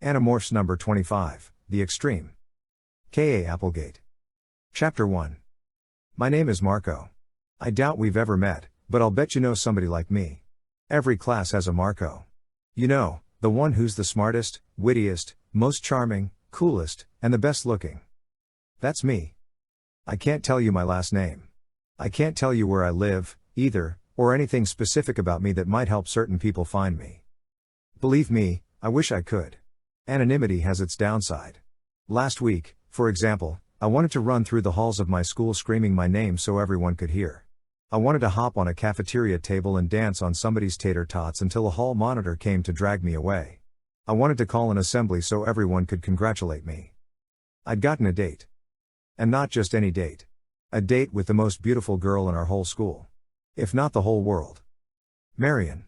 Animorphs number 25, The Extreme. K.A Applegate. Chapter 1. My name is Marco. I doubt we've ever met, but I'll bet you know somebody like me. Every class has a Marco. You know, the one who's the smartest, wittiest, most charming, coolest, and the best looking. That's me. I can't tell you my last name. I can't tell you where I live, either, or anything specific about me that might help certain people find me. Believe me, I wish I could. Anonymity has its downside. Last week, for example, I wanted to run through the halls of my school screaming my name so everyone could hear. I wanted to hop on a cafeteria table and dance on somebody's tater tots until a hall monitor came to drag me away. I wanted to call an assembly so everyone could congratulate me. I'd gotten a date. And not just any date. A date with the most beautiful girl in our whole school. If not the whole world. Marion.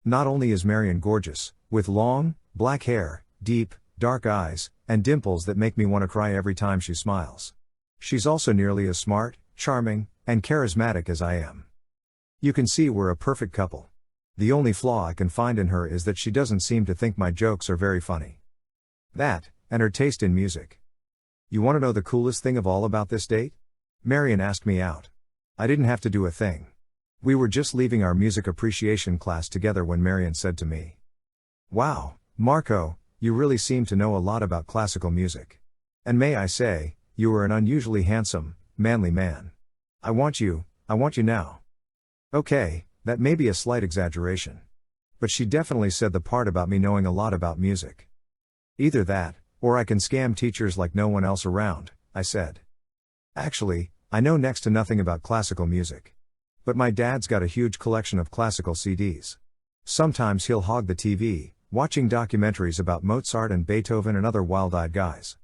Not only is Marion gorgeous, with long, black hair, deep, dark eyes, and dimples that make me want to cry every time she smiles. She's also nearly as smart, charming, and charismatic as I am. You can see we're a perfect couple. The only flaw I can find in her is that she doesn't seem to think my jokes are very funny. That, and her taste in music. You want to know the coolest thing of all about this date? Marion asked me out. I didn't have to do a thing. We were just leaving our music appreciation class together when Marion said to me, "Wow, Marco, you really seem to know a lot about classical music. And may I say, you are an unusually handsome, manly man. I want you now." Okay, that may be a slight exaggeration. But she definitely said the part about me knowing a lot about music. Either that, or I can scam teachers like no one else around, I said. Actually, I know next to nothing about classical music. But my dad's got a huge collection of classical CDs. Sometimes he'll hog the TV, watching documentaries about Mozart and Beethoven and other wild-eyed guys.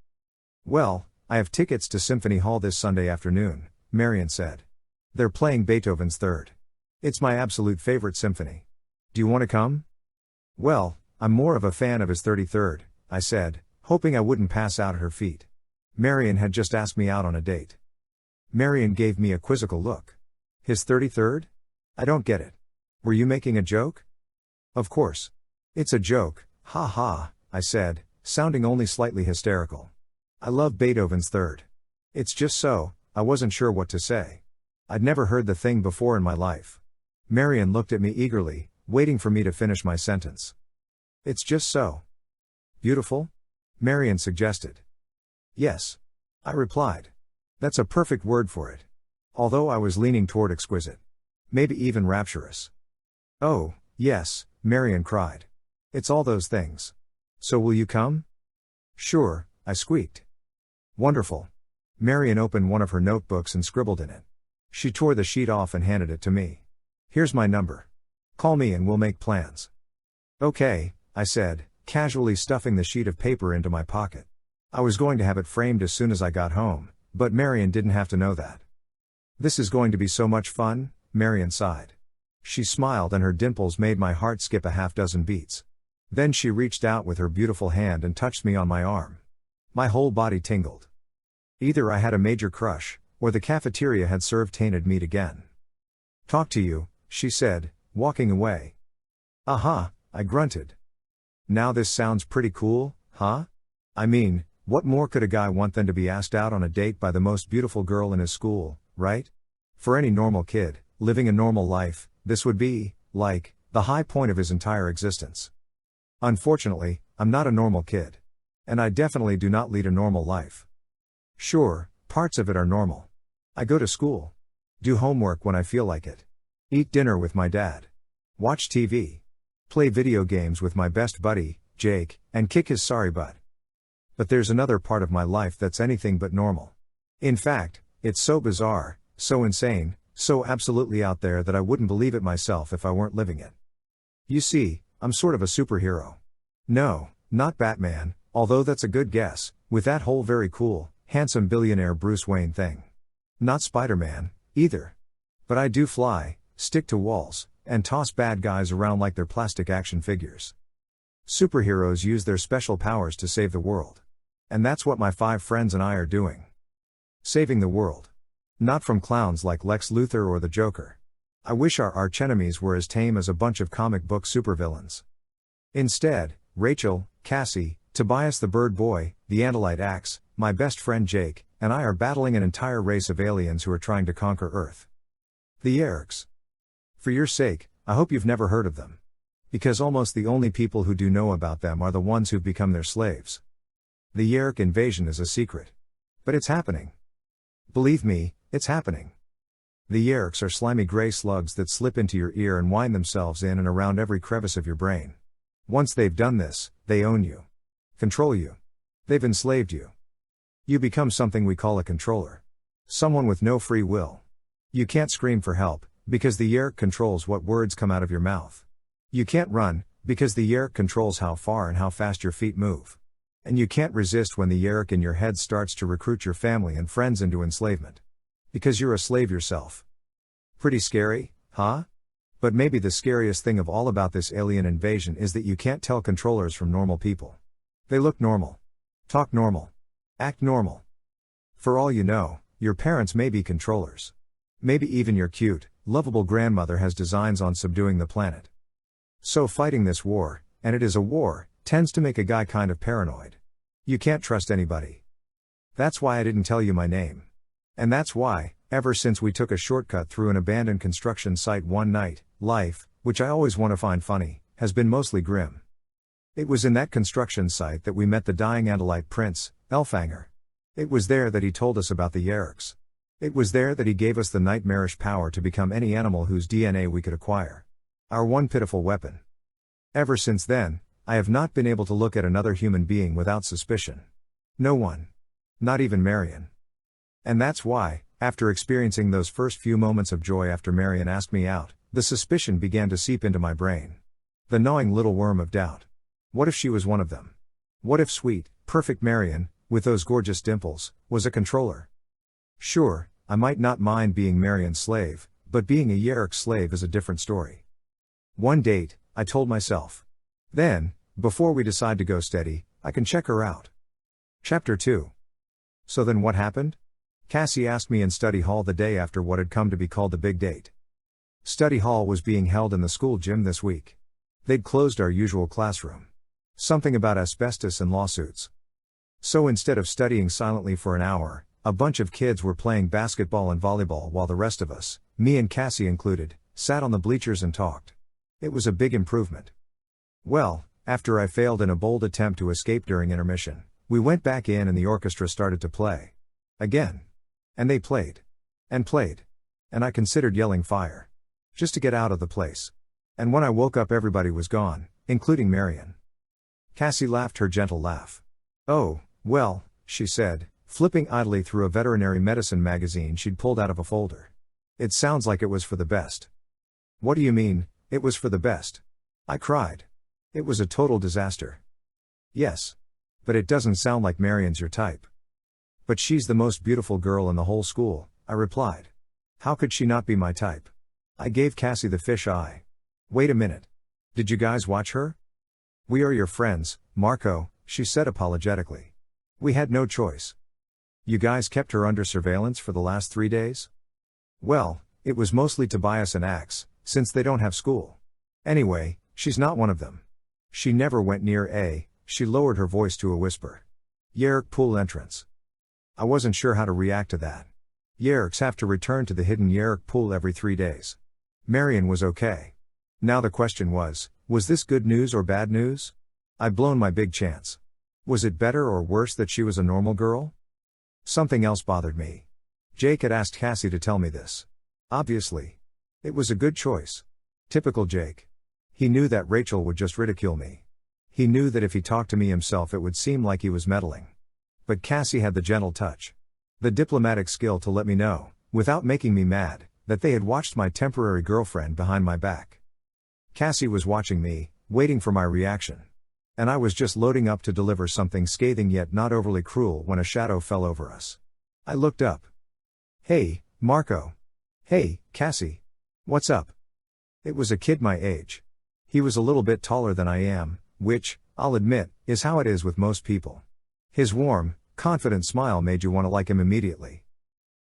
Well, I have tickets to Symphony Hall this Sunday afternoon, Marion said. They're playing Beethoven's Third. It's my absolute favorite symphony. Do you want to come? Well, I'm more of a fan of his 33rd, I said, hoping I wouldn't pass out at her feet. Marion had just asked me out on a date. Marion gave me a quizzical look. His 33rd? I don't get it. Were you making a joke? Of course. It's a joke, ha ha, I said, sounding only slightly hysterical. I love Beethoven's Third. It's just so, I wasn't sure what to say. I'd never heard the thing before in my life. Marion looked at me eagerly, waiting for me to finish my sentence. It's just so. Beautiful? Marion suggested. Yes. I replied. That's a perfect word for it. Although I was leaning toward exquisite. Maybe even rapturous. Oh, yes, Marion cried. It's all those things. So will you come? Sure, I squeaked. Wonderful. Marion opened one of her notebooks and scribbled in it. She tore the sheet off and handed it to me. Here's my number. Call me and we'll make plans. Okay, I said, casually stuffing the sheet of paper into my pocket. I was going to have it framed as soon as I got home, but Marion didn't have to know that. This is going to be so much fun, Marion sighed. She smiled and her dimples made my heart skip a half-dozen beats. Then she reached out with her beautiful hand and touched me on my arm. My whole body tingled. Either I had a major crush, or the cafeteria had served tainted meat again. Talk to you, she said, walking away. Uh-huh, I grunted. Now this sounds pretty cool, huh? I mean, what more could a guy want than to be asked out on a date by the most beautiful girl in his school, right? For any normal kid, living a normal life, this would be, like, the high point of his entire existence. Unfortunately, I'm not a normal kid. And I definitely do not lead a normal life. Sure, parts of it are normal. I go to school. Do homework when I feel like it. Eat dinner with my dad. Watch TV. Play video games with my best buddy, Jake, and kick his sorry butt. But there's another part of my life that's anything but normal. In fact, it's so bizarre, so insane, so absolutely out there that I wouldn't believe it myself if I weren't living it. You see, I'm sort of a superhero. No, not Batman, although that's a good guess, with that whole very cool, handsome billionaire Bruce Wayne thing. Not Spider-Man, either. But I do fly, stick to walls, and toss bad guys around like they're plastic action figures. Superheroes use their special powers to save the world. And that's what my 5 friends and I are doing. Saving the world. Not from clowns like Lex Luthor or the Joker. I wish our archenemies were as tame as a bunch of comic book supervillains. Instead, Rachel, Cassie, Tobias the bird boy, the Andalite Ax, my best friend Jake, and I are battling an entire race of aliens who are trying to conquer Earth. The Yeerks. For your sake, I hope you've never heard of them. Because almost the only people who do know about them are the ones who've become their slaves. The Yeerk invasion is a secret. But it's happening. Believe me, it's happening. The Yeerks are slimy gray slugs that slip into your ear and wind themselves in and around every crevice of your brain. Once they've done this, they own you. Control you. They've enslaved you. You become something we call a controller. Someone with no free will. You can't scream for help, because the Yeerk controls what words come out of your mouth. You can't run, because the Yeerk controls how far and how fast your feet move. And you can't resist when the Yeerk in your head starts to recruit your family and friends into enslavement. Because you're a slave yourself. Pretty scary, huh? But maybe the scariest thing of all about this alien invasion is that you can't tell controllers from normal people. They look normal. Talk normal. Act normal. For all you know, your parents may be controllers. Maybe even your cute, lovable grandmother has designs on subduing the planet. So fighting this war, and it is a war, tends to make a guy kind of paranoid. You can't trust anybody. That's why I didn't tell you my name. And that's why, ever since we took a shortcut through an abandoned construction site one night, life, which I always want to find funny, has been mostly grim. It was in that construction site that we met the dying Andalite prince, Elfanger. It was there that he told us about the Yeerks. It was there that he gave us the nightmarish power to become any animal whose DNA we could acquire. Our one pitiful weapon. Ever since then, I have not been able to look at another human being without suspicion. No one. Not even Marion. And that's why, after experiencing those first few moments of joy after Marion asked me out, the suspicion began to seep into my brain. The gnawing little worm of doubt. What if she was one of them? What if sweet, perfect Marion, with those gorgeous dimples, was a controller? Sure, I might not mind being Marion's slave, but being a Yeerk slave is a different story. One date, I told myself. Then, before we decide to go steady, I can check her out. Chapter 2. So then what happened? Cassie asked me in study hall the day after what had come to be called the big date. Study hall was being held in the school gym this week. They'd closed our usual classroom. Something about asbestos and lawsuits. So instead of studying silently for an hour, a bunch of kids were playing basketball and volleyball while the rest of us, me and Cassie included, sat on the bleachers and talked. It was a big improvement. Well, after I failed in a bold attempt to escape during intermission, we went back in and the orchestra started to play. Again. And they played. And played. And I considered yelling fire. Just to get out of the place. And when I woke up everybody was gone, including Marion. Cassie laughed her gentle laugh. Oh, well, she said, flipping idly through a veterinary medicine magazine she'd pulled out of a folder. It sounds like it was for the best. What do you mean, it was for the best? I cried. It was a total disaster. Yes. But it doesn't sound like Marion's your type. But she's the most beautiful girl in the whole school, I replied. How could she not be my type? I gave Cassie the fish eye. Wait a minute. Did you guys watch her? We are your friends, Marco, she said apologetically. We had no choice. You guys kept her under surveillance for the last 3 days? Well, it was mostly Tobias and Ax, since they don't have school. Anyway, she's not one of them. She never went near A, she lowered her voice to a whisper. Yeerk pool entrance. I wasn't sure how to react to that. Yeerks have to return to the hidden Yeerk pool every 3 days. Marion was okay. Now the question was this good news or bad news? I'd blown my big chance. Was it better or worse that she was a normal girl? Something else bothered me. Jake had asked Cassie to tell me this. Obviously. It was a good choice. Typical Jake. He knew that Rachel would just ridicule me. He knew that if he talked to me himself it would seem like he was meddling. But Cassie had the gentle touch. The diplomatic skill to let me know, without making me mad, that they had watched my temporary girlfriend behind my back. Cassie was watching me, waiting for my reaction. And I was just loading up to deliver something scathing yet not overly cruel when a shadow fell over us. I looked up. Hey, Marco. Hey, Cassie. What's up? It was a kid my age. He was a little bit taller than I am, which, I'll admit, is how it is with most people. His warm, confident smile made you want to like him immediately.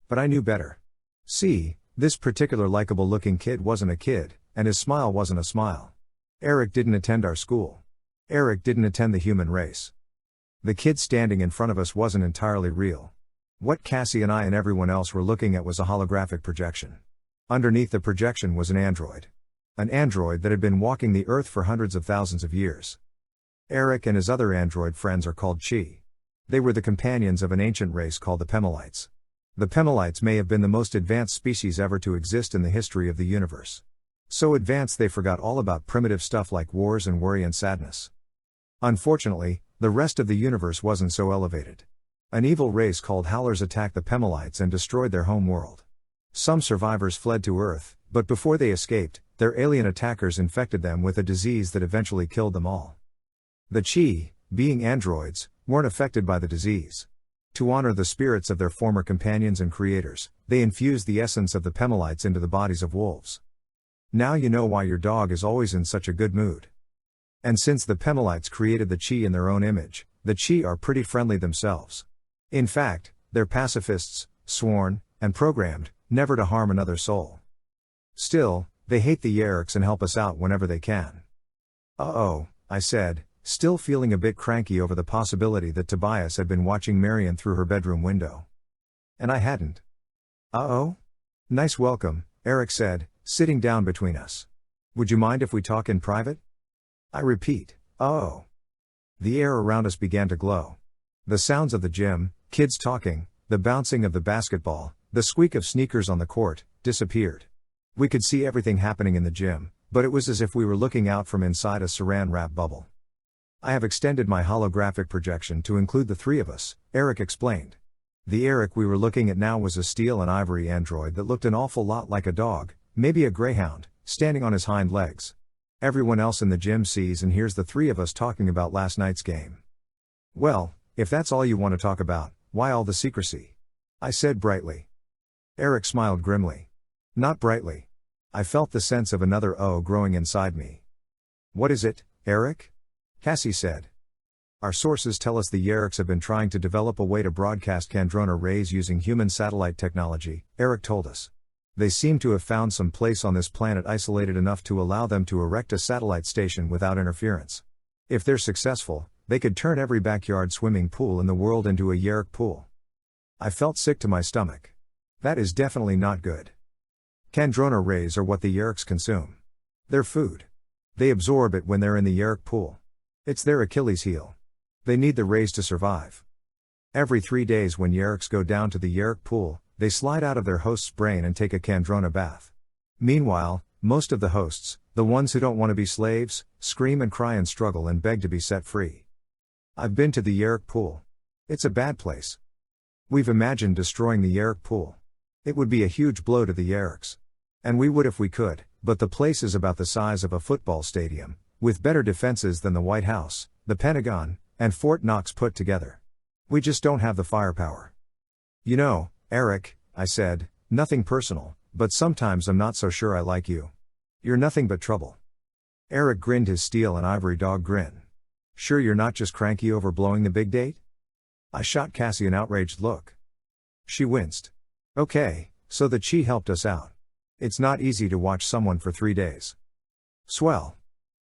But I knew better. See, this particular likable-looking kid wasn't a kid, and his smile wasn't a smile. Eric didn't attend our school. Eric didn't attend the human race. The kid standing in front of us wasn't entirely real. What Cassie and I and everyone else were looking at was a holographic projection. Underneath the projection was an android. An android that had been walking the earth for hundreds of thousands of years. Eric and his other android friends are called Chi. They were the companions of an ancient race called the Pemalites. The Pemalites may have been the most advanced species ever to exist in the history of the universe. So advanced they forgot all about primitive stuff like wars and worry and sadness. Unfortunately, the rest of the universe wasn't so elevated. An evil race called Howlers attacked the Pemalites and destroyed their home world. Some survivors fled to Earth, but before they escaped, their alien attackers infected them with a disease that eventually killed them all. The Chi, being androids, weren't affected by the disease. To honor the spirits of their former companions and creators, they infused the essence of the Pemalites into the bodies of wolves. Now you know why your dog is always in such a good mood. And since the Pemalites created the Chi in their own image, the Chi are pretty friendly themselves. In fact, they're pacifists, sworn, and programmed, never to harm another soul. Still, they hate the Yeerks and help us out whenever they can. Uh-oh, I said, still feeling a bit cranky over the possibility that Tobias had been watching Marion through her bedroom window. And I hadn't. Uh-oh? Nice welcome, Eric said, sitting down between us. Would you mind if we talk in private? I repeat, uh-oh. The air around us began to glow. The sounds of the gym, kids talking, the bouncing of the basketball, the squeak of sneakers on the court, disappeared. We could see everything happening in the gym, but it was as if we were looking out from inside a saran wrap bubble. I have extended my holographic projection to include the three of us, Eric explained. The Eric we were looking at now was a steel and ivory android that looked an awful lot like a dog, maybe a greyhound, standing on his hind legs. Everyone else in the gym sees and hears the three of us talking about last night's game. Well, if that's all you want to talk about, why all the secrecy? I said brightly. Eric smiled grimly. Not brightly. I felt the sense of another O growing inside me. What is it, Eric? Cassie said. Our sources tell us the Yeerks have been trying to develop a way to broadcast Kandrona rays using human satellite technology, Eric told us. They seem to have found some place on this planet isolated enough to allow them to erect a satellite station without interference. If they're successful, they could turn every backyard swimming pool in the world into a Yeerk pool. I felt sick to my stomach. That is definitely not good. Kandrona rays are what the Yeerks consume. They're food. They absorb it when they're in the Yeerk pool. It's their Achilles heel. They need the rays to survive. Every 3 days when Yeerks go down to the Yeerk pool, they slide out of their host's brain and take a Kandrona bath. Meanwhile, most of the hosts, the ones who don't want to be slaves, scream and cry and struggle and beg to be set free. I've been to the Yeerk pool. It's a bad place. We've imagined destroying the Yeerk pool. It would be a huge blow to the Yeerks. And we would if we could, but the place is about the size of a football stadium, with better defenses than the White House, the Pentagon, and Fort Knox put together. We just don't have the firepower. You know, Eric, I said, nothing personal, but sometimes I'm not so sure I like you. You're nothing but trouble. Eric grinned his steel and ivory dog grin. Sure you're not just cranky over blowing the big date? I shot Cassie an outraged look. She winced. Okay, so the Chi helped us out. It's not easy to watch someone for 3 days. Swell.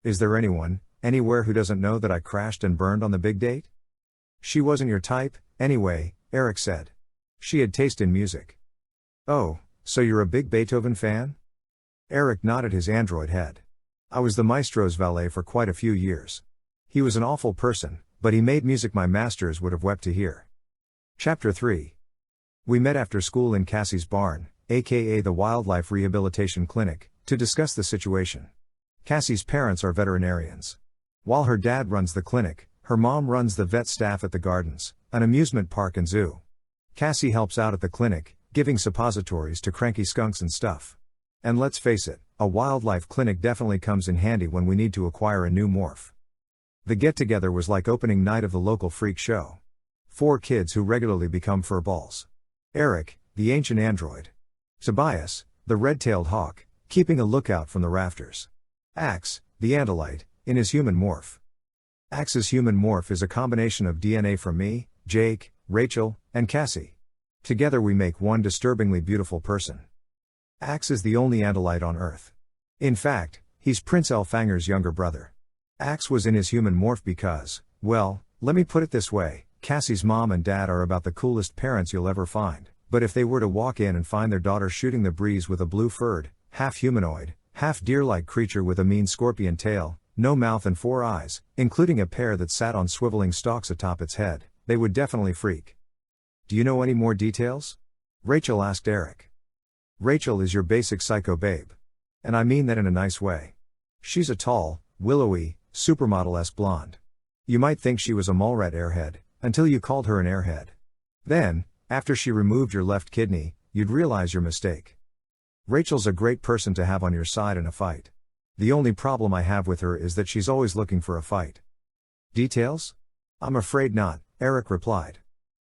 Is there anyone, anywhere who doesn't know that I crashed and burned on the big date? She wasn't your type, anyway, Eric said. She had taste in music. Oh, so you're a big Beethoven fan? Eric nodded his android head. I was the maestro's valet for quite a few years. He was an awful person, but he made music my masters would have wept to hear. Chapter 3. We met after school in Cassie's barn, aka the Wildlife Rehabilitation Clinic, to discuss the situation. Cassie's parents are veterinarians. While her dad runs the clinic, her mom runs the vet staff at the gardens, an amusement park and zoo. Cassie helps out at the clinic, giving suppositories to cranky skunks and stuff. And let's face it, a wildlife clinic definitely comes in handy when we need to acquire a new morph. The get-together was like opening night of the local freak show. 4 kids who regularly become furballs. Eric, the ancient android. Tobias, the red-tailed hawk, keeping a lookout from the rafters. Ax, the Andalite, in his human morph. Ax's human morph is a combination of DNA from me, Jake, Rachel, and Cassie. Together we make one disturbingly beautiful person. Ax is the only Andalite on Earth. In fact, he's Prince Elfanger's younger brother. Ax was in his human morph because, well, Let me put it this way, Cassie's mom and dad are about the coolest parents you'll ever find, but if they were to walk in and find their daughter shooting the breeze with a blue-furred, half-humanoid, half-deer-like creature with a mean scorpion tail, no mouth and 4 eyes, including a pair that sat on swiveling stalks atop its head, they would definitely freak. Do you know any more details? Rachel asked Eric. Rachel is your basic psycho babe. And I mean that in a nice way. She's a tall, willowy, supermodel-esque blonde. You might think she was a mallrat airhead, until you called her an airhead. Then, after she removed your left kidney, you'd realize your mistake. Rachel's a great person to have on your side in a fight. The only problem I have with her is that she's always looking for a fight. Details? I'm afraid not, Eric replied.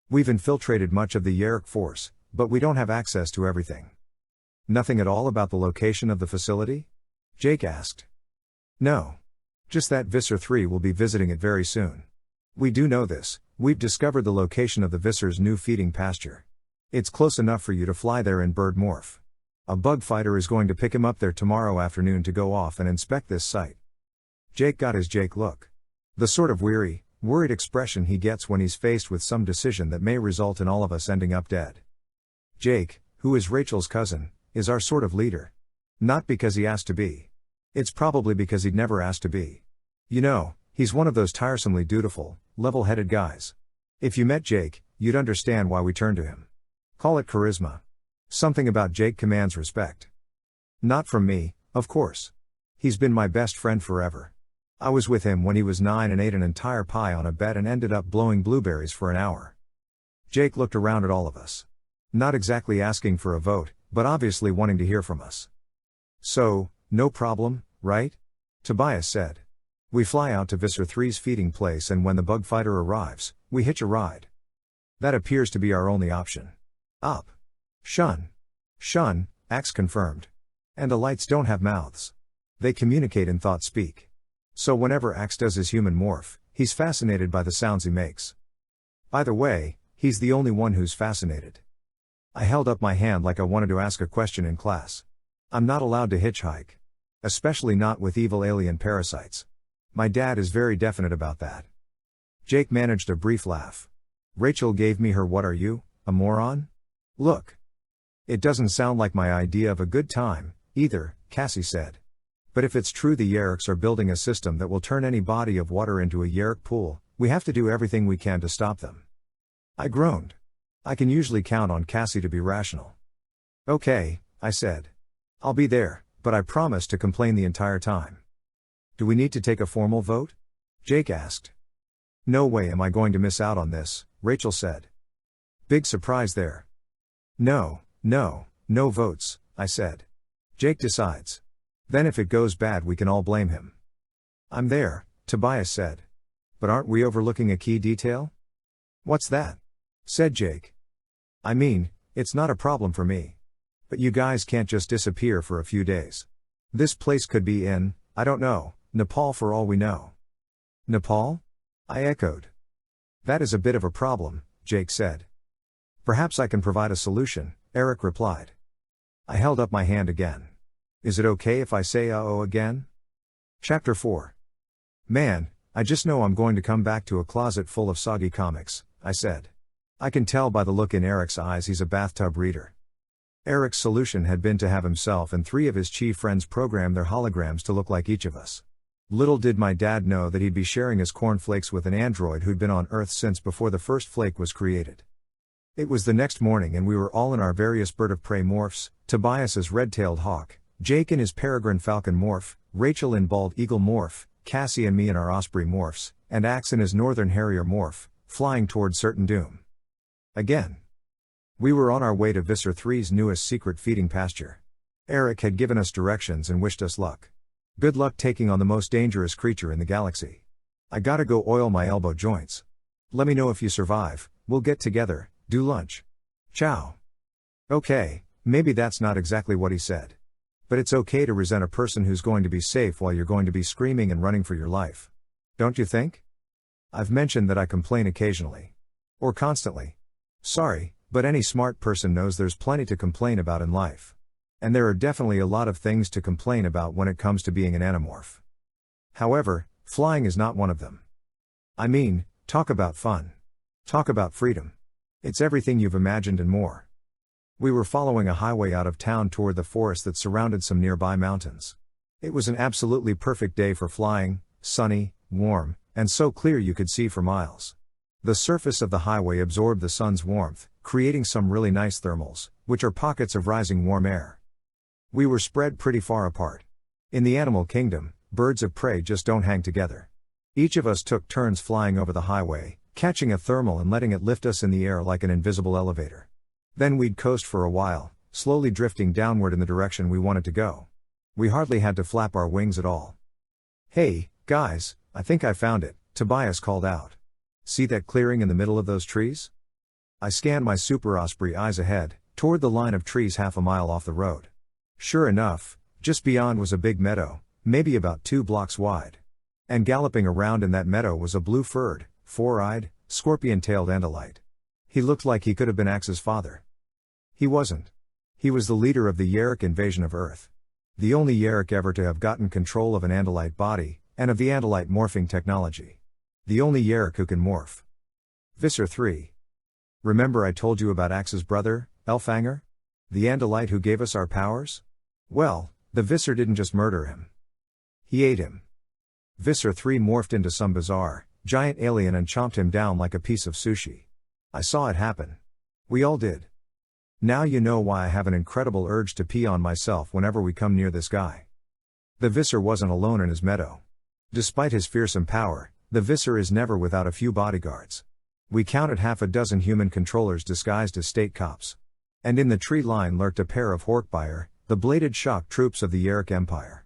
We've infiltrated much of the Yeerk force, but we don't have access to everything. Nothing at all about the location of the facility? Jake asked. No. Just that Visser 3 will be visiting it very soon. We do know this, we've discovered the location of the Visser's new feeding pasture. It's close enough for you to fly there in bird morph. A bug fighter is going to pick him up there tomorrow afternoon to go off and inspect this site. Jake got his Jake look. The sort of weary, worried expression he gets when he's faced with some decision that may result in all of us ending up dead. Jake, who is Rachel's cousin, is our sort of leader. Not because he asked to be. It's probably because he'd never asked to be. You know, he's one of those tiresomely dutiful, level-headed guys. If you met Jake, you'd understand why we turned to him. Call it charisma. Something about Jake commands respect. Not from me, of course. He's been my best friend forever. I was with him when he was 9 and ate an entire pie on a bed and ended up blowing blueberries for an hour. Jake looked around at all of us. Not exactly asking for a vote, but obviously wanting to hear from us. So, no problem, right? Tobias said. We fly out to Visser 3's feeding place and when the bug fighter arrives, we hitch a ride. That appears to be our only option. Up. Shun. Shun, Ax confirmed. And the lights don't have mouths. They communicate in thought speak. So whenever Ax does his human morph, he's fascinated by the sounds he makes. By the way, he's the only one who's fascinated. I held up my hand like I wanted to ask a question in class. I'm not allowed to hitchhike. Especially not with evil alien parasites. My dad is very definite about that. Jake managed a brief laugh. Rachel gave me her "what are you, a moron?" look. It doesn't sound like my idea of a good time, either, Cassie said. But if it's true the Yeerks are building a system that will turn any body of water into a Yeerk pool, we have to do everything we can to stop them. I groaned. I can usually count on Cassie to be rational. Okay, I said. I'll be there, but I promise to complain the entire time. Do we need to take a formal vote? Jake asked. No way am I going to miss out on this, Rachel said. Big surprise there. No votes, I said. Jake decides. Then if it goes bad we can all blame him. I'm there, Tobias said. But aren't we overlooking a key detail? What's that? Said Jake. I mean, it's not a problem for me. But you guys can't just disappear for a few days. This place could be in, I don't know, Nepal for all we know. Nepal? I echoed. That is a bit of a problem, Jake said. Perhaps I can provide a solution, Eric replied. I held up my hand again. Is it okay if I say uh-oh again? Chapter 4. Man, I just know I'm going to come back to a closet full of soggy comics, I said. I can tell by the look in Eric's eyes he's a bathtub reader. Eric's solution had been to have himself and 3 of his chief friends program their holograms to look like each of us. Little did my dad know that he'd be sharing his cornflakes with an android who'd been on Earth since before the first flake was created. It was the next morning and we were all in our various bird of prey morphs, Tobias's red-tailed hawk, Jake in his peregrine falcon morph, Rachel in bald eagle morph, Cassie and me in our osprey morphs, and Ax in his northern harrier morph, flying toward certain doom. Again. We were on our way to Visser 3's newest secret feeding pasture. Eric had given us directions and wished us luck. Good luck taking on the most dangerous creature in the galaxy. I gotta go oil my elbow joints. Let me know if you survive, we'll get together, do lunch. Ciao. Okay, maybe that's not exactly what he said. But it's okay to resent a person who's going to be safe while you're going to be screaming and running for your life. Don't you think? I've mentioned that I complain occasionally. Or constantly. Sorry, but any smart person knows there's plenty to complain about in life. And there are definitely a lot of things to complain about when it comes to being an animorph. However, flying is not one of them. I mean, Talk about fun. Talk about freedom. It's everything you've imagined and more. We were following a highway out of town toward the forest that surrounded some nearby mountains. It was an absolutely perfect day for flying, sunny, warm, and so clear you could see for miles. The surface of the highway absorbed the sun's warmth, creating some really nice thermals, which are pockets of rising warm air. We were spread pretty far apart. In the animal kingdom, birds of prey just don't hang together. Each of us took turns flying over the highway, catching a thermal and letting it lift us in the air like an invisible elevator. Then we'd coast for a while, slowly drifting downward in the direction we wanted to go. We hardly had to flap our wings at all. "Hey, guys, I think I found it," Tobias called out. "See that clearing in the middle of those trees?" I scanned my Super Osprey eyes ahead, toward the line of trees half a mile off the road. Sure enough, just beyond was a big meadow, maybe about 2 blocks wide. And galloping around in that meadow was a blue-furred, four-eyed, scorpion-tailed Andalite. He looked like he could have been Ax's father. He wasn't. He was the leader of the Yeerk invasion of Earth. The only Yeerk ever to have gotten control of an Andalite body, and of the Andalite morphing technology. The only Yeerk who can morph. Visser 3. Remember I told you about Ax's brother, Elfhanger? The Andalite who gave us our powers? Well, the Visser didn't just murder him. He ate him. Visser 3 morphed into some bizarre, giant alien and chomped him down like a piece of sushi. I saw it happen. We all did. Now you know why I have an incredible urge to pee on myself whenever we come near this guy. The Visser wasn't alone in his meadow. Despite his fearsome power, the Visser is never without a few bodyguards. We counted half a dozen human controllers disguised as state cops. And in the tree line lurked a pair of Horkbuyer, the bladed shock troops of the Yeerk Empire.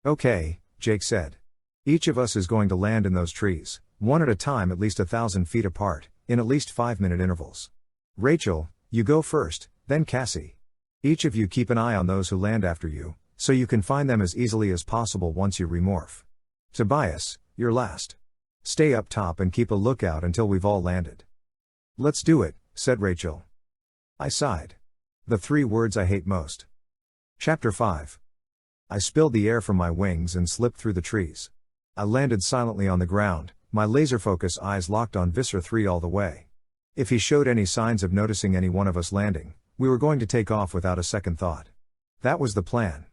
"Okay," Jake said. "Each of us is going to land in those trees, one at a time at least 1,000 feet apart, in at least 5-minute intervals. Rachel, you go first, then Cassie. Each of you keep an eye on those who land after you, so you can find them as easily as possible once you remorph. Tobias, you're last. Stay up top and keep a lookout until we've all landed." "Let's do it," said Rachel. I sighed. The 3 words I hate most. Chapter 5. I spilled the air from my wings and slipped through the trees. I landed silently on the ground, my laser-focus eyes locked on Visser 3 all the way. If he showed any signs of noticing any one of us landing, we were going to take off without a second thought. That was the plan.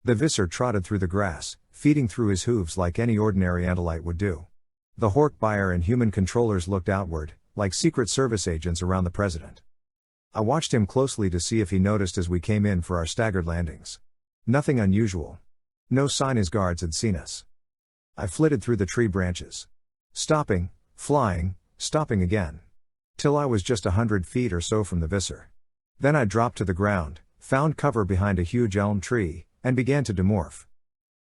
The Visser trotted through the grass, feeding through his hooves like any ordinary Andalite would do. The Horkbuyer and human controllers looked outward, like Secret Service agents around the president. I watched him closely to see if he noticed as we came in for our staggered landings. Nothing unusual. No sign his guards had seen us. I flitted through the tree branches. Stopping, flying, stopping again. Till I was just 100 feet or so from the Visser. Then I dropped to the ground, found cover behind a huge elm tree, and began to demorph.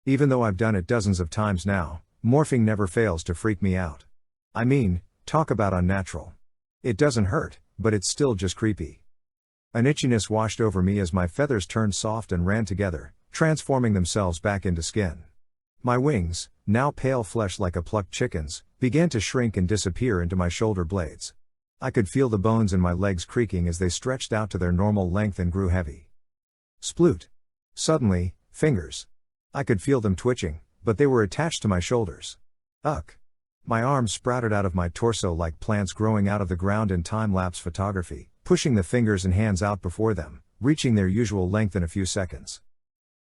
Even though I've done it dozens of times now, morphing never fails to freak me out. I mean, talk about unnatural. It doesn't hurt, but it's still just creepy. An itchiness washed over me as my feathers turned soft and ran together, transforming themselves back into skin. My wings, now pale flesh like a plucked chicken's, began to shrink and disappear into my shoulder blades. I could feel the bones in my legs creaking as they stretched out to their normal length and grew heavy. Sploot. Suddenly, fingers. I could feel them twitching, but they were attached to my shoulders. Ugh. My arms sprouted out of my torso like plants growing out of the ground in time-lapse photography, pushing the fingers and hands out before them, reaching their usual length in a few seconds.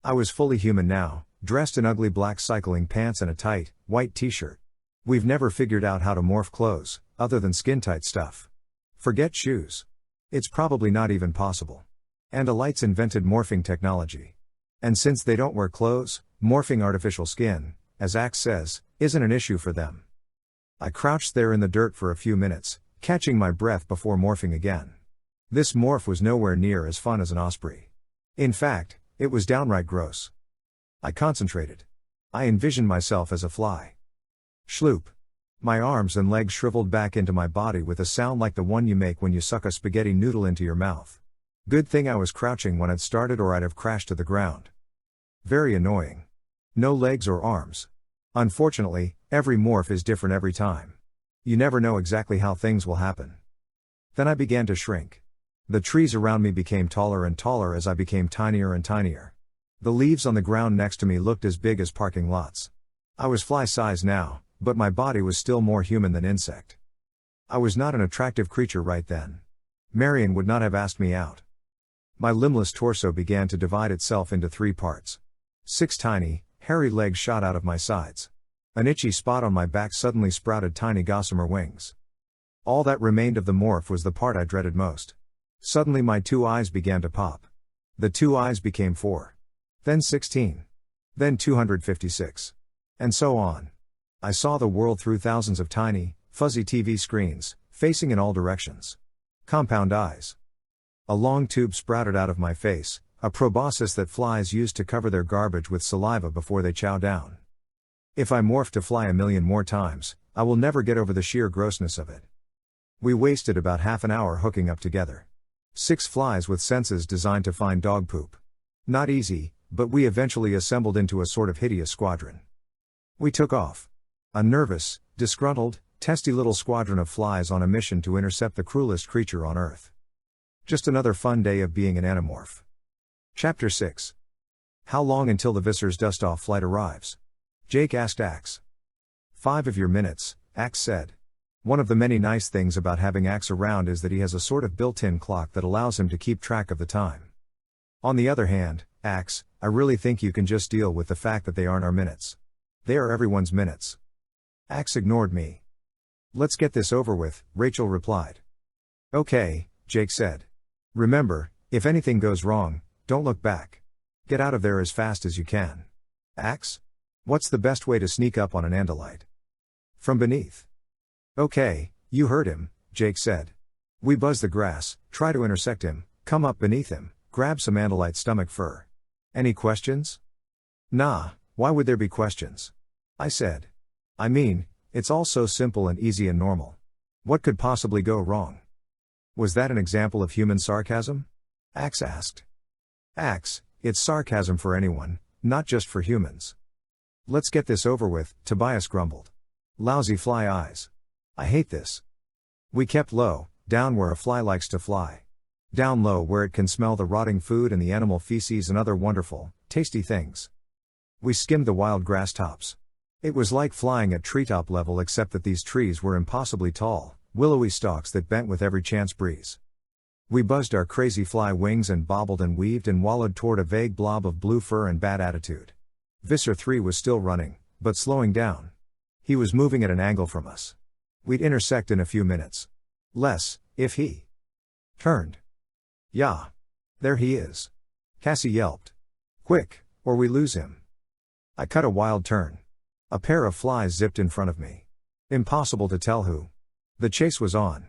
I was fully human now, dressed in ugly black cycling pants and a tight, white t-shirt. We've never figured out how to morph clothes, other than skin-tight stuff. Forget shoes. It's probably not even possible. Andalites invented morphing technology. And since they don't wear clothes, morphing artificial skin, as Ax says, isn't an issue for them. I crouched there in the dirt for a few minutes, catching my breath before morphing again. This morph was nowhere near as fun as an osprey. In fact, it was downright gross. I concentrated. I envisioned myself as a fly. Schloop. My arms and legs shriveled back into my body with a sound like the one you make when you suck a spaghetti noodle into your mouth. Good thing I was crouching when it started or I'd have crashed to the ground. Very annoying. No legs or arms. Unfortunately, every morph is different every time. You never know exactly how things will happen. Then I began to shrink. The trees around me became taller and taller as I became tinier and tinier. The leaves on the ground next to me looked as big as parking lots. I was fly-size now, but my body was still more human than insect. I was not an attractive creature right then. Marion would not have asked me out. My limbless torso began to divide itself into 3 parts. 6 tiny, hairy legs shot out of my sides. An itchy spot on my back suddenly sprouted tiny gossamer wings. All that remained of the morph was the part I dreaded most. Suddenly my 2 eyes began to pop. The 2 eyes became 4. Then 16. Then 256. And so on. I saw the world through thousands of tiny, fuzzy TV screens, facing in all directions. Compound eyes. A long tube sprouted out of my face, a proboscis that flies use to cover their garbage with saliva before they chow down. If I morph to fly 1,000,000 more times, I will never get over the sheer grossness of it. We wasted about half an hour hooking up together. 6 flies with senses designed to find dog poop. Not easy, but we eventually assembled into a sort of hideous squadron. We took off. A nervous, disgruntled, testy little squadron of flies on a mission to intercept the cruelest creature on Earth. Just another fun day of being an animorph. Chapter 6. How long until the Visser's dust-off flight arrives? Jake asked Ax. 5 of your minutes, Ax said. One of the many nice things about having Ax around is that he has a sort of built-in clock that allows him to keep track of the time. On the other hand, Ax, I really think you can just deal with the fact that they aren't our minutes. They are everyone's minutes. Ax ignored me. Let's get this over with, Rachel replied. Okay, Jake said. Remember, if anything goes wrong, don't look back. Get out of there as fast as you can. Ax? What's the best way to sneak up on an Andalite? From beneath. Okay, you heard him, Jake said. We buzz the grass, try to intersect him, come up beneath him, grab some Andalite stomach fur. Any questions? Nah, why would there be questions? I said. I mean, it's all so simple and easy and normal. What could possibly go wrong? Was that an example of human sarcasm? Ax asked. Ax, it's sarcasm for anyone, not just for humans. Let's get this over with, Tobias grumbled. Lousy fly eyes. I hate this. We kept low, down where a fly likes to fly. Down low where it can smell the rotting food and the animal feces and other wonderful, tasty things. We skimmed the wild grass tops. It was like flying at treetop level except that these trees were impossibly tall, willowy stalks that bent with every chance breeze. We buzzed our crazy fly wings and bobbled and weaved and wallowed toward a vague blob of blue fur and bad attitude. Visser 3 was still running, but slowing down. He was moving at an angle from us. We'd intersect in a few minutes. Less, if he turned. Yeah. There he is. Cassie yelped. Quick, or we lose him. I cut a wild turn. A pair of flies zipped in front of me. Impossible to tell who. The chase was on.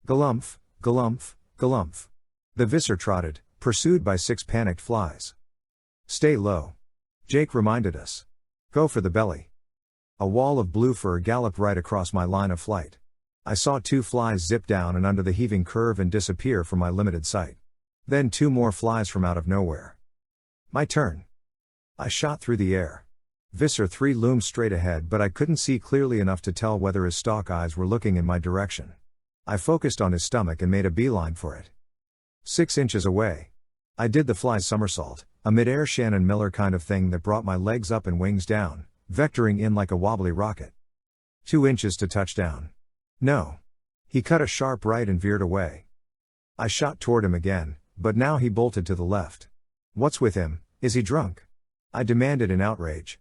Galumph, galumph, galumph. The Visser trotted, pursued by 6 panicked flies. Stay low. Jake reminded us. Go for the belly. A wall of blue fur galloped right across my line of flight. I saw 2 flies zip down and under the heaving curve and disappear from my limited sight. Then 2 more flies from out of nowhere. My turn. I shot through the air. Visser 3 loomed straight ahead, but I couldn't see clearly enough to tell whether his stalk eyes were looking in my direction. I focused on his stomach and made a beeline for it. 6 inches away. I did the fly somersault, a mid-air Shannon Miller kind of thing that brought my legs up and wings down, vectoring in like a wobbly rocket. 2 inches to touchdown. No. He cut a sharp right and veered away. I shot toward him again, but now he bolted to the left. What's with him, is he drunk? I demanded in outrage.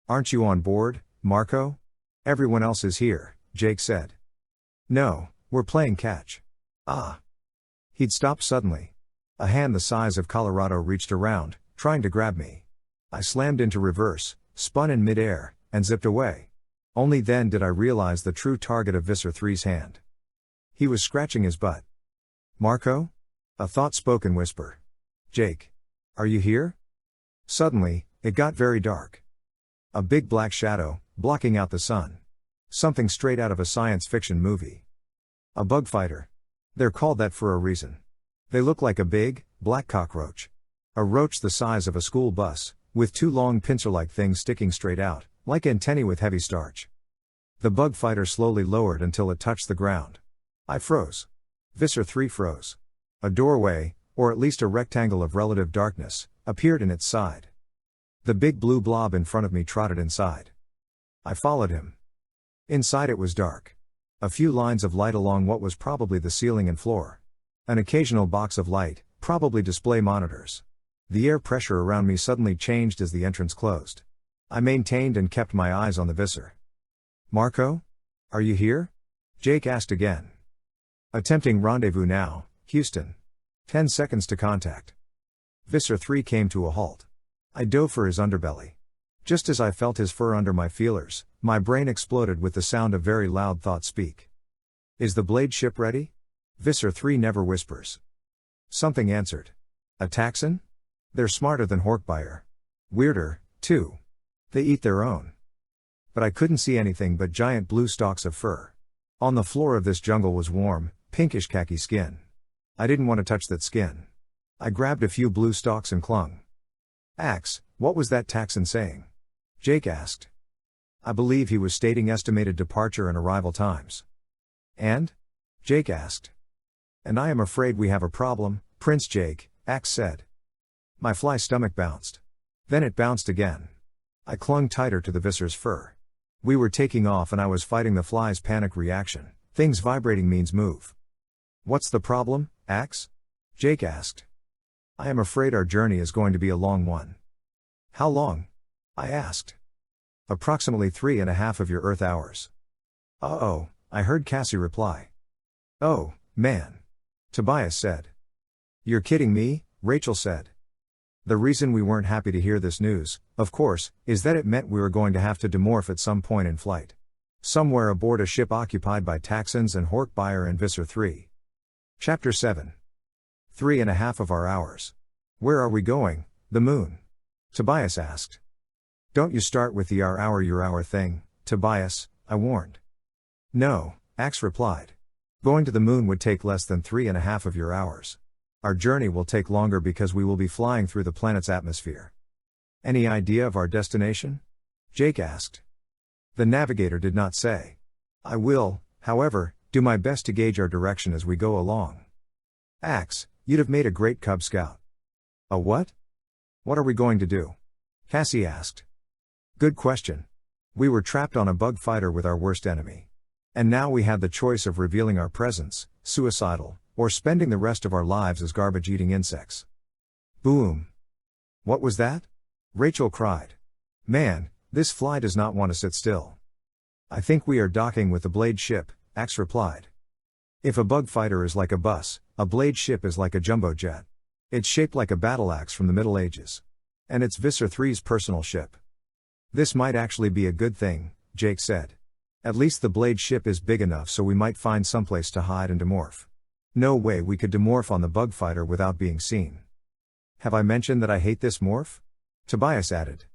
Aren't you on board, Marco? Everyone else is here, Jake said. No, we're playing catch. Ah. He'd stopped suddenly. A hand the size of Colorado reached around, trying to grab me. I slammed into reverse, spun in mid-air, and zipped away. Only then did I realize the true target of Visser 3's hand. He was scratching his butt. Marco? A thought-spoken whisper. Jake. Are you here? Suddenly, it got very dark. A big black shadow, blocking out the sun. Something straight out of a science fiction movie. A bug fighter. They're called that for a reason. They look like a big, black cockroach. A roach the size of a school bus, with 2 long pincer-like things sticking straight out, like antennae with heavy starch. The bug fighter slowly lowered until it touched the ground. I froze. Visser 3 froze. A doorway, or at least a rectangle of relative darkness, appeared in its side. The big blue blob in front of me trotted inside. I followed him. Inside it was dark. A few lines of light along what was probably the ceiling and floor. An occasional box of light, probably display monitors. The air pressure around me suddenly changed as the entrance closed. I maintained and kept my eyes on the Visser. "Marco? Are you here?" Jake asked again. "Attempting rendezvous now, Houston. 10 seconds to contact." Visser 3 came to a halt. I dove for his underbelly. Just as I felt his fur under my feelers, my brain exploded with the sound of very loud thought speak. "Is the blade ship ready?" Visser 3 never whispers. Something answered. "A Taxon? They're smarter than Horkbuyer. Weirder, too. They eat their own." But I couldn't see anything but giant blue stalks of fur. On the floor of this jungle was warm, pinkish khaki skin. I didn't want to touch that skin. I grabbed a few blue stalks and clung. "Ax, what was that Taxon saying?" Jake asked. I believe he was stating estimated departure and arrival times. "And?" Jake asked. "And I am afraid we have a problem, Prince Jake," Ax said. My fly stomach bounced. Then it bounced again. I clung tighter to the Visser's fur. We were taking off and I was fighting the fly's panic reaction. Things vibrating means move. "What's the problem, Ax?" Jake asked. "I am afraid our journey is going to be a long one." "How long?" I asked. "Approximately 3.5 of your Earth hours." "Uh-oh," I heard Cassie reply. "Oh, man," Tobias said. "You're kidding me," Rachel said. The reason we weren't happy to hear this news, of course, is that it meant we were going to have to demorph at some point in flight. Somewhere aboard a ship occupied by Taxons and Horkbuyer and Visser 3. Chapter 7. 3.5 of our hours. "Where are we going?" "The moon," Tobias asked. "Don't you start with the our hour your hour thing, Tobias," I warned. "No," Ax replied. "Going to the moon would take less than 3.5 of your hours. Our journey will take longer because we will be flying through the planet's atmosphere." "Any idea of our destination?" Jake asked. The navigator did not say. I will, however, do my best to gauge our direction as we go along. "Ax, you'd have made a great Cub Scout." "A what?" "What are we going to do?" Cassie asked. Good question. We were trapped on a bug fighter with our worst enemy. And now we had the choice of revealing our presence, suicidal, or spending the rest of our lives as garbage-eating insects. Boom! "What was that?" Rachel cried. "Man, this fly does not want to sit still." "I think we are docking with the blade ship," Ax replied. If a bug fighter is like a bus, a blade ship is like a jumbo jet. It's shaped like a battle axe from the Middle Ages. And it's Visser 3's personal ship. "This might actually be a good thing," Jake said. "At least the blade ship is big enough so we might find someplace to hide and demorph. No way we could demorph on the bug fighter without being seen." "Have I mentioned that I hate this morph?" Tobias added.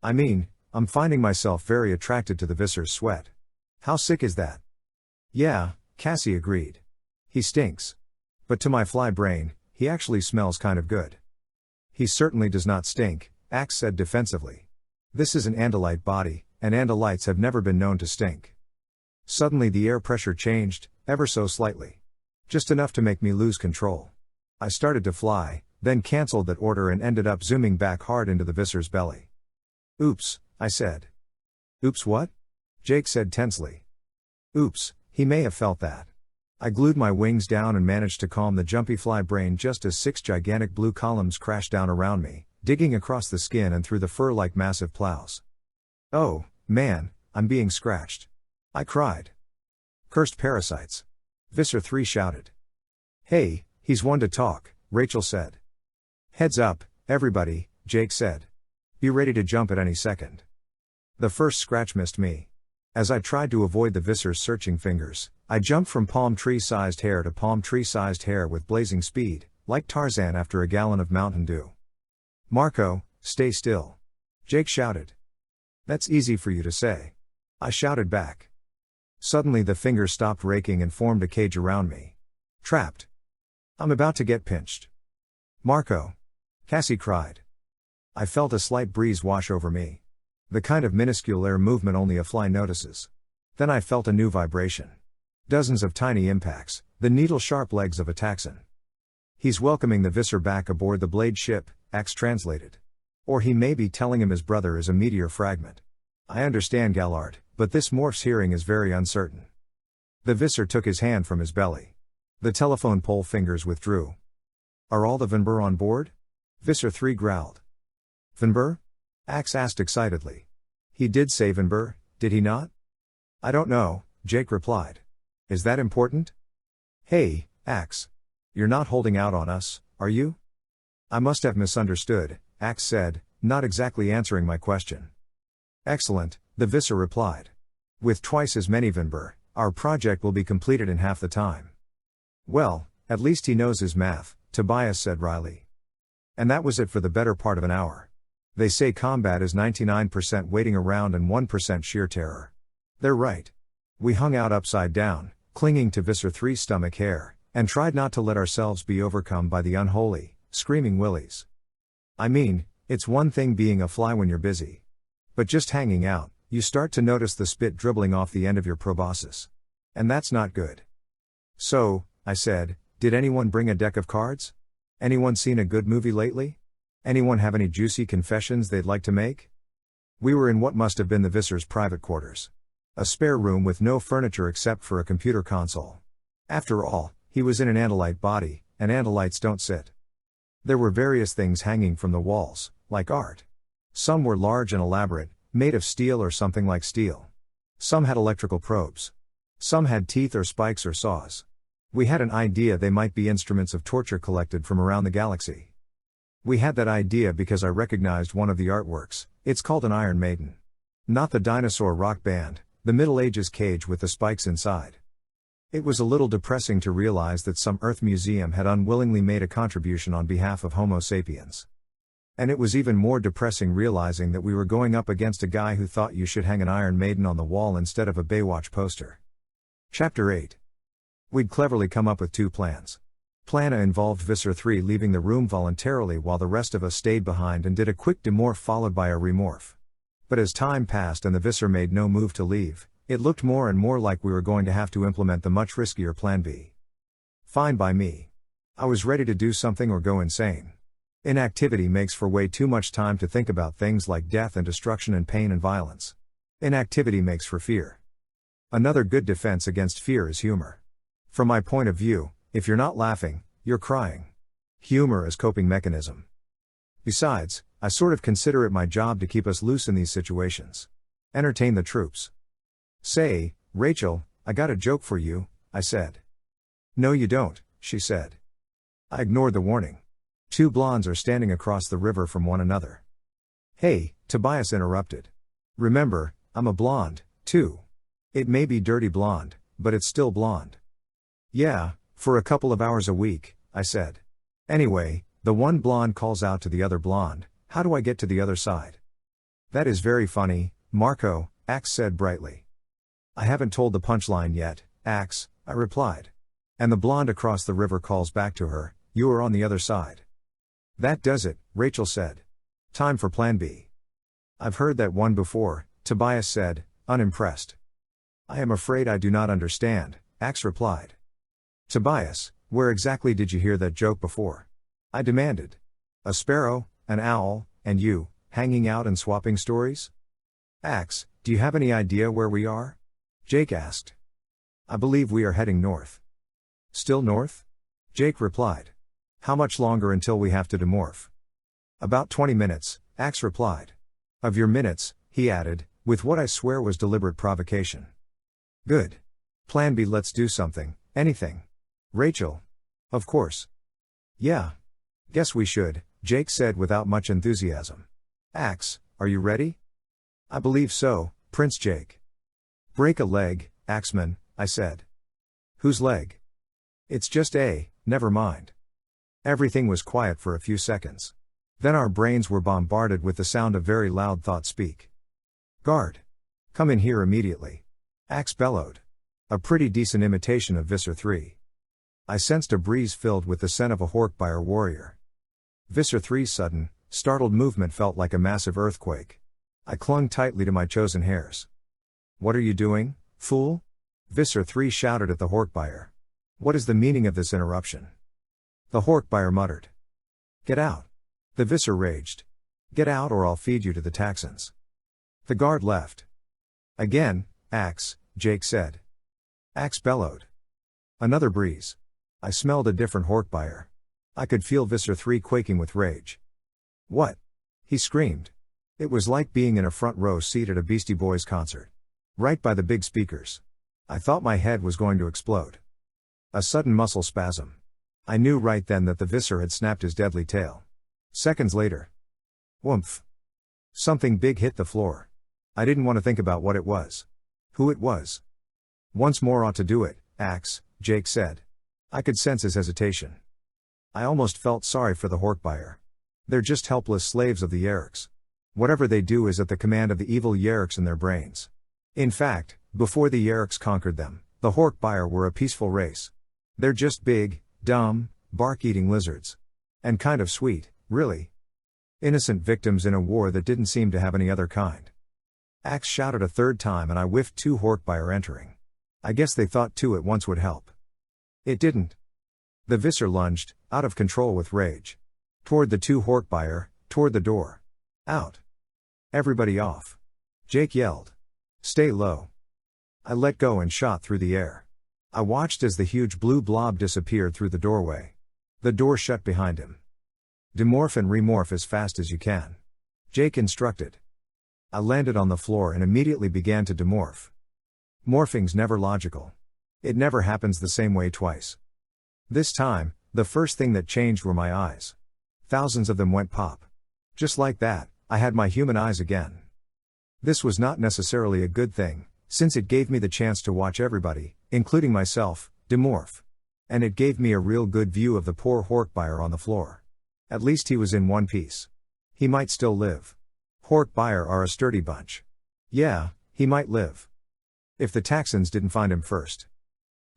"I mean, I'm finding myself very attracted to the Visser's sweat." "How sick is that?" "Yeah," Cassie agreed. "He stinks. But to my fly brain, he actually smells kind of good." "He certainly does not stink," Ax said defensively. "This is an Andalite body, and Andalites have never been known to stink." Suddenly the air pressure changed, ever so slightly. Just enough to make me lose control. I started to fly, then cancelled that order and ended up zooming back hard into the Visser's belly. "Oops," I said. "Oops what?" Jake said tensely. Oops, he may have felt that. I glued my wings down and managed to calm the jumpy fly brain just as 6 gigantic blue columns crashed down around me, digging across the skin and through the fur like massive plows. "Oh, man, I'm being scratched," I cried. "Cursed parasites," Visser 3 shouted. "Hey, he's one to talk," Rachel said. "Heads up, everybody," Jake said. "Be ready to jump at any second." The first scratch missed me. As I tried to avoid the Visser's searching fingers, I jumped from palm tree-sized hair to palm tree-sized hair with blazing speed, like Tarzan after a gallon of Mountain Dew. "Marco, stay still," Jake shouted. "That's easy for you to say," I shouted back. Suddenly the fingers stopped raking and formed a cage around me. Trapped. I'm about to get pinched. "Marco!" Cassie cried. I felt a slight breeze wash over me. The kind of minuscule air movement only a fly notices. Then I felt a new vibration. Dozens of tiny impacts, the needle-sharp legs of a Taxon. "He's welcoming the Visser back aboard the blade ship," Ax translated. Or he may be telling him his brother is a meteor fragment. I understand Gallard, but but this morph's hearing is very uncertain. The Visser took his hand from his belly. The telephone pole fingers withdrew. Are all the Vinbur on board? Visser 3 growled. Vinbur? Ax asked excitedly. He did say Vinbur, did he not? I don't know, Jake replied. Is that important? Hey, Ax. You're not holding out on us, are you? I must have misunderstood, Ax said, not exactly answering my question. Excellent, the Visser replied. With twice as many Vinbur, our project will be completed in half the time. Well, at least he knows his math, Tobias said wryly. And that was it for the better part of an hour. They say combat is 99% waiting around and 1% sheer terror. They're right. We hung out upside down, clinging to Visser 3's stomach hair, and tried not to let ourselves be overcome by the unholy, screaming willies. I mean, it's one thing being a fly when you're busy. But just hanging out, you start to notice the spit dribbling off the end of your proboscis. And that's not good. So, I said, did anyone bring a deck of cards? Anyone seen a good movie lately? Anyone have any juicy confessions they'd like to make? We were in what must have been the Visser's private quarters. A spare room with no furniture except for a computer console. After all, he was in an Andalite body, and Andalites don't sit. There were various things hanging from the walls, like art. Some were large and elaborate, made of steel or something like steel. Some had electrical probes. Some had teeth or spikes or saws. We had an idea they might be instruments of torture collected from around the galaxy. We had that idea because I recognized one of the artworks. It's called an Iron Maiden. Not the dinosaur rock band, the Middle Ages cage with the spikes inside. It was a little depressing to realize that some Earth museum had unwillingly made a contribution on behalf of Homo sapiens. And it was even more depressing realizing that we were going up against a guy who thought you should hang an Iron Maiden on the wall instead of a Baywatch poster. Chapter 8. We'd cleverly come up with two plans. Plan A involved Visser 3 leaving the room voluntarily while the rest of us stayed behind and did a quick demorph followed by a remorph. But as time passed and the Visser made no move to leave, it looked more and more like we were going to have to implement the much riskier Plan B. Fine by me. I was ready to do something or go insane. Inactivity makes for way too much time to think about things like death and destruction and pain and violence. Inactivity makes for fear. Another good defense against fear is humor. From my point of view, if you're not laughing, you're crying. Humor is coping mechanism. Besides, I sort of consider it my job to keep us loose in these situations. Entertain the troops. Say, Rachel, I got a joke for you, I said. No you don't, she said. I ignored the warning. Two blondes are standing across the river from one another. Hey, Tobias interrupted. Remember, I'm a blonde, too. It may be dirty blonde, but it's still blonde. Yeah, for a couple of hours a week, I said. Anyway, the one blonde calls out to the other blonde, how do I get to the other side? That is very funny, Marco, Ax said brightly. I haven't told the punchline yet, Ax, I replied. And the blonde across the river calls back to her, you are on the other side. That does it, Rachel said. Time for Plan B. I've heard that one before, Tobias said, unimpressed. I am afraid I do not understand, Ax replied. Tobias, where exactly did you hear that joke before? I demanded. A sparrow, an owl, and you, hanging out and swapping stories? Ax, do you have any idea where we are? Jake asked. I believe we are heading north. Still north? Jake replied. How much longer until we have to demorph? About 20 minutes, Ax replied. Of your minutes, he added, with what I swear was deliberate provocation. Good. Plan B, let's do something, anything. Rachel. Of course. Yeah. Guess we should, Jake said without much enthusiasm. Ax, are you ready? I believe so, Prince Jake. Break a leg, Axman, I said. Whose leg? It's just never mind. Everything was quiet for a few seconds. Then our brains were bombarded with the sound of very loud thought speak. Guard. Come in here immediately. Ax bellowed. A pretty decent imitation of Visser 3. I sensed a breeze filled with the scent of a Horkbuyer warrior. Visser 3's sudden, startled movement felt like a massive earthquake. I clung tightly to my chosen hairs. What are you doing, fool? Visser 3 shouted at the Horkbuyer. What is the meaning of this interruption? The Horkbuyer muttered. Get out. The Visser raged. Get out or I'll feed you to the Taxons. The guard left. Again, Ax, Jake said. Ax bellowed. Another breeze. I smelled a different Horkbuyer. I could feel Visser 3 quaking with rage. What? He screamed. It was like being in a front row seat at a Beastie Boys concert. Right by the big speakers. I thought my head was going to explode. A sudden muscle spasm. I knew right then that the Visser had snapped his deadly tail. Seconds later. Whoomph. Something big hit the floor. I didn't want to think about what it was. Who it was. Once more ought to do it, Ax, Jake said. I could sense his hesitation. I almost felt sorry for the Horkbuyer. They're just helpless slaves of the Yeerks. Whatever they do is at the command of the evil Yeerks in their brains. In fact, before the Yeerks conquered them, the Horkbuyer were a peaceful race. They're just big, dumb, bark-eating lizards. And kind of sweet, really. Innocent victims in a war that didn't seem to have any other kind. Ax shouted a third time and I whiffed 2 Horkbuyer entering. I guess they thought 2 at once would help. It didn't. The Visser lunged, out of control with rage. Toward the 2 Horkbuyer, toward the door. Out. Everybody off. Jake yelled. Stay low. I let go and shot through the air. I watched as the huge blue blob disappeared through the doorway. The door shut behind him. Demorph and remorph as fast as you can. Jake instructed. I landed on the floor and immediately began to demorph. Morphing's never logical. It never happens the same way twice. This time, the first thing that changed were my eyes. Thousands of them went pop. Just like that, I had my human eyes again. This was not necessarily a good thing, since it gave me the chance to watch everybody, including myself, demorph. And it gave me a real good view of the poor Horkbuyer on the floor. At least he was in one piece. He might still live. Horkbuyer are a sturdy bunch. Yeah, he might live. If the Taxons didn't find him first.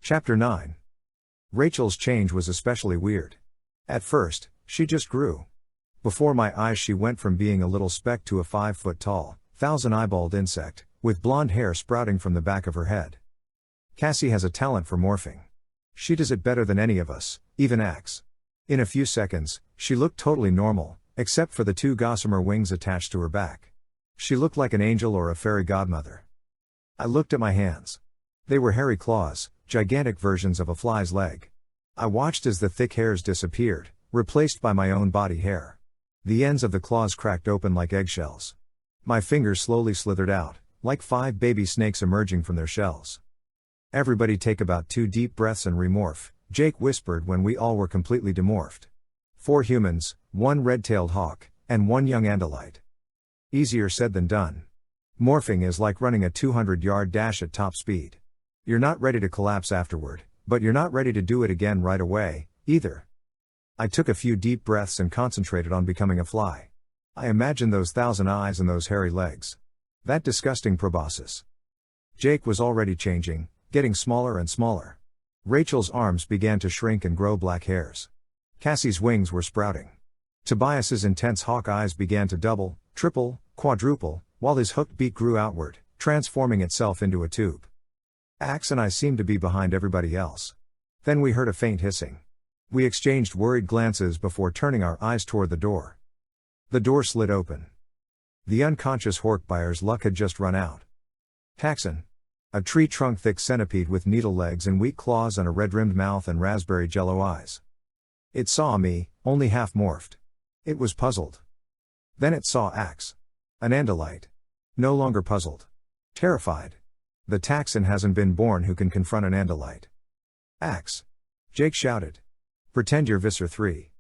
Chapter 9. Rachel's change was especially weird. At first, she just grew. Before my eyes she went from being a little speck to a 5-foot-tall, 1,000-eyeballed insect, with blonde hair sprouting from the back of her head. Cassie has a talent for morphing. She does it better than any of us, even Ax. In a few seconds, she looked totally normal, except for the 2 gossamer wings attached to her back. She looked like an angel or a fairy godmother. I looked at my hands. They were hairy claws, gigantic versions of a fly's leg. I watched as the thick hairs disappeared, replaced by my own body hair. The ends of the claws cracked open like eggshells. My fingers slowly slithered out, like 5 baby snakes emerging from their shells. Everybody take about 2 deep breaths and remorph, Jake whispered when we all were completely demorphed. 4 humans, 1 red-tailed hawk, and 1 young Andalite. Easier said than done. Morphing is like running a 200-yard dash at top speed. You're not ready to collapse afterward, but you're not ready to do it again right away, either. I took a few deep breaths and concentrated on becoming a fly. I imagined those 1,000 eyes and those hairy legs. That disgusting proboscis. Jake was already changing, getting smaller and smaller. Rachel's arms began to shrink and grow black hairs. Cassie's wings were sprouting. Tobias's intense hawk eyes began to double, triple, quadruple, while his hooked beak grew outward, transforming itself into a tube. Ax and I seemed to be behind everybody else. Then we heard a faint hissing. We exchanged worried glances before turning our eyes toward the door. The door slid open. The unconscious Horkbuyer's luck had just run out. Taxon. A tree trunk thick centipede with needle legs and weak claws and a red-rimmed mouth and raspberry jello eyes. It saw me, only half morphed. It was puzzled. Then it saw Ax. An Andalite. No longer puzzled. Terrified. The Taxon hasn't been born who can confront an Andalite. Ax. Jake shouted. Pretend you're Visser 3.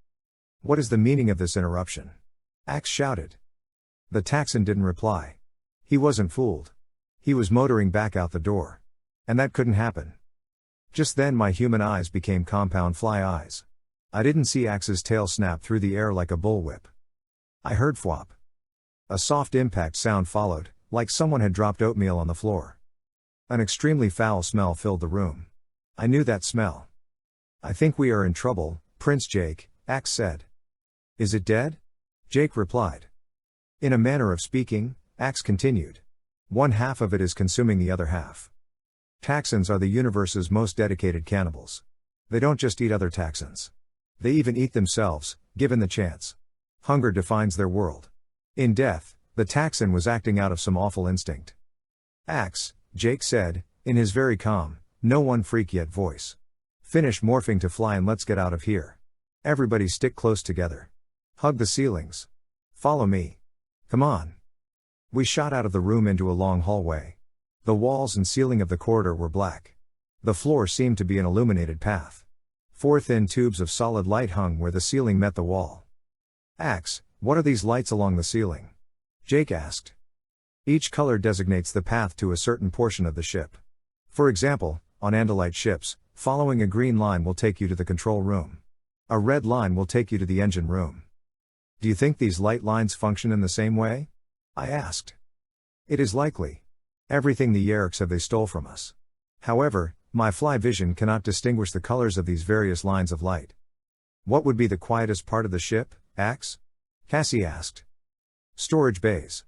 What is the meaning of this interruption? Ax shouted. The Taxon didn't reply. He wasn't fooled. He was motoring back out the door. And that couldn't happen. Just then my human eyes became compound fly eyes. I didn't see Ax's tail snap through the air like a bullwhip. I heard fwop. A soft impact sound followed, like someone had dropped oatmeal on the floor. An extremely foul smell filled the room. I knew that smell. I think we are in trouble, Prince Jake, Ax said. Is it dead? Jake replied. In a manner of speaking, Ax continued. One half of it is consuming the other half. Taxons are the universe's most dedicated cannibals. They don't just eat other Taxons. They even eat themselves, given the chance. Hunger defines their world. In death, the Taxon was acting out of some awful instinct. Ax, Jake said, in his very calm, no one freak yet voice. Finish morphing to fly and let's get out of here. Everybody stick close together. Hug the ceilings. Follow me. Come on. We shot out of the room into a long hallway. The walls and ceiling of the corridor were black. The floor seemed to be an illuminated path. 4 thin tubes of solid light hung where the ceiling met the wall. Ax, what are these lights along the ceiling? Jake asked. Each color designates the path to a certain portion of the ship. For example, on Andalite ships, following a green line will take you to the control room. A red line will take you to the engine room. Do you think these light lines function in the same way? I asked. It is likely. Everything the Yeerks have they stole from us. However, my fly vision cannot distinguish the colors of these various lines of light. What would be the quietest part of the ship, Ax? Cassie asked. Storage bays.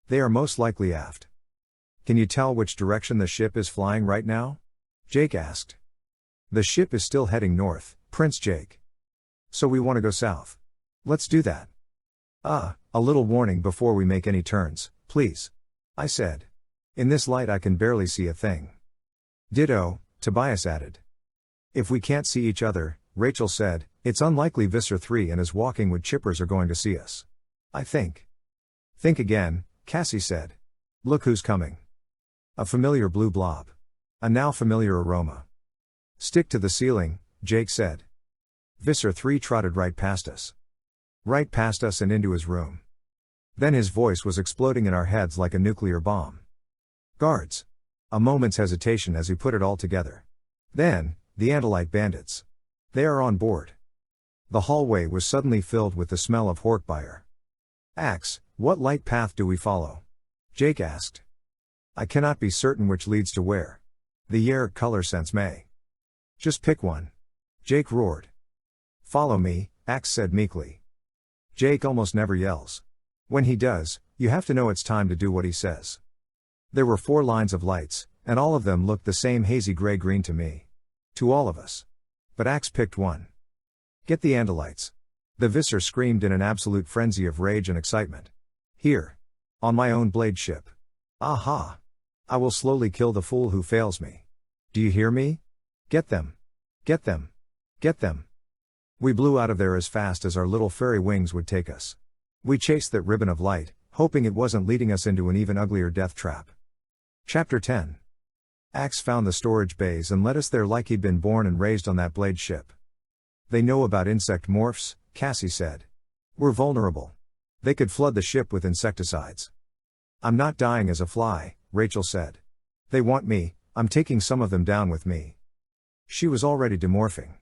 They are most likely aft. Can you tell which direction the ship is flying right now? Jake asked. The ship is still heading north, Prince Jake. So we want to go south. Let's do that. A little warning before we make any turns, please. I said. In this light I can barely see a thing. Ditto, Tobias added. If we can't see each other, Rachel said, it's unlikely Visser 3 and his walking wood chippers are going to see us. I think. Think again, Cassie said. Look who's coming. A familiar blue blob. A now familiar aroma. Stick to the ceiling, Jake said. Visser 3 trotted right past us. Right past us and into his room. Then his voice was exploding in our heads like a nuclear bomb. Guards. A moment's hesitation as he put it all together. Then, the Andalite bandits. They are on board. The hallway was suddenly filled with the smell of Horkbire. Ax, what light path do we follow? Jake asked. I cannot be certain which leads to where. The Yeerk color sense may. Just pick one. Jake roared. Follow me, Ax said meekly. Jake almost never yells. When he does, you have to know it's time to do what he says. There were 4 lines of lights, and all of them looked the same hazy gray-green to me. To all of us. But Ax picked one. Get the Andalites. The Visser screamed in an absolute frenzy of rage and excitement. Here. On my own blade ship. Aha! I will slowly kill the fool who fails me. Do you hear me? Get them. Get them. Get them. We blew out of there as fast as our little fairy wings would take us. We chased that ribbon of light, hoping it wasn't leading us into an even uglier death trap. Chapter 10. Ax found the storage bays and led us there like he'd been born and raised on that blade ship. They know about insect morphs, Cassie said. We're vulnerable. They could flood the ship with insecticides. I'm not dying as a fly, Rachel said. They want me, I'm taking some of them down with me. She was already demorphing.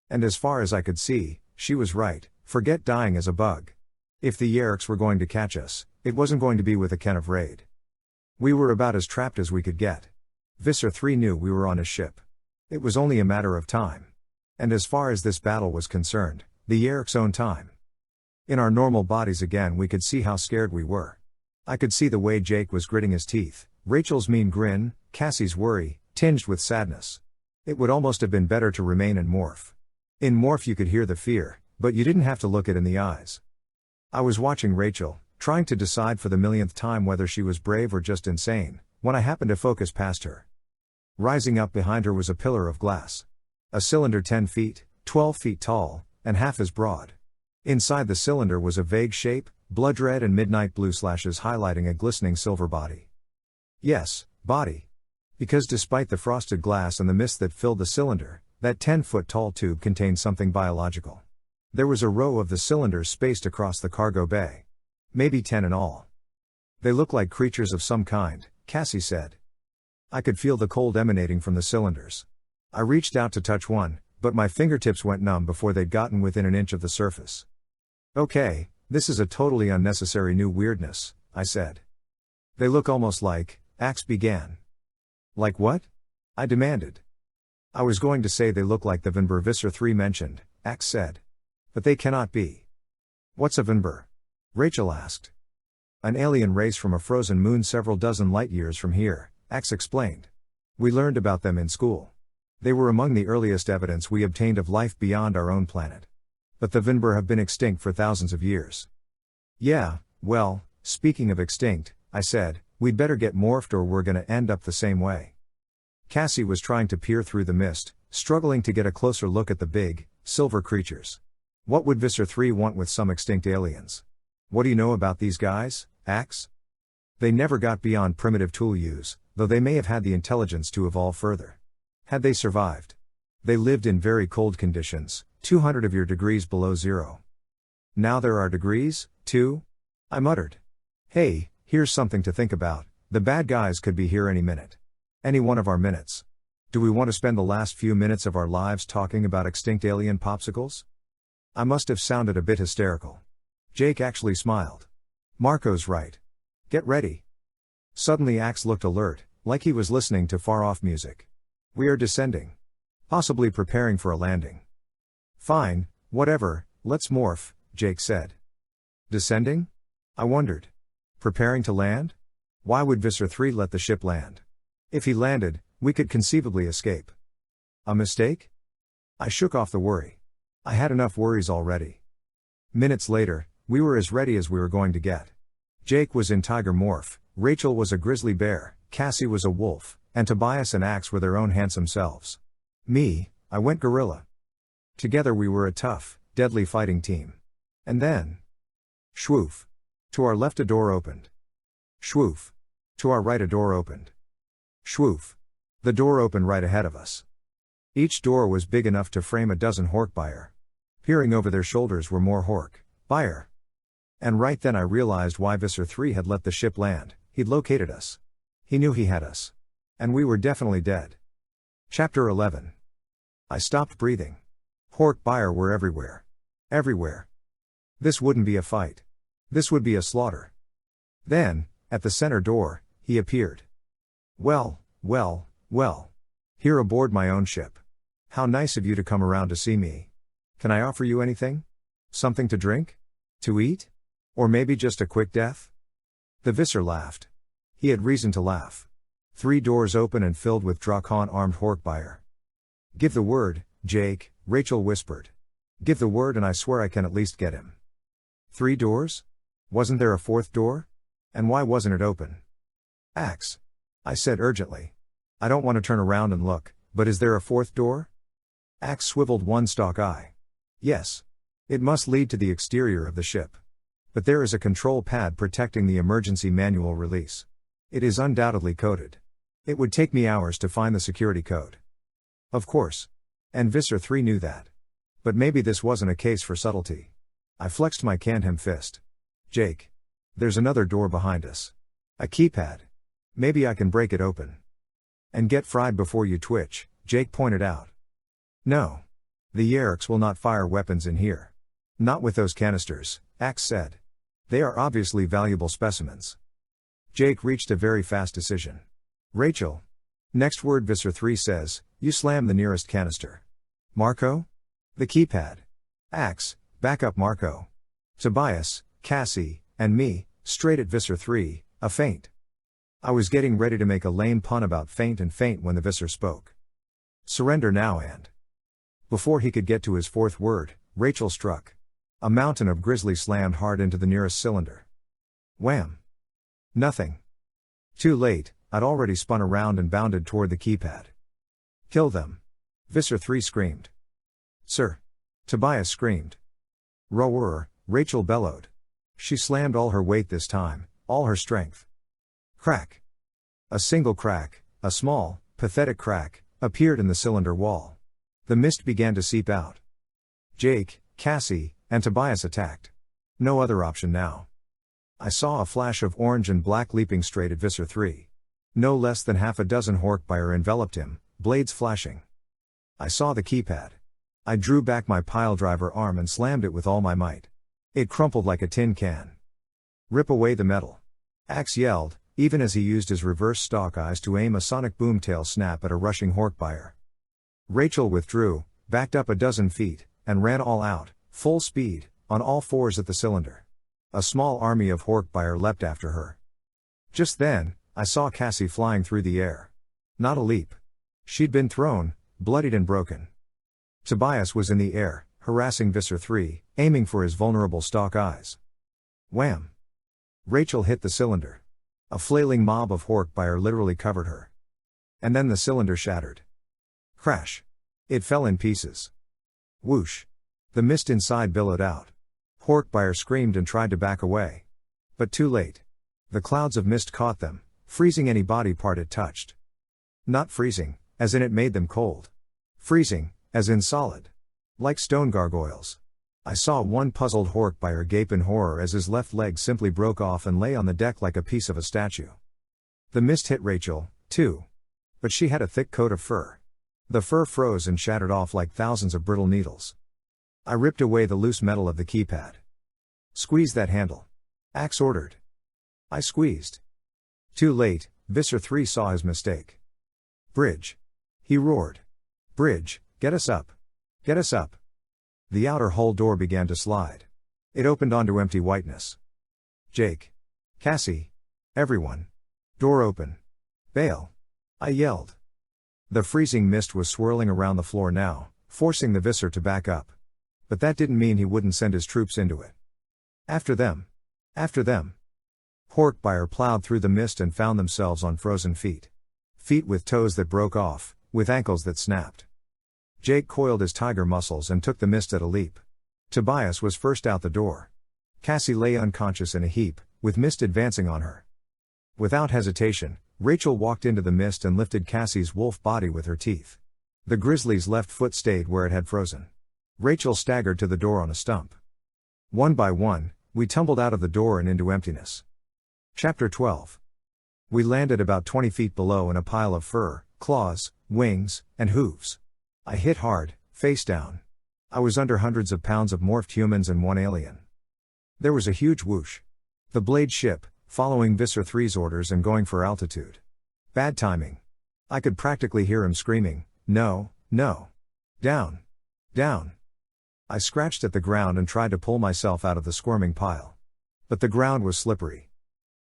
And as far as I could see, she was right, forget dying as a bug. If the Yeerks were going to catch us, it wasn't going to be with a can of raid. We were about as trapped as we could get. Visser 3 knew we were on his ship. It was only a matter of time. And as far as this battle was concerned, the Yeerks' own time. In our normal bodies again we could see how scared we were. I could see the way Jake was gritting his teeth, Rachel's mean grin, Cassie's worry, tinged with sadness. It would almost have been better to remain in morph. In morph you could hear the fear, but you didn't have to look it in the eyes. I was watching Rachel, trying to decide for the millionth time whether she was brave or just insane, when I happened to focus past her. Rising up behind her was a pillar of glass. A cylinder 10 feet, 12 feet tall, and half as broad. Inside the cylinder was a vague shape, blood red and midnight blue slashes highlighting a glistening silver body. Yes, body. Because despite the frosted glass and the mist that filled the cylinder, that 10-foot tall tube contained something biological. There was a row of the cylinders spaced across the cargo bay. Maybe 10 in all. They look like creatures of some kind, Cassie said. I could feel the cold emanating from the cylinders. I reached out to touch one, but my fingertips went numb before they'd gotten within an inch of the surface. Okay, this is a totally unnecessary new weirdness, I said. They look almost like, Ax began. Like what? I demanded. I was going to say they look like the Vinber Visser 3 mentioned, Ax said. But they cannot be. What's a Vinber? Rachel asked. An alien race from a frozen moon several dozen light years from here, Ax explained. We learned about them in school. They were among the earliest evidence we obtained of life beyond our own planet. But the Vinber have been extinct for thousands of years. Yeah, well, speaking of extinct, I said, We'd better get morphed or we're gonna end up the same way. Cassie was trying to peer through the mist, struggling to get a closer look at the big, silver creatures. What would Visser 3 want with some extinct aliens? What do you know about these guys, Ax? They never got beyond primitive tool use, though they may have had the intelligence to evolve further. Had they survived? They lived in very cold conditions, 200 of your degrees below zero. Now there are degrees, too? I muttered. Hey, here's something to think about, the bad guys could be here any minute. Any one of our minutes. Do we want to spend the last few minutes of our lives talking about extinct alien popsicles? I must have sounded a bit hysterical. Jake actually smiled. Marco's right. Get ready. Suddenly Ax looked alert, like he was listening to far-off music. We are descending. Possibly preparing for a landing. Fine, whatever, let's morph, Jake said. Descending? I wondered. Preparing to land? Why would Visser 3 let the ship land? If he landed, we could conceivably escape. A mistake? I shook off the worry. I had enough worries already. Minutes later, we were as ready as we were going to get. Jake was in tiger morph, Rachel was a grizzly bear, Cassie was a wolf, and Tobias and Ax were their own handsome selves. Me, I went gorilla. Together we were a tough, deadly fighting team. And then... Shwoof. To our left a door opened. Shwoof. To our right a door opened. Shwoof. The door opened right ahead of us. Each door was big enough to frame a dozen Hork-Buyer. Peering over their shoulders were more Hork-Buyer. And right then I realized why Visser 3 had let the ship land. He'd located us. He knew he had us. And we were definitely dead. Chapter 11. I stopped breathing. Hork-Buyer were everywhere. Everywhere. This wouldn't be a fight. This would be a slaughter. Then, at the center door, he appeared. Well. Here aboard my own ship. How nice of you to come around to see me. Can I offer you anything? Something to drink? To eat? Or maybe just a quick death? The Visser laughed. He had reason to laugh. 3 doors open and filled with Drakon-armed Hork-Buyer. Give the word, Jake, Rachel whispered. Give the word and I swear I can at least get him. 3 doors? Wasn't there a 4th door? And why wasn't it open? Ax. I said urgently. I don't want to turn around and look, but is there a 4th door? Ax swiveled one stalk eye. Yes. It must lead to the exterior of the ship. But there is a control pad protecting the emergency manual release. It is undoubtedly coded. It would take me hours to find the security code. Of course. And Visser 3 knew that. But maybe this wasn't a case for subtlety. I flexed my Kandrona fist. Jake. There's another door behind us. A keypad. Maybe I can break it open. And get fried before you twitch, Jake pointed out. No. The Yeerks will not fire weapons in here. Not with those canisters, Ax said. They are obviously valuable specimens. Jake reached a very fast decision. Rachel. Next word Visser 3 says, you slam the nearest canister. Marco? The keypad. Ax, back up Marco. Tobias, Cassie, and me, straight at Visser 3, a feint. I was getting ready to make a lame pun about feint when the Visser spoke. Surrender now and... Before he could get to his 4th word, Rachel struck. A mountain of grizzly slammed hard into the nearest cylinder. Wham! Nothing. Too late, I'd already spun around and bounded toward the keypad. Kill them. Visser 3 screamed. Sir. Tobias screamed. Roar, Rachel bellowed. She slammed all her weight this time, all her strength. Crack. A single crack, a small, pathetic crack, appeared in the cylinder wall. The mist began to seep out. Jake, Cassie, and Tobias attacked. No other option now. I saw a flash of orange and black leaping straight at Visser 3. No less than half a dozen Hork-Buyer enveloped him, blades flashing. I saw the keypad. I drew back my piledriver arm and slammed it with all my might. It crumpled like a tin can. Rip away the metal. Ax yelled, even as he used his reverse stalk eyes to aim a sonic boomtail snap at a rushing Hork-Buyer. Rachel withdrew, backed up a dozen feet, and ran all out, full speed, on all 4s at the cylinder. A small army of Hork-Buyer leapt after her. Just then, I saw Cassie flying through the air. Not a leap. She'd been thrown, bloodied and broken. Tobias was in the air, harassing Visser 3, aiming for his vulnerable stalk eyes. Wham! Rachel hit the cylinder. A flailing mob of Horkbire literally covered her. And then the cylinder shattered. Crash. It fell in pieces. Whoosh. The mist inside billowed out. Horkbire screamed and tried to back away. But too late. The clouds of mist caught them, freezing any body part it touched. Not freezing, as in it made them cold. Freezing, as in solid. Like stone gargoyles. I saw one puzzled Horkbire gape in horror as his left leg simply broke off and lay on the deck like a piece of a statue. The mist hit Rachel, too. But she had a thick coat of fur. The fur froze and shattered off like thousands of brittle needles. I ripped away the loose metal of the keypad. Squeeze that handle. Ax ordered. I squeezed. Too late, Visser 3 saw his mistake. Bridge. He roared. Bridge, get us up. Get us up. The outer hull door began to slide. It opened onto empty whiteness. Jake. Cassie. Everyone. Door open. Bail. I yelled. The freezing mist was swirling around the floor now, forcing the Visser to back up. But that didn't mean he wouldn't send his troops into it. After them. After them. Horkbire plowed through the mist and found themselves on frozen feet. Feet with toes that broke off, with ankles that snapped. Jake coiled his tiger muscles and took the mist at a leap. Tobias was first out the door. Cassie lay unconscious in a heap, with mist advancing on her. Without hesitation, Rachel walked into the mist and lifted Cassie's wolf body with her teeth. The grizzly's left foot stayed where it had frozen. Rachel staggered to the door on a stump. One by one, we tumbled out of the door and into emptiness. Chapter 12. We landed about 20 feet below in a pile of fur, claws, wings, and hooves. I hit hard, face down. I was under hundreds of pounds of morphed humans and one alien. There was a huge whoosh. The blade ship, following Visser 3's orders and going for altitude. Bad timing. I could practically hear him screaming, no, no. Down. Down. I scratched at the ground and tried to pull myself out of the squirming pile. But the ground was slippery.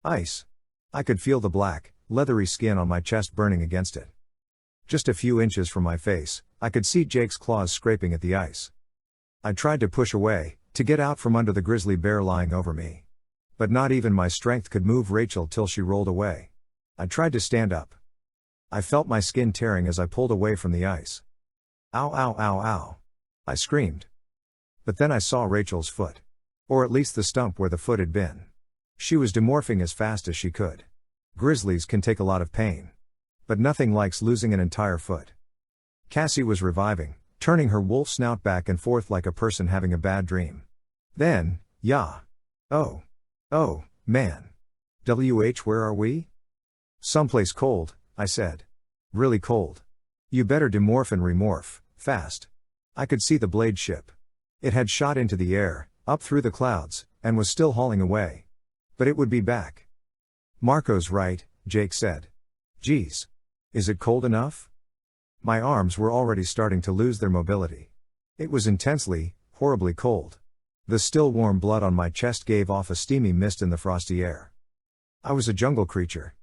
Ice. I could feel the black, leathery skin on my chest burning against it. Just a few inches from my face, I could see Jake's claws scraping at the ice. I tried to push away, to get out from under the grizzly bear lying over me. But not even my strength could move Rachel till she rolled away. I tried to stand up. I felt my skin tearing as I pulled away from the ice. Ow, ow, ow, ow. I screamed. But then I saw Rachel's foot. Or at least the stump where the foot had been. She was demorphing as fast as she could. Grizzlies can take a lot of pain. But nothing likes losing an entire foot. Cassie was reviving, turning her wolf snout back and forth like a person having a bad dream. Then, yeah. Oh, man. Where are we? Someplace cold, I said. Really cold. You better demorph and remorph, fast. I could see the blade ship. It had shot into the air, up through the clouds, and was still hauling away. But it would be back. Marco's right, Jake said. Geez. Is it cold enough? My arms were already starting to lose their mobility. It was intensely, horribly cold. The still warm blood on my chest gave off a steamy mist in the frosty air. I was a jungle creature.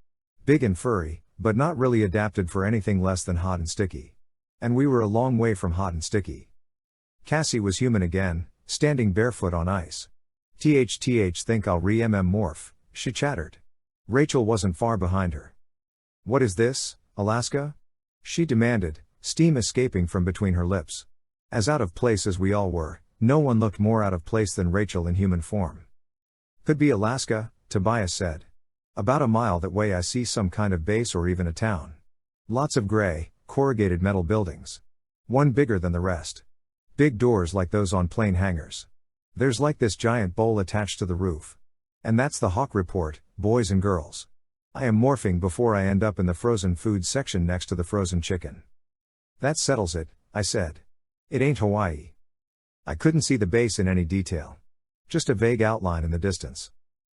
Big and furry, but not really adapted for anything less than hot and sticky. And we were a long way from hot and sticky. Cassie was human again, standing barefoot on ice. Think I'll morph, she chattered. Rachel wasn't far behind her. What is this, Alaska? She demanded, steam escaping from between her lips. As out of place as we all were, no one looked more out of place than Rachel in human form. Could be Alaska, Tobias said. About a mile that way I see some kind of base or even a town. Lots of gray, corrugated metal buildings. One bigger than the rest. Big doors like those on plane hangars. There's like this giant bowl attached to the roof. And that's the Hawk report, boys and girls. I am morphing before I end up in the frozen food section next to the frozen chicken. That settles it, I said. It ain't Hawaii. I couldn't see the base in any detail. Just a vague outline in the distance.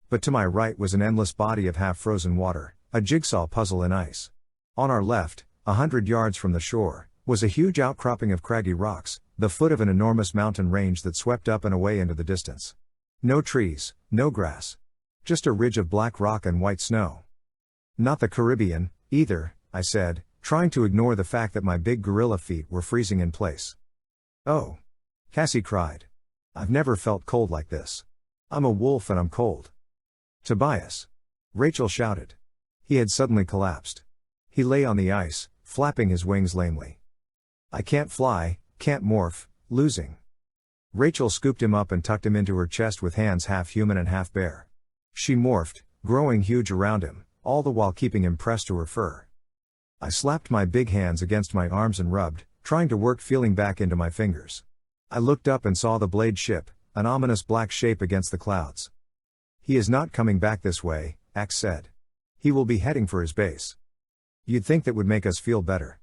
But to my right was an endless body of half-frozen water, a jigsaw puzzle in ice. On our left, 100 yards from the shore, was a huge outcropping of craggy rocks, the foot of an enormous mountain range that swept up and away into the distance. No trees, no grass. Just a ridge of black rock and white snow. Not the Caribbean, either, I said, trying to ignore the fact that my big gorilla feet were freezing in place. Oh! Cassie cried. I've never felt cold like this. I'm a wolf and I'm cold. Tobias. Rachel shouted. He had suddenly collapsed. He lay on the ice, flapping his wings lamely. I can't fly, can't morph, losing. Rachel scooped him up and tucked him into her chest with hands half human and half bear. She morphed, growing huge around him, all the while keeping him pressed to her fur. I slapped my big hands against my arms and rubbed, trying to work feeling back into my fingers. I looked up and saw the blade ship, an ominous black shape against the clouds. He is not coming back this way, Ax said. He will be heading for his base. You'd think that would make us feel better.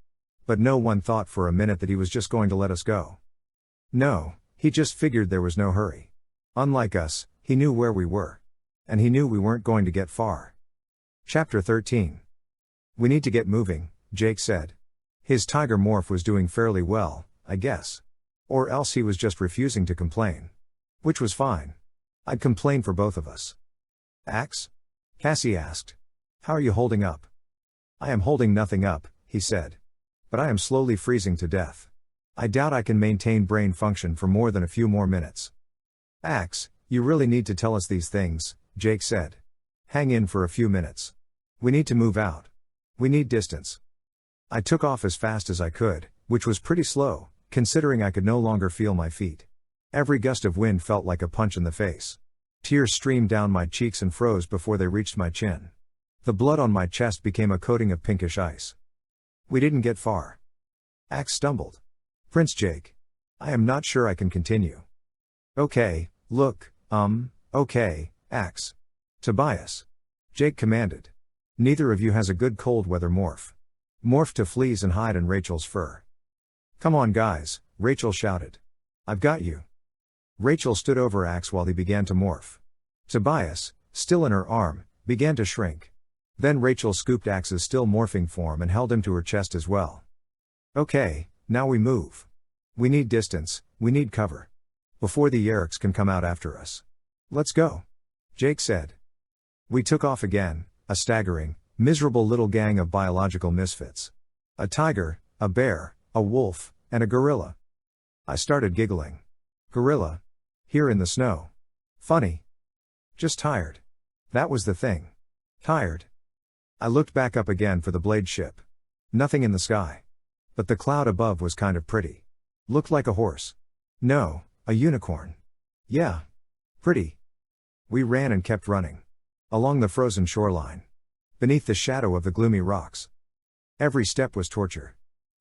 But no one thought for a minute that he was just going to let us go. No, he just figured there was no hurry. Unlike us, he knew where we were. And he knew we weren't going to get far. Chapter 13. We need to get moving, Jake said. His tiger morph was doing fairly well, I guess. Or else he was just refusing to complain. Which was fine. I'd complain for both of us. Ax? Cassie asked. How are you holding up? I am holding nothing up, he said. But I am slowly freezing to death. I doubt I can maintain brain function for more than a few more minutes. Ax, you really need to tell us these things, Jake said. Hang in for a few minutes. We need to move out. We need distance. I took off as fast as I could, which was pretty slow, considering I could no longer feel my feet. Every gust of wind felt like a punch in the face. Tears streamed down my cheeks and froze before they reached my chin. The blood on my chest became a coating of pinkish ice. We didn't get far. Ax stumbled. Prince Jake. I am not sure I can continue. Okay, look, okay, Ax. Tobias. Jake commanded. Neither of you has a good cold weather morph. Morph to fleas and hide in Rachel's fur. Come on guys, Rachel shouted. I've got you. Rachel stood over Ax while he began to morph. Tobias, still in her arm, began to shrink. Then Rachel scooped Ax's still morphing form and held him to her chest as well. Okay, now we move. We need distance, we need cover. Before the Yeerks can come out after us. Let's go. Jake said. We took off again, a staggering, miserable little gang of biological misfits. A tiger, a bear, a wolf, and a gorilla. I started giggling. Gorilla. Here in the snow. Funny. Just tired. That was the thing. Tired. I looked back up again for the blade ship. Nothing in the sky. But the cloud above was kind of pretty. Looked like a horse. No, a unicorn. Yeah. Pretty. We ran and kept running. Along the frozen shoreline. Beneath the shadow of the gloomy rocks. Every step was torture.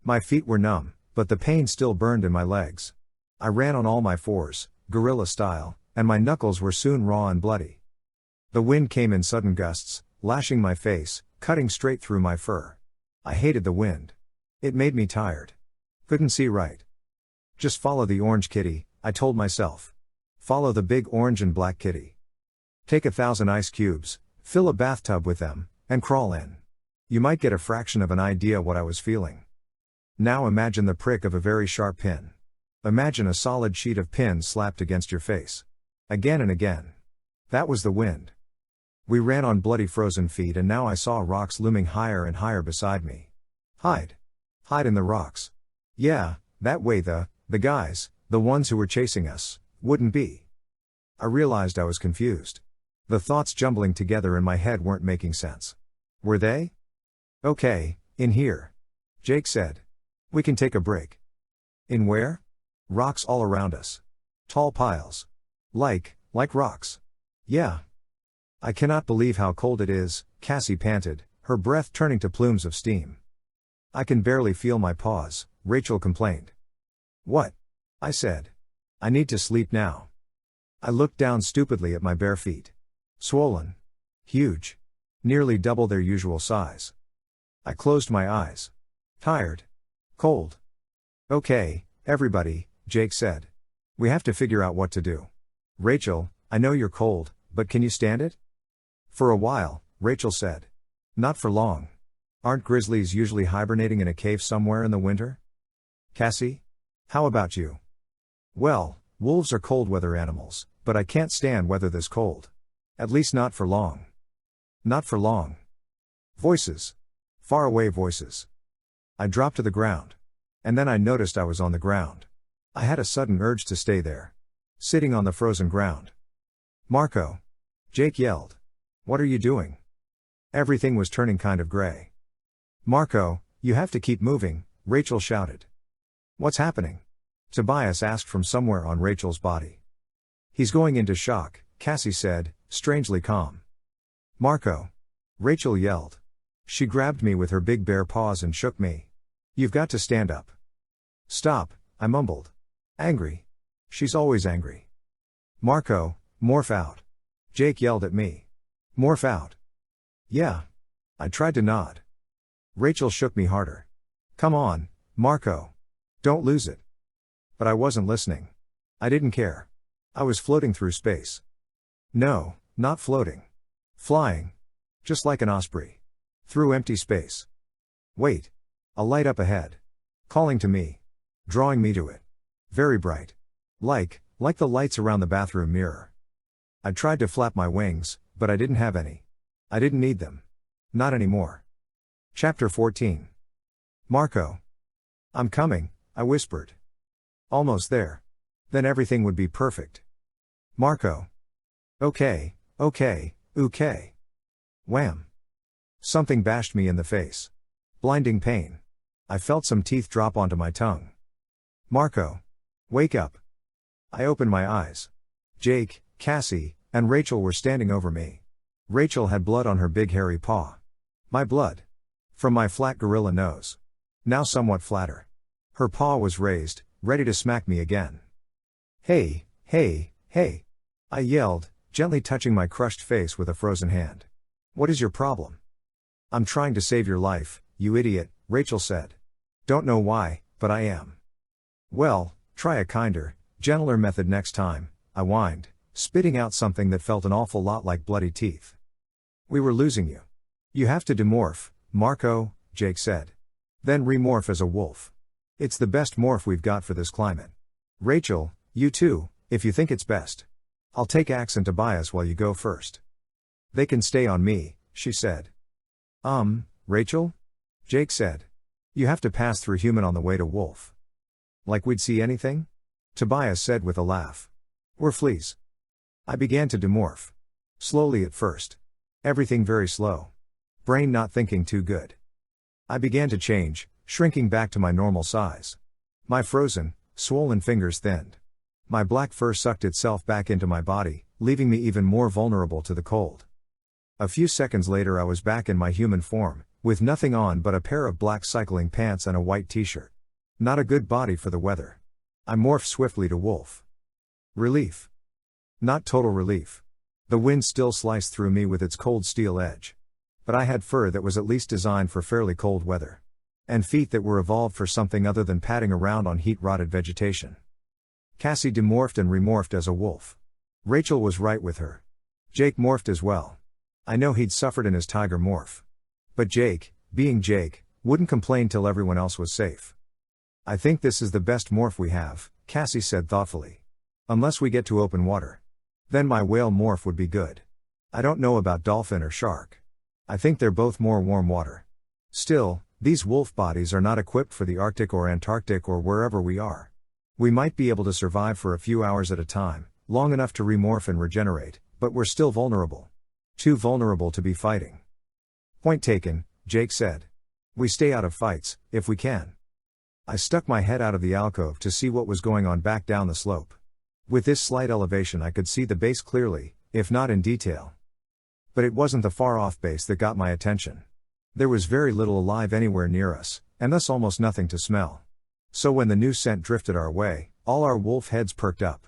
My feet were numb, but the pain still burned in my legs. I ran on all my fours, gorilla style, and my knuckles were soon raw and bloody. The wind came in sudden gusts, lashing my face, cutting straight through my fur. I hated the wind. It made me tired. Couldn't see right. Just follow the orange kitty, I told myself. Follow the big orange and black kitty. Take 1,000 ice cubes, fill a bathtub with them, and crawl in. You might get a fraction of an idea what I was feeling. Now imagine the prick of a very sharp pin. Imagine a solid sheet of pins slapped against your face. Again and again. That was the wind. We ran on bloody frozen feet and now I saw rocks looming higher and higher beside me. Hide. Hide in the rocks. Yeah, that way the guys, the ones who were chasing us, wouldn't be. I realized I was confused. The thoughts jumbling together in my head weren't making sense. Were they? Okay, in here. Jake said. We can take a break. In where? Rocks all around us. Tall piles. Like rocks. Yeah. I cannot believe how cold it is, Cassie panted, her breath turning to plumes of steam. I can barely feel my paws, Rachel complained. What? I said. I need to sleep now. I looked down stupidly at my bare feet. Swollen. Huge. Nearly double their usual size. I closed my eyes. Tired. Cold. Okay, everybody, Jake said. We have to figure out what to do. Rachel, I know you're cold, but can you stand it? For a while, Rachel said. Not for long. Aren't grizzlies usually hibernating in a cave somewhere in the winter? Cassie? How about you? Well, wolves are cold weather animals, but I can't stand weather this cold. At least not for long. Not for long. Voices. Far away voices. I dropped to the ground. And then I noticed I was on the ground. I had a sudden urge to stay there. Sitting on the frozen ground. Marco. Jake yelled. What are you doing? Everything was turning kind of gray. "Marco, you have to keep moving," Rachel shouted. "What's happening?" Tobias asked from somewhere on Rachel's body. "He's going into shock," Cassie said, strangely calm. "Marco!" Rachel yelled. She grabbed me with her big bare paws and shook me. "You've got to stand up." "Stop," I mumbled. "Angry. She's always angry." "Marco, morph out." Jake yelled at me. "Morph out." "Yeah." I tried to nod. Rachel shook me harder. "Come on, Marco. Don't lose it." But I wasn't listening. I didn't care. I was floating through space. No, not floating. Flying. Just like an osprey. Through empty space. Wait. A light up ahead. Calling to me. Drawing me to it. Very bright. Like the lights around the bathroom mirror. I tried to flap my wings, but I didn't have any. I didn't need them. Not anymore. Chapter 14. Marco. "I'm coming," I whispered. "Almost there. Then everything would be perfect." "Marco." Okay. Wham. Something bashed me in the face. Blinding pain. I felt some teeth drop onto my tongue. "Marco. Wake up." I opened my eyes. Jake, Cassie, and Rachel were standing over me. Rachel had blood on her big hairy paw. My blood. From my flat gorilla nose. Now somewhat flatter. Her paw was raised, ready to smack me again. Hey. I yelled, gently touching my crushed face with a frozen hand. "What is your problem?" "I'm trying to save your life, you idiot," Rachel said. "Don't know why, but I am." "Well, try a kinder, gentler method next time," I whined, spitting out something that felt an awful lot like bloody teeth. "We were losing you. You have to demorph, Marco," Jake said. "Then remorph as a wolf. It's the best morph we've got for this climate. Rachel, you too, if you think it's best. I'll take Ax and Tobias while you go first." "They can stay on me," she said. Rachel?" Jake said. "You have to pass through human on the way to wolf." "Like we'd see anything?" Tobias said with a laugh. "We're fleas." I began to demorph. Slowly at first. Everything very slow. Brain not thinking too good. I began to change, shrinking back to my normal size. My frozen, swollen fingers thinned. My black fur sucked itself back into my body, leaving me even more vulnerable to the cold. A few seconds later I was back in my human form, with nothing on but a pair of black cycling pants and a white t-shirt. Not a good body for the weather. I morphed swiftly to wolf. Relief. Not total relief. The wind still sliced through me with its cold steel edge. But I had fur that was at least designed for fairly cold weather. And feet that were evolved for something other than padding around on heat-rotted vegetation. Cassie demorphed and remorphed as a wolf. Rachel was right with her. Jake morphed as well. I know he'd suffered in his tiger morph. But Jake, being Jake, wouldn't complain till everyone else was safe. "I think this is the best morph we have," Cassie said thoughtfully. "Unless we get to open water. Then my whale morph would be good. I don't know about dolphin or shark. I think they're both more warm water. Still, these wolf bodies are not equipped for the Arctic or Antarctic or wherever we are. We might be able to survive for a few hours at a time, long enough to remorph and regenerate, but we're still vulnerable. Too vulnerable to be fighting." "Point taken," Jake said. "We stay out of fights, if we can." I stuck my head out of the alcove to see what was going on back down the slope. With this slight elevation I could see the base clearly, if not in detail. But it wasn't the far-off base that got my attention. There was very little alive anywhere near us, and thus almost nothing to smell. So when the new scent drifted our way, all our wolf heads perked up.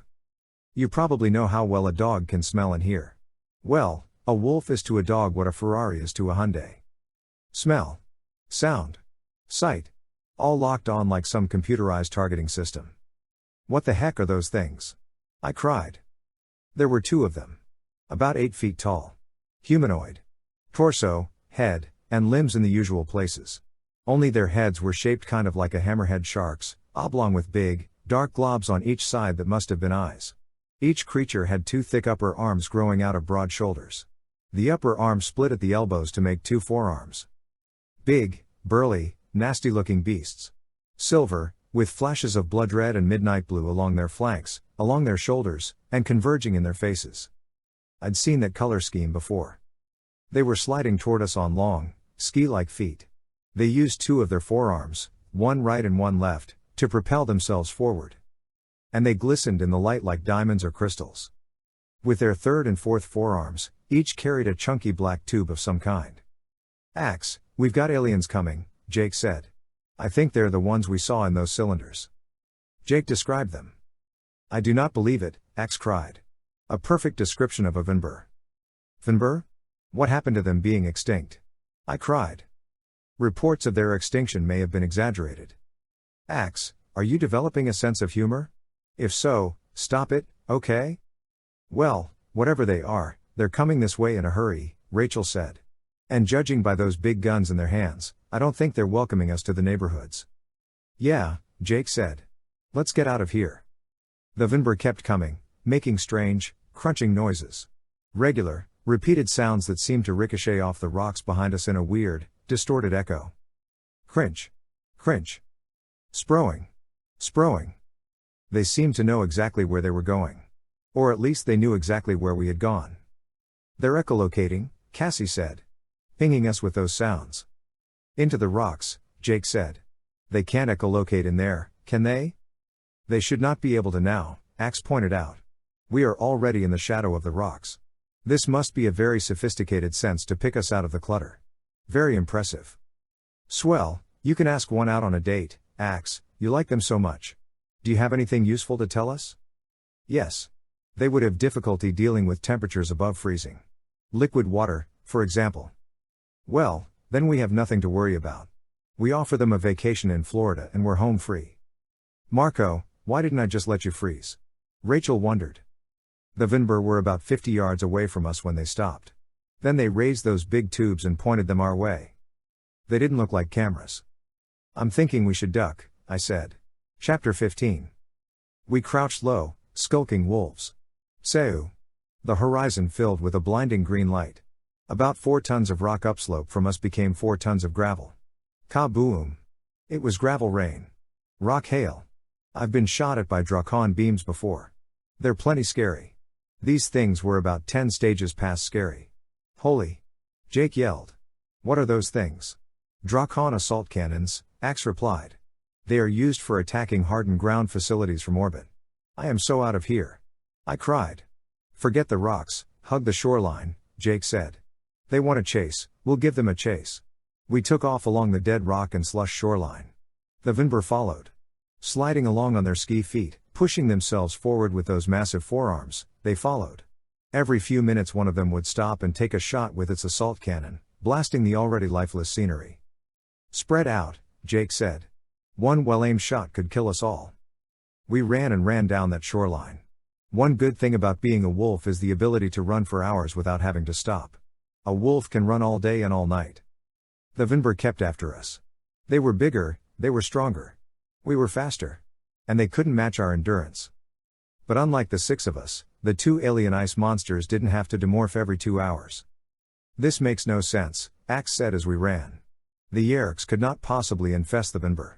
You probably know how well a dog can smell and hear. Well, a wolf is to a dog what a Ferrari is to a Hyundai. Smell. Sound. Sight. All locked on like some computerized targeting system. "What the heck are those things?" I cried. There were two of them. About 8 feet tall. Humanoid. Torso, head, and limbs in the usual places. Only their heads were shaped kind of like a hammerhead shark's, oblong with big, dark globs on each side that must have been eyes. Each creature had 2 thick upper arms growing out of broad shoulders. The upper arms split at the elbows to make 2 forearms. Big, burly, nasty-looking beasts. Silver, with flashes of blood red and midnight blue along their flanks, along their shoulders, and converging in their faces. I'd seen that color scheme before. They were sliding toward us on long, ski-like feet. They used 2 of their forearms, one right and one left, to propel themselves forward. And they glistened in the light like diamonds or crystals. With their 3rd and 4th forearms, each carried a chunky black tube of some kind. Ax, we've got aliens coming, Jake said. I think they're the ones we saw in those cylinders. Jake described them. I do not believe it, Ax cried. A perfect description of a Vinber. Vinber? What happened to them being extinct? I cried. Reports of their extinction may have been exaggerated. Ax, are you developing a sense of humor? If so, stop it, okay? Well, whatever they are, they're coming this way in a hurry, Rachel said. And judging by those big guns in their hands, I don't think they're welcoming us to the neighborhoods. Yeah, Jake said. Let's get out of here. The Vinber kept coming, making strange, crunching noises. Regular, repeated sounds that seemed to ricochet off the rocks behind us in a weird, distorted echo. Crunch. Crunch. Sproing. Sproing. They seemed to know exactly where they were going. Or at least they knew exactly where we had gone. They're echolocating, Cassie said. Pinging us with those sounds. Into the rocks, Jake said. They can't echolocate in there, can they? They should not be able to now, Ax pointed out. We are already in the shadow of the rocks. This must be a very sophisticated sense to pick us out of the clutter. Very impressive. Swell, you can ask one out on a date, Ax, you like them so much. Do you have anything useful to tell us? Yes. They would have difficulty dealing with temperatures above freezing. Liquid water, for example. Well, then we have nothing to worry about. We offer them a vacation in Florida and we're home free. Marco, why didn't I just let you freeze? Rachel wondered. The Vinber were about 50 yards away from us when they stopped. Then they raised those big tubes and pointed them our way. They didn't look like cameras. I'm thinking we should duck, I said. Chapter 15. We crouched low, skulking wolves. Seu. The horizon filled with a blinding green light. About 4 tons of rock upslope from us became 4 tons of gravel. Kaboom. It was gravel rain. Rock hail. I've been shot at by Drakon beams before. They're plenty scary. These things were about 10 stages past scary. Holy. Jake yelled. What are those things? Drakon assault cannons, Ax replied. They are used for attacking hardened ground facilities from orbit. I am so out of here. I cried. Forget the rocks, hug the shoreline, Jake said. They want a chase, we'll give them a chase. We took off along the dead rock and slush shoreline. The Vinber followed. Sliding along on their ski feet, pushing themselves forward with those massive forearms, they followed. Every few minutes one of them would stop and take a shot with its assault cannon, blasting the already lifeless scenery. Spread out, Jake said. One well-aimed shot could kill us all. We ran and ran down that shoreline. One good thing about being a wolf is the ability to run for hours without having to stop. A wolf can run all day and all night. The Vinber kept after us. They were bigger, they were stronger. We were faster. And they couldn't match our endurance. But unlike the 6 of us, the 2 alien ice monsters didn't have to demorph every 2 hours. This makes no sense, Ax said as we ran. The Yeerks could not possibly infest the Vinber.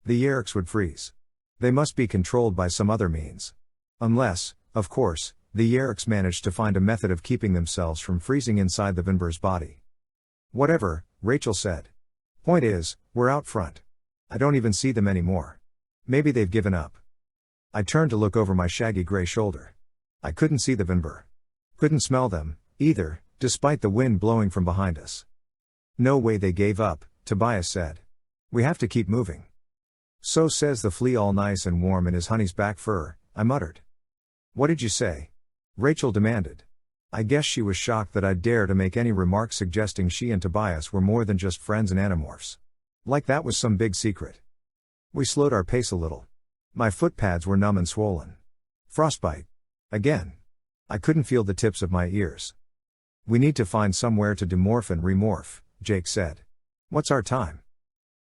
The Yeerks would freeze. They must be controlled by some other means. Unless, of course, the Yeerks managed to find a method of keeping themselves from freezing inside the Vinber's body. Whatever, Rachel said. Point is, we're out front. I don't even see them anymore. Maybe they've given up. I turned to look over my shaggy gray shoulder. I couldn't see the Vinber. Couldn't smell them, either, despite the wind blowing from behind us. No way they gave up, Tobias said. We have to keep moving. So says the flea, all nice and warm in his honey's back fur, I muttered. What did you say? Rachel demanded. I guess she was shocked that I'd dare to make any remark suggesting she and Tobias were more than just friends and animorphs. Like that was some big secret. We slowed our pace a little. My foot pads were numb and swollen. Frostbite. Again. I couldn't feel the tips of my ears. We need to find somewhere to demorph and remorph, Jake said. What's our time?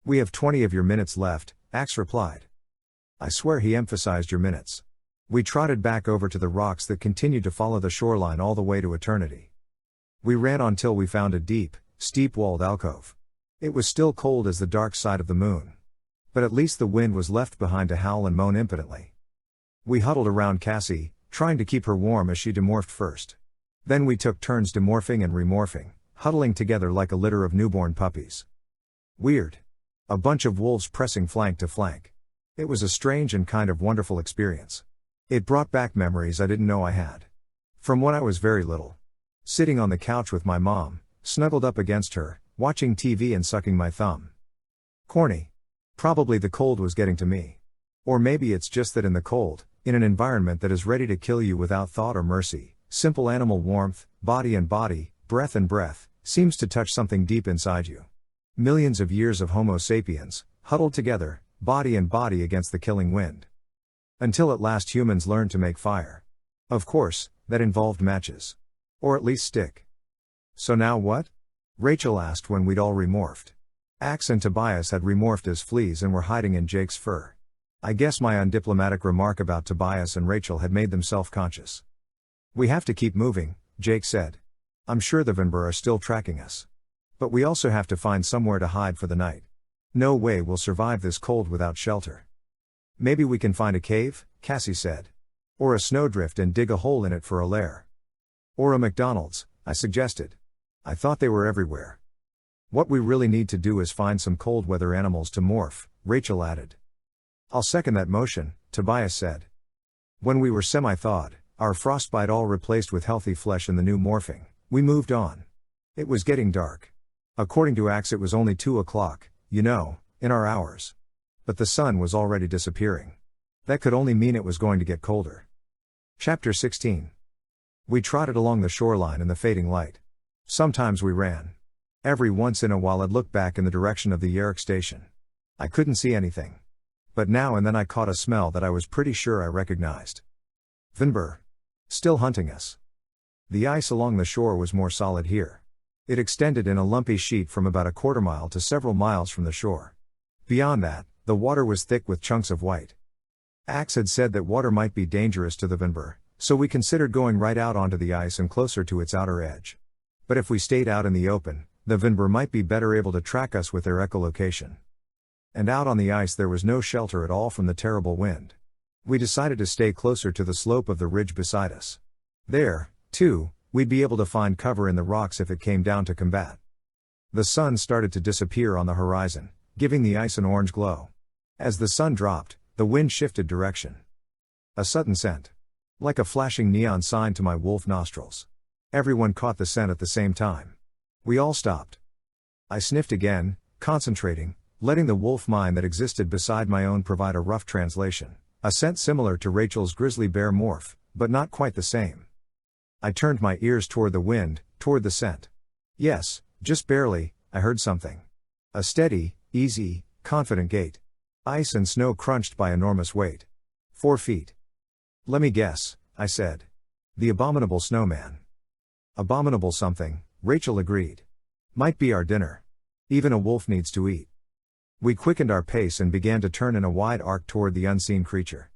We have 20 of your minutes left, Ax replied. I swear he emphasized your minutes. We trotted back over to the rocks that continued to follow the shoreline all the way to eternity. We ran until we found a deep, steep-walled alcove. It was still cold as the dark side of the moon. But at least the wind was left behind to howl and moan impotently. We huddled around Cassie, trying to keep her warm as she demorphed first. Then we took turns demorphing and remorphing, huddling together like a litter of newborn puppies. Weird. A bunch of wolves pressing flank to flank. It was a strange and kind of wonderful experience. It brought back memories I didn't know I had. From when I was very little. Sitting on the couch with my mom, snuggled up against her, watching TV and sucking my thumb. Corny. Probably the cold was getting to me. Or maybe it's just that in the cold, in an environment that is ready to kill you without thought or mercy, simple animal warmth, body, breath and breath, seems to touch something deep inside you. Millions of years of Homo sapiens, huddled together, body against the killing wind. Until at last humans learned to make fire. Of course, that involved matches. Or at least stick. So now what? Rachel asked when we'd all remorphed. Ax and Tobias had remorphed as fleas and were hiding in Jake's fur. I guess my undiplomatic remark about Tobias and Rachel had made them self-conscious. We have to keep moving, Jake said. I'm sure the Vinber are still tracking us. But we also have to find somewhere to hide for the night. No way we'll survive this cold without shelter. Maybe we can find a cave, Cassie said. Or a snowdrift and dig a hole in it for a lair. Or a McDonald's, I suggested. I thought they were everywhere. What we really need to do is find some cold weather animals to morph, Rachel added. I'll second that motion, Tobias said. When we were semi-thawed, our frostbite all replaced with healthy flesh in the new morphing, we moved on. It was getting dark. According to Ax it was only 2 o'clock, in our hours. But the sun was already disappearing. That could only mean it was going to get colder. Chapter 16. We trotted along the shoreline in the fading light. Sometimes we ran. Every once in a while I'd look back in the direction of the Yeerks station. I couldn't see anything. But now and then I caught a smell that I was pretty sure I recognized. Vinber. Still hunting us. The ice along the shore was more solid here. It extended in a lumpy sheet from about a quarter mile to several miles from the shore. Beyond that, the water was thick with chunks of white. Ax had said that water might be dangerous to the Vinber, so we considered going right out onto the ice and closer to its outer edge. But if we stayed out in the open, the Vinber might be better able to track us with their echolocation. And out on the ice there was no shelter at all from the terrible wind. We decided to stay closer to the slope of the ridge beside us. There, too, we'd be able to find cover in the rocks if it came down to combat. The sun started to disappear on the horizon, giving the ice an orange glow. As the sun dropped, the wind shifted direction. A sudden scent. Like a flashing neon sign to my wolf nostrils. Everyone caught the scent at the same time. We all stopped. I sniffed again, concentrating, letting the wolf mind that existed beside my own provide a rough translation. A scent similar to Rachel's grizzly bear morph, but not quite the same. I turned my ears toward the wind, toward the scent. Yes, just barely, I heard something. A steady, easy, confident gait. Ice and snow crunched by enormous weight. 4 feet. Let me guess, I said. The abominable snowman. Abominable something, Rachel agreed. Might be our dinner. Even a wolf needs to eat. We quickened our pace and began to turn in a wide arc toward the unseen creature.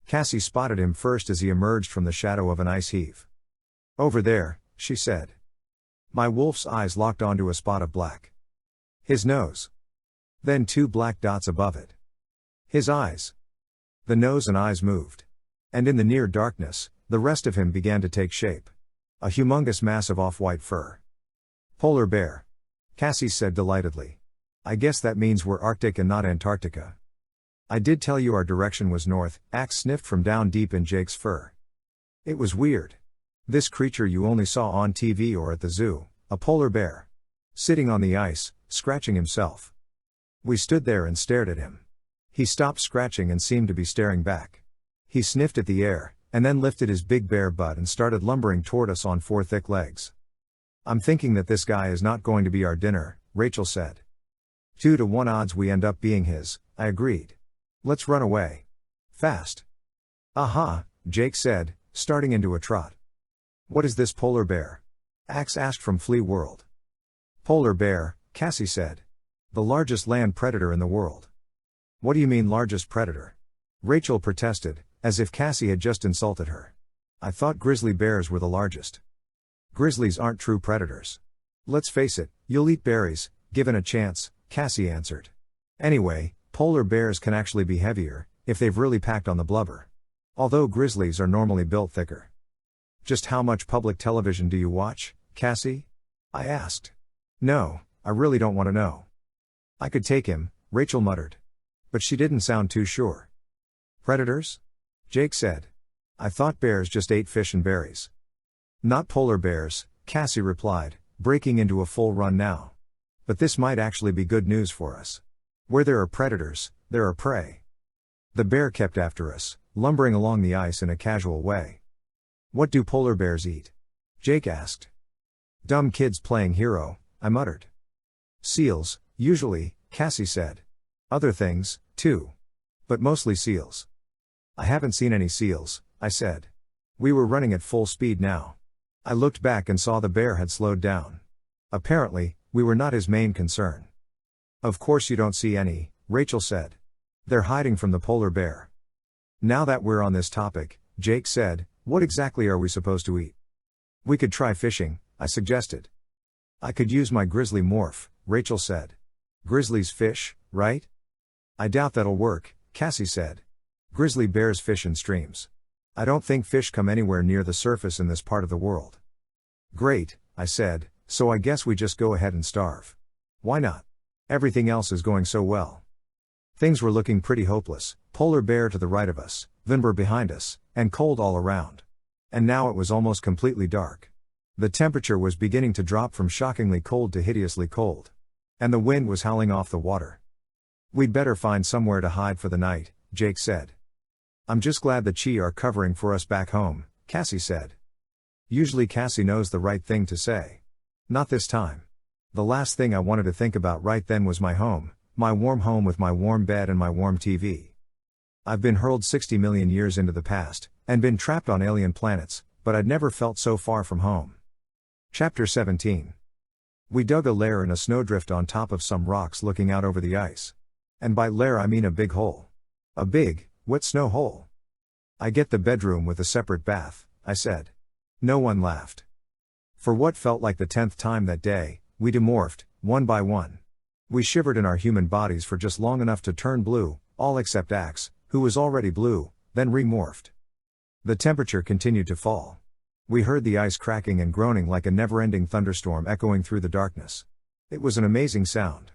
Cassie spotted him first as he emerged from the shadow of an ice heave. Over there, she said. My wolf's eyes locked onto a spot of black. His nose. Then 2 black dots above it. His eyes. The nose and eyes moved. And in the near darkness, the rest of him began to take shape. A humongous mass of off-white fur. Polar bear. Cassie said delightedly. I guess that means we're Arctic and not Antarctica. I did tell you our direction was north, Ax sniffed from down deep in Jake's fur. It was weird. This creature you only saw on TV or at the zoo, a polar bear. Sitting on the ice, scratching himself. We stood there and stared at him. He stopped scratching and seemed to be staring back. He sniffed at the air, and then lifted his big bare butt and started lumbering toward us on 4 thick legs. I'm thinking that this guy is not going to be our dinner, Rachel said. 2 to 1 odds we end up being his, I agreed. Let's run away. Fast. Aha, Jake said, starting into a trot. What is this polar bear? Ax asked from Flea World. Polar bear, Cassie said. The largest land predator in the world. What do you mean largest predator? Rachel protested, as if Cassie had just insulted her. I thought grizzly bears were the largest. Grizzlies aren't true predators. Let's face it, you'll eat berries, given a chance, Cassie answered. Anyway, polar bears can actually be heavier, if they've really packed on the blubber. Although grizzlies are normally built thicker. Just how much public television do you watch, Cassie? I asked. No, I really don't want to know. I could take him, Rachel muttered. But she didn't sound too sure. Predators? Jake said. I thought bears just ate fish and berries. Not polar bears, Cassie replied, breaking into a full run now. But this might actually be good news for us. Where there are predators, there are prey. The bear kept after us, lumbering along the ice in a casual way. What do polar bears eat? Jake asked. Dumb kids playing hero, I muttered. Seals, usually, Cassie said. Other things, too. But mostly seals. I haven't seen any seals, I said. We were running at full speed now. I looked back and saw the bear had slowed down. Apparently, we were not his main concern. Of course you don't see any, Rachel said. They're hiding from the polar bear. Now that we're on this topic, Jake said, what exactly are we supposed to eat? We could try fishing, I suggested. I could use my grizzly morph, Rachel said. Grizzlies fish, right? I doubt that'll work, Cassie said. Grizzly bears fish in streams. I don't think fish come anywhere near the surface in this part of the world. Great, I said, so I guess we just go ahead and starve. Why not? Everything else is going so well. Things were looking pretty hopeless, polar bear to the right of us, Vinber behind us, and cold all around. And now it was almost completely dark. The temperature was beginning to drop from shockingly cold to hideously cold. And the wind was howling off the water. We'd better find somewhere to hide for the night, Jake said. I'm just glad the Chi are covering for us back home, Cassie said. Usually Cassie knows the right thing to say. Not this time. The last thing I wanted to think about right then was my home with my warm bed and my warm TV. I've been hurled 60 million years into the past, and been trapped on alien planets, but I'd never felt so far from home. Chapter 17. We dug a lair in a snowdrift on top of some rocks looking out over the ice. And by lair I mean a big hole. A big, wet snow hole. I get the bedroom with a separate bath, I said. No one laughed. For what felt like the 10th time that day, we demorphed, one by one. We shivered in our human bodies for just long enough to turn blue, all except Ax, who was already blue, then remorphed. The temperature continued to fall. We heard the ice cracking and groaning like a never-ending thunderstorm echoing through the darkness. It was an amazing sound.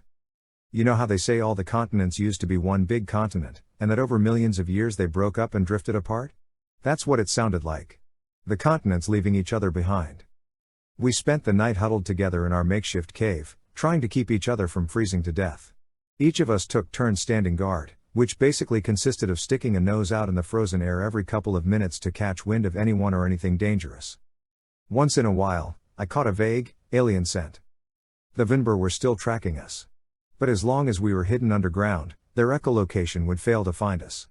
You know how they say all the continents used to be one big continent, and that over millions of years they broke up and drifted apart? That's what it sounded like. The continents leaving each other behind. We spent the night huddled together in our makeshift cave, trying to keep each other from freezing to death. Each of us took turns standing guard, which basically consisted of sticking a nose out in the frozen air every couple of minutes to catch wind of anyone or anything dangerous. Once in a while, I caught a vague, alien scent. The Vinber were still tracking us. But as long as we were hidden underground, their echolocation would fail to find us.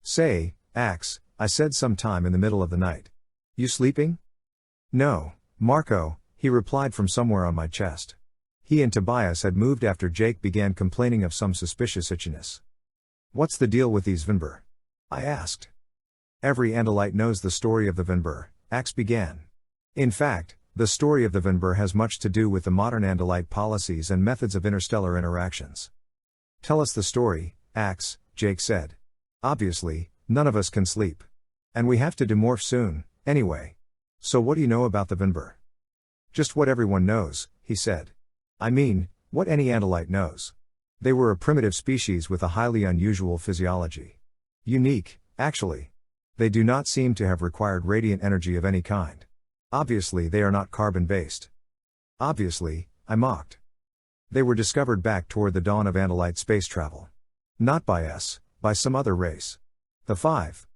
Say, Ax, I said sometime in the middle of the night. You sleeping? No, Marco, he replied from somewhere on my chest. He and Tobias had moved after Jake began complaining of some suspicious itchiness. What's the deal with these Vinber? I asked. Every Andalite knows the story of the Vinber, Ax began. In fact, the story of the Vinber has much to do with the modern Andalite policies and methods of interstellar interactions. Tell us the story, Ax, Jake said. Obviously, none of us can sleep. And we have to demorph soon, anyway. So what do you know about the Vinber? Just what everyone knows, he said. I mean, what any Andalite knows. They were a primitive species with a highly unusual physiology. Unique, actually. They do not seem to have required radiant energy of any kind. Obviously they are not carbon-based. Obviously, I mocked. They were discovered back toward the dawn of Andalite space travel. Not by us, by some other race. The Five.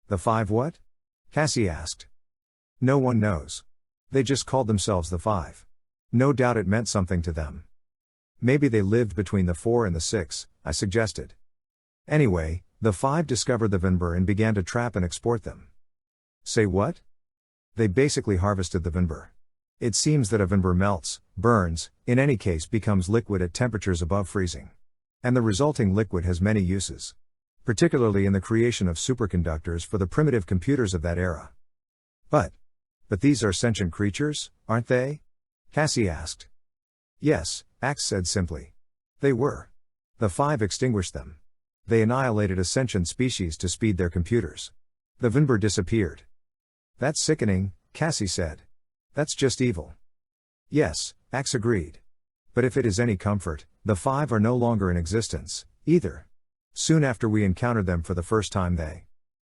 The Five what? Cassie asked. No one knows. They just called themselves the Five. No doubt it meant something to them. Maybe they lived between the 4 and the 6, I suggested. Anyway, the Five discovered the Vinber and began to trap and export them. Say what? They basically harvested the Vinber. It seems that a Vinber melts, burns, in any case becomes liquid at temperatures above freezing. And the resulting liquid has many uses. Particularly in the creation of superconductors for the primitive computers of that era. But these are sentient creatures, aren't they? Cassie asked. Yes, Ax said simply. They were. The Five extinguished them. They annihilated a sentient species to speed their computers. The Vinber disappeared. That's sickening, Cassie said. That's just evil. Yes, Ax agreed. But if it is any comfort, the 5 are no longer in existence, either. Soon after we encountered them for the first time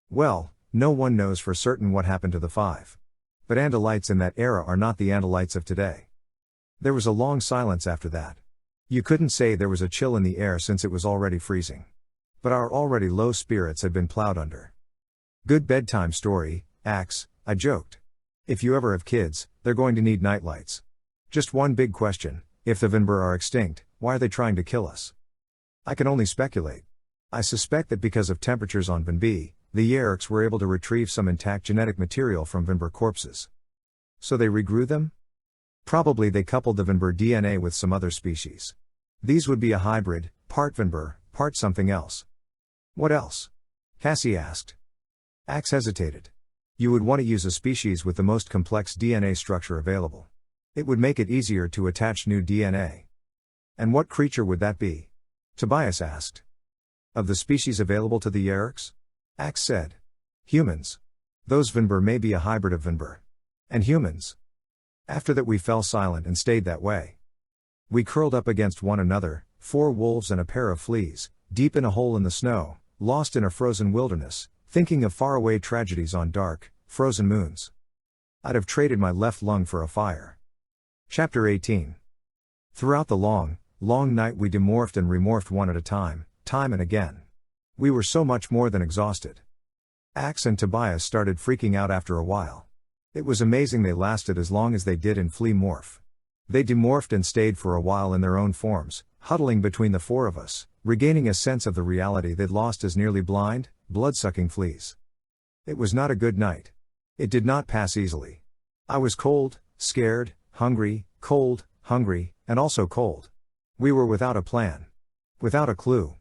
well, no one knows for certain what happened to the 5. But Andalites in that era are not the Andalites of today. There was a long silence after that. You couldn't say there was a chill in the air since it was already freezing. But our already low spirits had been plowed under. Good bedtime story, Ax, I joked. If you ever have kids, they're going to need nightlights. Just one big question, if the Vinber are extinct, why are they trying to kill us? I can only speculate. I suspect that because of temperatures on Vinb, the Yeerks were able to retrieve some intact genetic material from Vinber corpses. So they regrew them? Probably they coupled the Vinber DNA with some other species. These would be a hybrid, part Vinber, part something else. What else? Cassie asked. Ax hesitated. You would want to use a species with the most complex DNA structure available. It would make it easier to attach new DNA. And what creature would that be? Tobias asked. Of the species available to the Yeerks? Ax said. Humans. Those Vinber may be a hybrid of Vinber. And humans. After that we fell silent and stayed that way. We curled up against one another, 4 wolves and a pair of fleas, deep in a hole in the snow, lost in a frozen wilderness, thinking of faraway tragedies on dark, frozen moons. I'd have traded my left lung for a fire. Chapter 18. Throughout the long night we demorphed and remorphed one at a time and again. We were so much more than exhausted. Ax and Tobias started freaking out after a while. It was amazing they lasted as long as they did in flea morph. They demorphed and stayed for a while in their own forms, huddling between the 4 of us, regaining a sense of the reality they'd lost as nearly blind, blood-sucking fleas. It was not a good night. It did not pass easily. I was cold, scared, hungry, cold, hungry, and also cold. We were without a plan. Without a clue.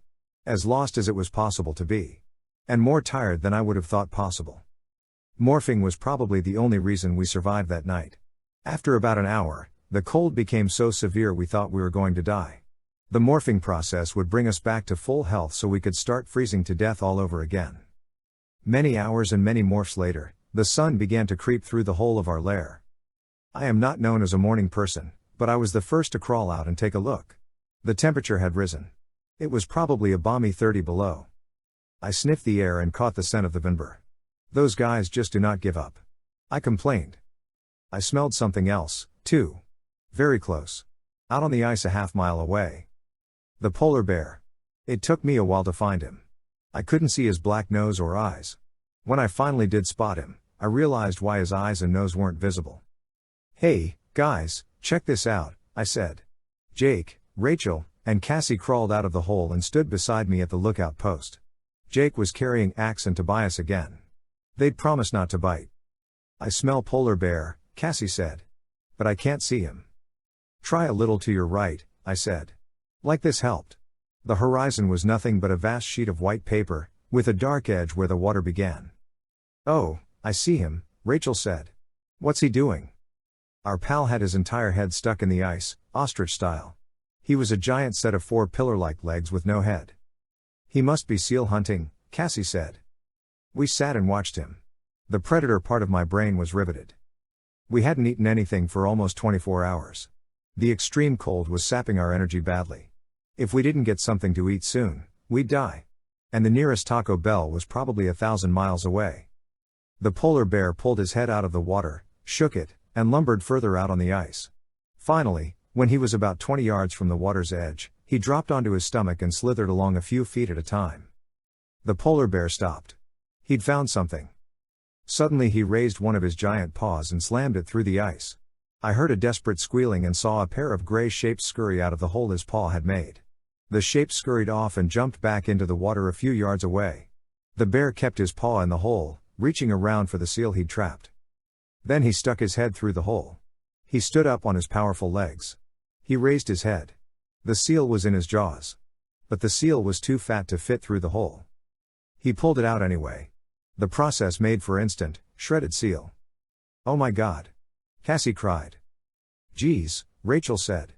As lost as it was possible to be. And more tired than I would have thought possible. Morphing was probably the only reason we survived that night. After about an hour, the cold became so severe we thought we were going to die. The morphing process would bring us back to full health so we could start freezing to death all over again. Many hours and many morphs later, the sun began to creep through the hole of our lair. I am not known as a morning person, but I was the first to crawl out and take a look. The temperature had risen. It was probably a balmy 30 below. I sniffed the air and caught the scent of the Vinber. Those guys just do not give up. I complained. I smelled something else, too. Very close. Out on the ice a half-mile away. The polar bear. It took me a while to find him. I couldn't see his black nose or eyes. When I finally did spot him, I realized why his eyes and nose weren't visible. Hey, guys, check this out, I said. Jake, Rachel, and Cassie crawled out of the hole and stood beside me at the lookout post. Jake was carrying Ax and Tobias again. They'd promised not to bite. I smell polar bear, Cassie said. But I can't see him. Try a little to your right, I said. Like this helped. The horizon was nothing but a vast sheet of white paper, with a dark edge where the water began. Oh, I see him, Rachel said. What's he doing? Our pal had his entire head stuck in the ice, ostrich style. He was a giant set of 4 pillar-like legs with no head. He must be seal hunting, Cassie said. We sat and watched him. The predator part of my brain was riveted. We hadn't eaten anything for almost 24 hours. The extreme cold was sapping our energy badly. If we didn't get something to eat soon, we'd die. And the nearest Taco Bell was probably 1,000 miles away. The polar bear pulled his head out of the water, shook it, and lumbered further out on the ice. Finally, when he was about 20 yards from the water's edge, he dropped onto his stomach and slithered along a few feet at a time. The polar bear stopped. He'd found something. Suddenly he raised one of his giant paws and slammed it through the ice. I heard a desperate squealing and saw a pair of gray shapes scurry out of the hole his paw had made. The shapes scurried off and jumped back into the water a few yards away. The bear kept his paw in the hole, reaching around for the seal he'd trapped. Then he stuck his head through the hole. He stood up on his powerful legs. He raised his head. The seal was in his jaws. But the seal was too fat to fit through the hole. He pulled it out anyway. The process made for instant, shredded seal. Oh my God! Cassie cried. Geez, Rachel said.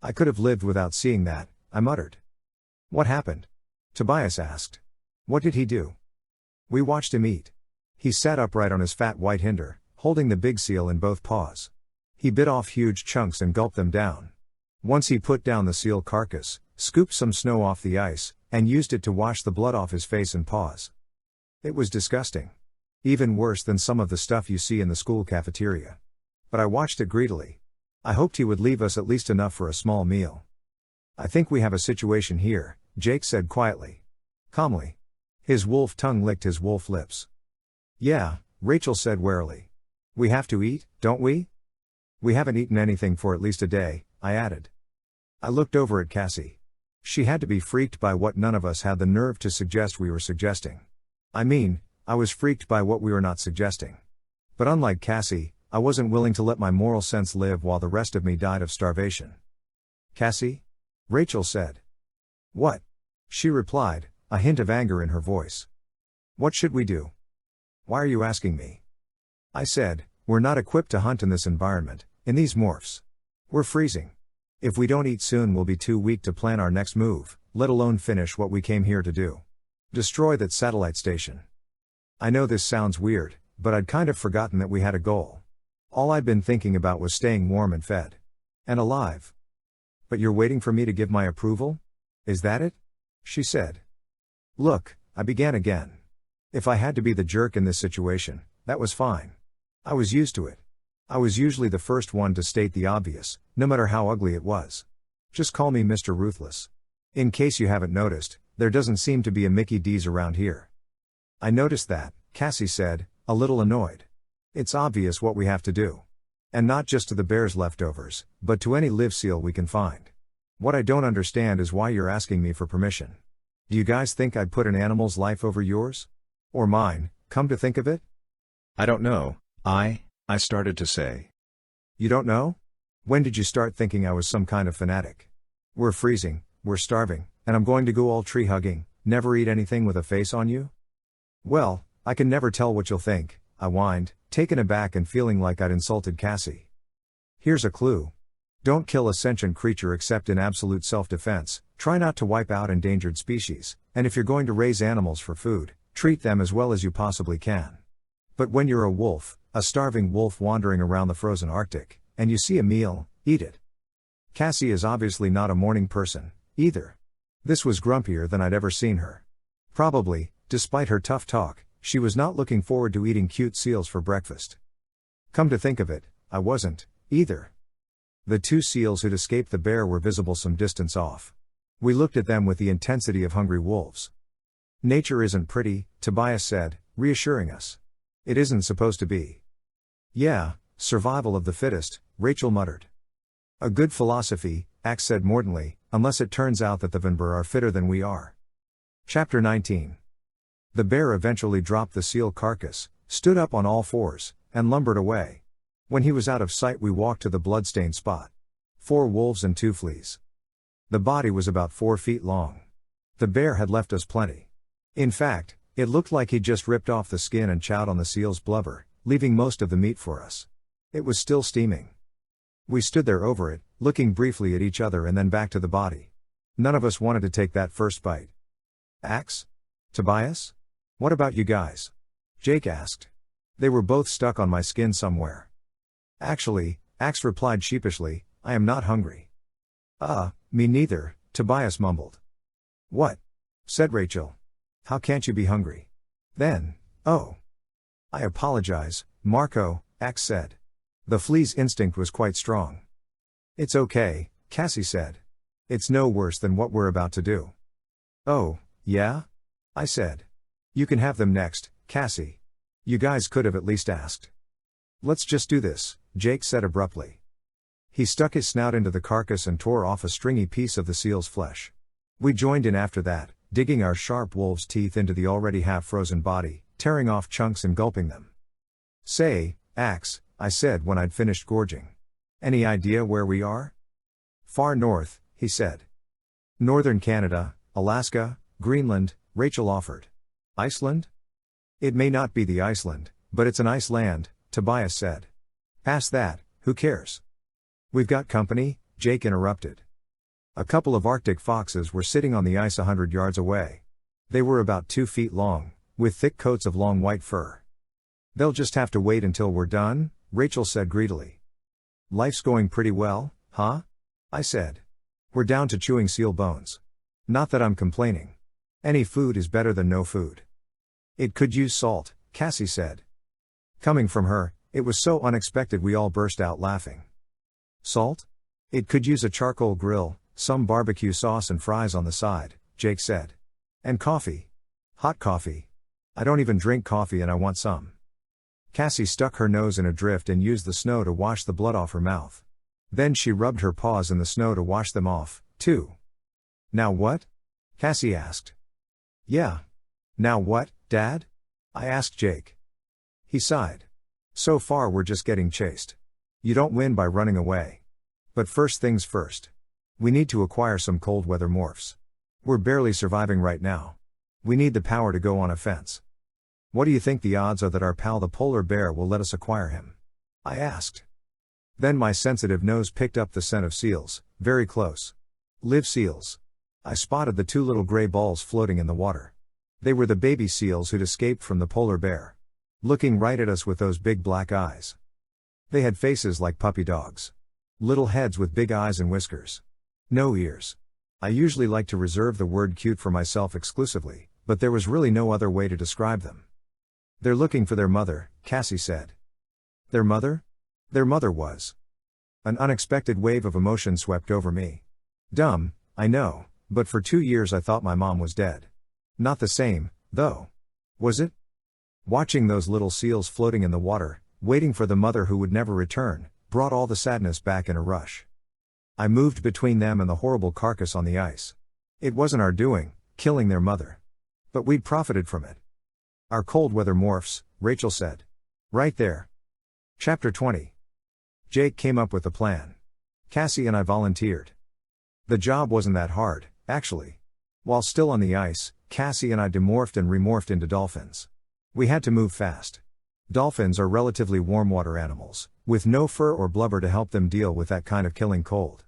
I could have lived without seeing that, I muttered. What happened? Tobias asked. What did he do? We watched him eat. He sat upright on his fat white hinder, holding the big seal in both paws. He bit off huge chunks and gulped them down. Once he put down the seal carcass, scooped some snow off the ice, and used it to wash the blood off his face and paws. It was disgusting. Even worse than some of the stuff you see in the school cafeteria. But I watched it greedily. I hoped he would leave us at least enough for a small meal. I think we have a situation here, Jake said quietly. Calmly. His wolf tongue licked his wolf lips. Yeah, Rachel said warily. We have to eat, don't we? We haven't eaten anything for at least a day, I added. I looked over at Cassie. She had to be freaked by what none of us had the nerve to suggest we were suggesting. I mean, I was freaked by what we were not suggesting. But unlike Cassie, I wasn't willing to let my moral sense live while the rest of me died of starvation. Cassie? Rachel said. What? She replied, a hint of anger in her voice. What should we do? Why are you asking me? I said, we're not equipped to hunt in this environment, in these morphs. We're freezing. If we don't eat soon, we'll be too weak to plan our next move, let alone finish what we came here to do. Destroy that satellite station. I know this sounds weird, but I'd kind of forgotten that we had a goal. All I'd been thinking about was staying warm and fed. And alive. But you're waiting for me to give my approval? Is that it? She said. Look, I began again. If I had to be the jerk in this situation, that was fine. I was used to it. I was usually the first one to state the obvious, no matter how ugly it was. Just call me Mr. Ruthless. In case you haven't noticed, there doesn't seem to be a Mickey D's around here. I noticed that, Cassie said, a little annoyed. It's obvious what we have to do. And not just to the bear's leftovers, but to any live seal we can find. What I don't understand is why you're asking me for permission. Do you guys think I'd put an animal's life over yours? Or mine, come to think of it? I don't know, I started to say. You don't know? When did you start thinking I was some kind of fanatic? We're freezing, we're starving, and I'm going to go all tree hugging, never eat anything with a face on you? Well, I can never tell what you'll think, I whined, taken aback and feeling like I'd insulted Cassie. Here's a clue. Don't kill a sentient creature except in absolute self-defense, try not to wipe out endangered species, and if you're going to raise animals for food, treat them as well as you possibly can. But when you're a wolf, a starving wolf wandering around the frozen Arctic, and you see a meal, eat it. Cassie is obviously not a morning person, either. This was grumpier than I'd ever seen her. Probably, despite her tough talk, she was not looking forward to eating cute seals for breakfast. Come to think of it, I wasn't, either. The two seals who'd escaped the bear were visible some distance off. We looked at them with the intensity of hungry wolves. Nature isn't pretty, Tobias said, reassuring us. It isn't supposed to be. Yeah, survival of the fittest, Rachel muttered. A good philosophy, Ax said mordantly, unless it turns out that the Vanber are fitter than we are. Chapter 19. The bear eventually dropped the seal carcass, stood up on all fours, and lumbered away. When he was out of sight, we walked to the bloodstained spot. 4 wolves and 2 fleas. The body was about 4 feet long. The bear had left us plenty. In fact, it looked like he'd just ripped off the skin and chowed on the seal's blubber, leaving most of the meat for us. It was still steaming. We stood there over it, looking briefly at each other and then back to the body. None of us wanted to take that first bite. Ax? Tobias? What about you guys? Jake asked. They were both stuck on my skin somewhere. Actually, Ax replied sheepishly, I am not hungry. Me neither, Tobias mumbled. What? Said Rachel. How can't you be hungry? Then, oh. I apologize, Marco, Ax said. The flea's instinct was quite strong. It's okay, Cassie said. It's no worse than what we're about to do. Oh, yeah? I said. You can have them next, Cassie. You guys could have at least asked. Let's just do this, Jake said abruptly. He stuck his snout into the carcass and tore off a stringy piece of the seal's flesh. We joined in after that, digging our sharp wolf's teeth into the already half-frozen body, tearing off chunks and gulping them. Say, Ax, I said when I'd finished gorging. Any idea where we are? Far north, he said. Northern Canada, Alaska, Greenland, Rachel offered. Iceland? It may not be the Iceland, but it's an ice land, Tobias said. Past that, who cares? We've got company, Jake interrupted. A couple of Arctic foxes were sitting on the ice 100 yards away. They were about 2 feet long, with thick coats of long white fur. They'll just have to wait until we're done, Rachel said greedily. Life's going pretty well, huh? I said. We're down to chewing seal bones. Not that I'm complaining. Any food is better than no food. It could use salt, Cassie said. Coming from her, it was so unexpected we all burst out laughing. Salt? It could use a charcoal grill, some barbecue sauce and fries on the side, Jake said. And coffee. Hot coffee. I don't even drink coffee and I want some. Cassie stuck her nose in a drift and used the snow to wash the blood off her mouth. Then she rubbed her paws in the snow to wash them off, too. Now what? Cassie asked. Yeah. Now what, Dad? I asked Jake. He sighed. So far we're just getting chased. You don't win by running away. But first things first. We need to acquire some cold weather morphs. We're barely surviving right now. We need the power to go on offense. What do you think the odds are that our pal the polar bear will let us acquire him? I asked. Then my sensitive nose picked up the scent of seals, very close. Live seals. I spotted the two little gray balls floating in the water. They were the baby seals who'd escaped from the polar bear. Looking right at us with those big black eyes. They had faces like puppy dogs. Little heads with big eyes and whiskers. No ears. I usually like to reserve the word cute for myself exclusively, but there was really no other way to describe them. They're looking for their mother, Cassie said. Their mother? Their mother was. An unexpected wave of emotion swept over me. Dumb, I know, but for 2 years I thought my mom was dead. Not the same, though. Was it? Watching those little seals floating in the water, waiting for the mother who would never return, brought all the sadness back in a rush. I moved between them and the horrible carcass on the ice. It wasn't our doing, killing their mother. But we'd profited from it. Our cold weather morphs, Rachel said. Right there. Chapter 20. Jake came up with the plan. Cassie and I volunteered. The job wasn't that hard, actually. While still on the ice, Cassie and I demorphed and remorphed into dolphins. We had to move fast. Dolphins are relatively warm water animals, with no fur or blubber to help them deal with that kind of killing cold.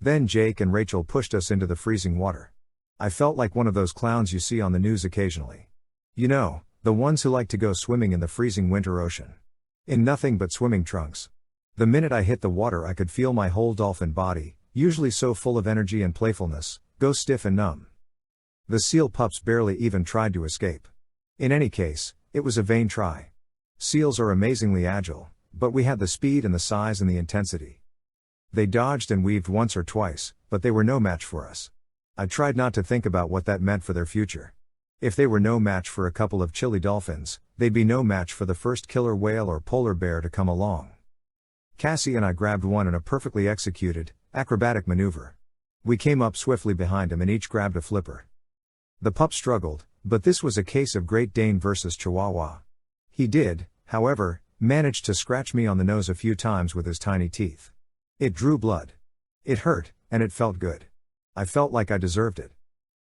Then Jake and Rachel pushed us into the freezing water. I felt like one of those clowns you see on the news occasionally. You know, the ones who like to go swimming in the freezing winter ocean. In nothing but swimming trunks. The minute I hit the water I could feel my whole dolphin body, usually so full of energy and playfulness, go stiff and numb. The seal pups barely even tried to escape. In any case, it was a vain try. Seals are amazingly agile, but we had the speed and the size and the intensity. They dodged and weaved once or twice, but they were no match for us. I tried not to think about what that meant for their future. If they were no match for a couple of chilly dolphins, they'd be no match for the first killer whale or polar bear to come along. Cassie and I grabbed one in a perfectly executed, acrobatic maneuver. We came up swiftly behind him and each grabbed a flipper. The pup struggled, but this was a case of Great Dane versus Chihuahua. He did, however, manage to scratch me on the nose a few times with his tiny teeth. It drew blood. It hurt, and it felt good. I felt like I deserved it.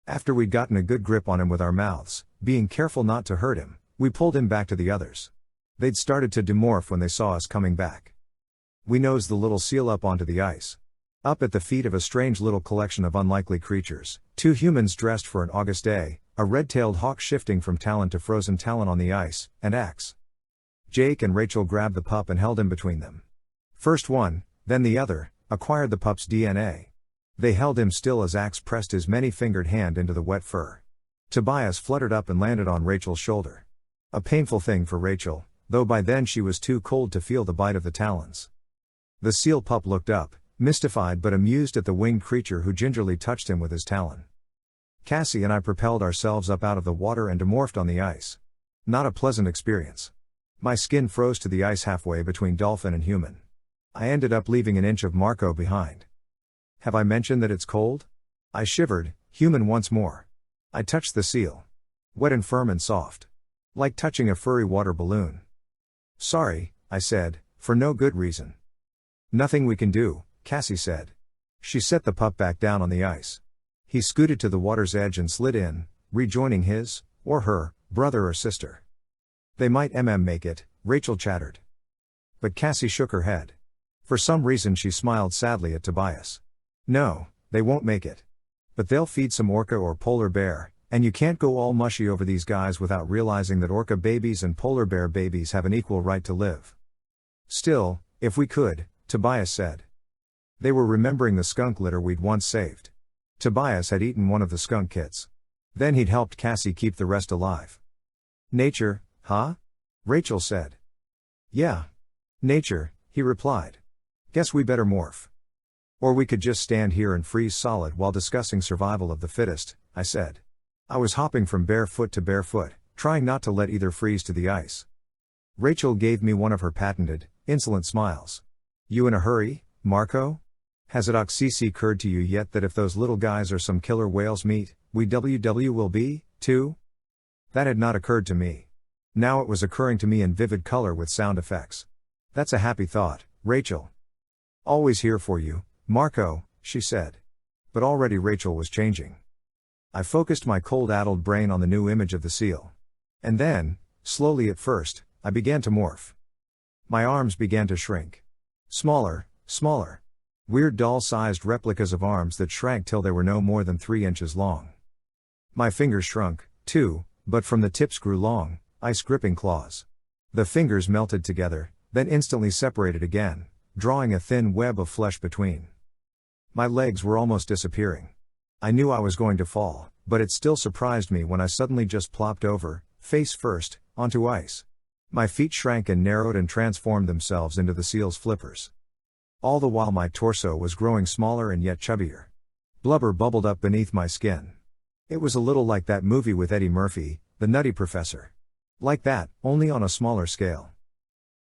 After we'd gotten a good grip on him with our mouths, being careful not to hurt him, we pulled him back to the others. They'd started to demorph when they saw us coming back. We nosed the little seal up onto the ice. Up at the feet of a strange little collection of unlikely creatures, 2 humans dressed for an August day, a red-tailed hawk shifting from talon to frozen talon on the ice, and Ax. Jake and Rachel grabbed the pup and held him between them. First one, then the other, acquired the pup's DNA. They held him still as Ax pressed his many-fingered hand into the wet fur. Tobias fluttered up and landed on Rachel's shoulder. A painful thing for Rachel, though by then she was too cold to feel the bite of the talons. The seal pup looked up, mystified but amused at the winged creature who gingerly touched him with his talon. Cassie and I propelled ourselves up out of the water and demorphed on the ice. Not a pleasant experience. My skin froze to the ice halfway between dolphin and human. I ended up leaving an inch of Marco behind. Have I mentioned that it's cold? I shivered, human once more. I touched the seal. Wet and firm and soft. Like touching a furry water balloon. Sorry, I said, for no good reason. Nothing we can do, Cassie said. She set the pup back down on the ice. He scooted to the water's edge and slid in, rejoining his, or her, brother or sister. They might make it, Rachel chattered. But Cassie shook her head. For some reason she smiled sadly at Tobias. No, they won't make it. But they'll feed some orca or polar bear, and you can't go all mushy over these guys without realizing that orca babies and polar bear babies have an equal right to live. Still, if we could, Tobias said. They were remembering the skunk litter we'd once saved. Tobias had eaten one of the skunk kits. Then he'd helped Cassie keep the rest alive. Nature, huh? Rachel said. Yeah. Nature, he replied. Guess we better morph. Or we could just stand here and freeze solid while discussing survival of the fittest, I said. I was hopping from bare foot to bare foot, trying not to let either freeze to the ice. Rachel gave me one of her patented, insolent smiles. You in a hurry, Marco? Has it occurred to you yet that if those little guys are some killer whales meat, we will be, too? That had not occurred to me. Now it was occurring to me in vivid color with sound effects. That's a happy thought, Rachel. Always here for you, Marco, she said. But already Rachel was changing. I focused my cold-addled brain on the new image of the seal. And then, slowly at first, I began to morph. My arms began to shrink. Smaller, smaller. Weird doll-sized replicas of arms that shrank till they were no more than 3 inches long. My fingers shrunk, too, but from the tips grew long, ice-gripping claws. The fingers melted together, then instantly separated again, drawing a thin web of flesh between. My legs were almost disappearing. I knew I was going to fall, but it still surprised me when I suddenly just plopped over, face first, onto ice. My feet shrank and narrowed and transformed themselves into the seal's flippers. All the while my torso was growing smaller and yet chubbier. Blubber bubbled up beneath my skin. It was a little like that movie with Eddie Murphy, The Nutty Professor. Like that, only on a smaller scale.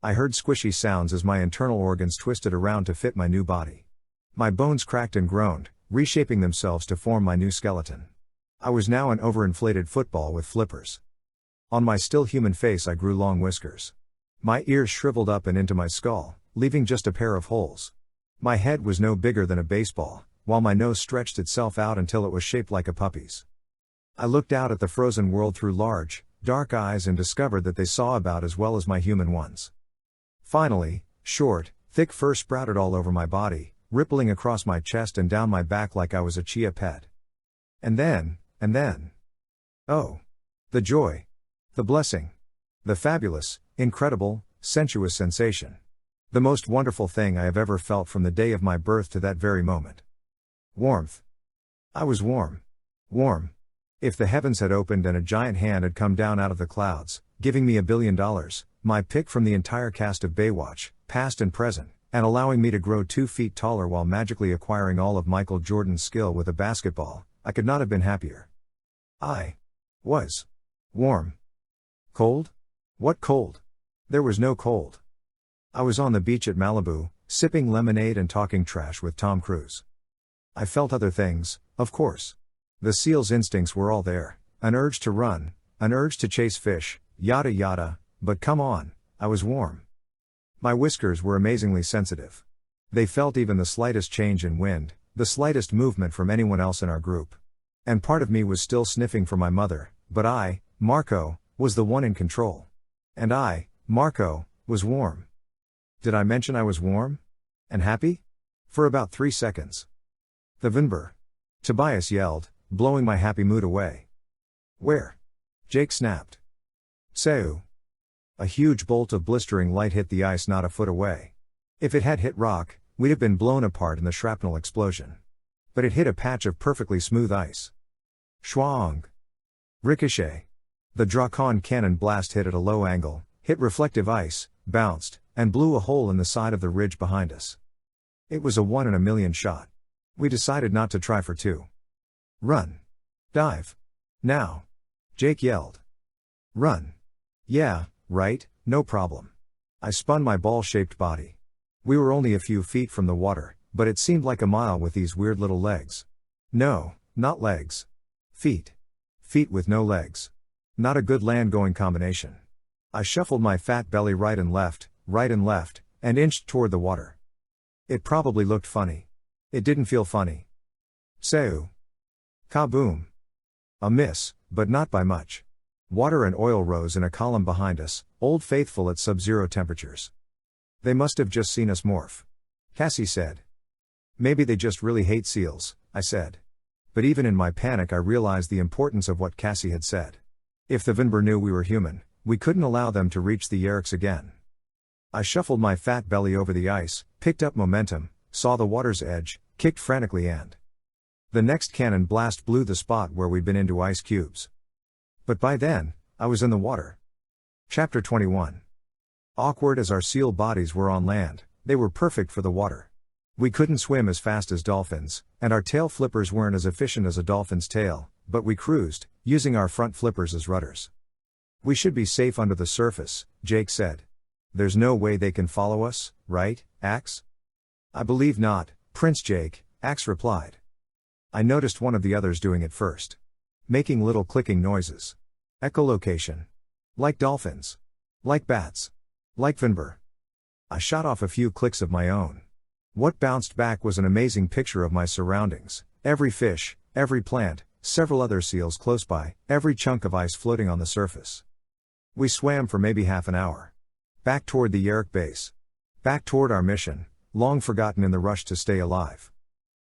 I heard squishy sounds as my internal organs twisted around to fit my new body. My bones cracked and groaned, reshaping themselves to form my new skeleton. I was now an overinflated football with flippers. On my still human face I grew long whiskers. My ears shriveled up and into my skull, leaving just a pair of holes. My head was no bigger than a baseball, while my nose stretched itself out until it was shaped like a puppy's. I looked out at the frozen world through large, dark eyes and discovered that they saw about as well as my human ones. Finally, short, thick fur sprouted all over my body, rippling across my chest and down my back like I was a chia pet. And then. Oh! The joy! The blessing! The fabulous, incredible, sensuous sensation. The most wonderful thing I have ever felt from the day of my birth to that very moment. Warmth. I was warm. Warm. If the heavens had opened and a giant hand had come down out of the clouds, giving me $1 billion, my pick from the entire cast of Baywatch, past and present, and allowing me to grow 2 feet taller while magically acquiring all of Michael Jordan's skill with a basketball, I could not have been happier. I was warm. Cold? What cold? There was no cold. I was on the beach at Malibu, sipping lemonade and talking trash with Tom Cruise. I felt other things, of course. The seal's instincts were all there, an urge to run, an urge to chase fish, yada yada, but come on, I was warm. My whiskers were amazingly sensitive. They felt even the slightest change in wind, the slightest movement from anyone else in our group. And part of me was still sniffing for my mother, but I, Marco, was the one in control. And I, Marco, was warm. Did I mention I was warm? And happy? For about 3 seconds. The Vinber. Tobias yelled, blowing my happy mood away. Where? Jake snapped. Seu. A huge bolt of blistering light hit the ice not a foot away. If it had hit rock, we'd have been blown apart in the shrapnel explosion. But it hit a patch of perfectly smooth ice. Schwang. Ricochet. The Drakon cannon blast hit at a low angle, hit reflective ice, bounced, and blew a hole in the side of the ridge behind us. It was a 1 in a million shot. We decided not to try for 2. Run. Dive. Now. Jake yelled. Run. Yeah, right, no problem. I spun my ball-shaped body. We were only a few feet from the water, but it seemed like a mile with these weird little legs. No, not legs. Feet. Feet with no legs. Not a good land-going combination. I shuffled my fat belly right and left, and inched toward the water. It probably looked funny. It didn't feel funny. Seu. Kaboom. A miss, but not by much. Water and oil rose in a column behind us, Old Faithful at sub-zero temperatures. They must have just seen us morph. Cassie said. Maybe they just really hate seals, I said. But even in my panic I realized the importance of what Cassie had said. If the Vinber knew we were human, we couldn't allow them to reach the Yeerks again. I shuffled my fat belly over the ice, picked up momentum, saw the water's edge, kicked frantically and the next cannon blast blew the spot where we'd been into ice cubes. But by then, I was in the water. Chapter 21. Awkward as our seal bodies were on land, they were perfect for the water. We couldn't swim as fast as dolphins, and our tail flippers weren't as efficient as a dolphin's tail, but we cruised, using our front flippers as rudders. We should be safe under the surface, Jake said. There's no way they can follow us, right, Ax? I believe not, Prince Jake, Ax replied. I noticed one of the others doing it first. Making little clicking noises. Echolocation. Like dolphins. Like bats. Like Vinber. I shot off a few clicks of my own. What bounced back was an amazing picture of my surroundings, every fish, every plant, several other seals close by, every chunk of ice floating on the surface. We swam for maybe half an hour. Back toward the Yeerk base. Back toward our mission, long forgotten in the rush to stay alive.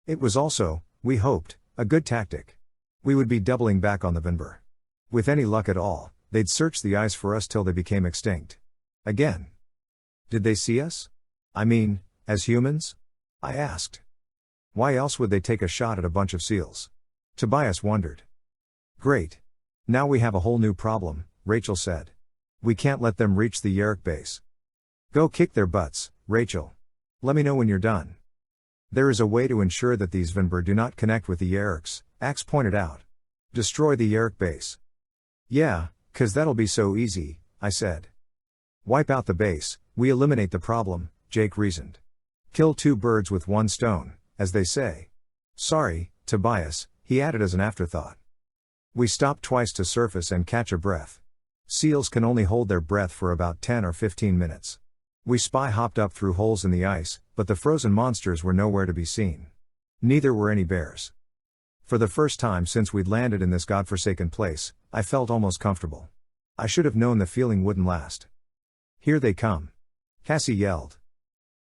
It was also, we hoped, a good tactic. We would be doubling back on the Vinber. With any luck at all, they'd search the ice for us till they became extinct. Again. Did they see us? I mean, as humans? I asked. Why else would they take a shot at a bunch of seals? Tobias wondered. Great. Now we have a whole new problem, Rachel said. We can't let them reach the Yeerk base. Go kick their butts, Rachel. Let me know when you're done. There is a way to ensure that these Vinber do not connect with the Yeerks, Ax pointed out. Destroy the Yeerk base. Yeah, 'cause that'll be so easy, I said. Wipe out the base, we eliminate the problem, Jake reasoned. Kill two birds with one stone, as they say. Sorry, Tobias, he added as an afterthought. We stopped twice to surface and catch a breath. Seals can only hold their breath for about 10 or 15 minutes. We spy hopped up through holes in the ice, but the frozen monsters were nowhere to be seen. Neither were any bears. For the first time since we'd landed in this godforsaken place, I felt almost comfortable. I should have known the feeling wouldn't last. Here they come. Cassie yelled.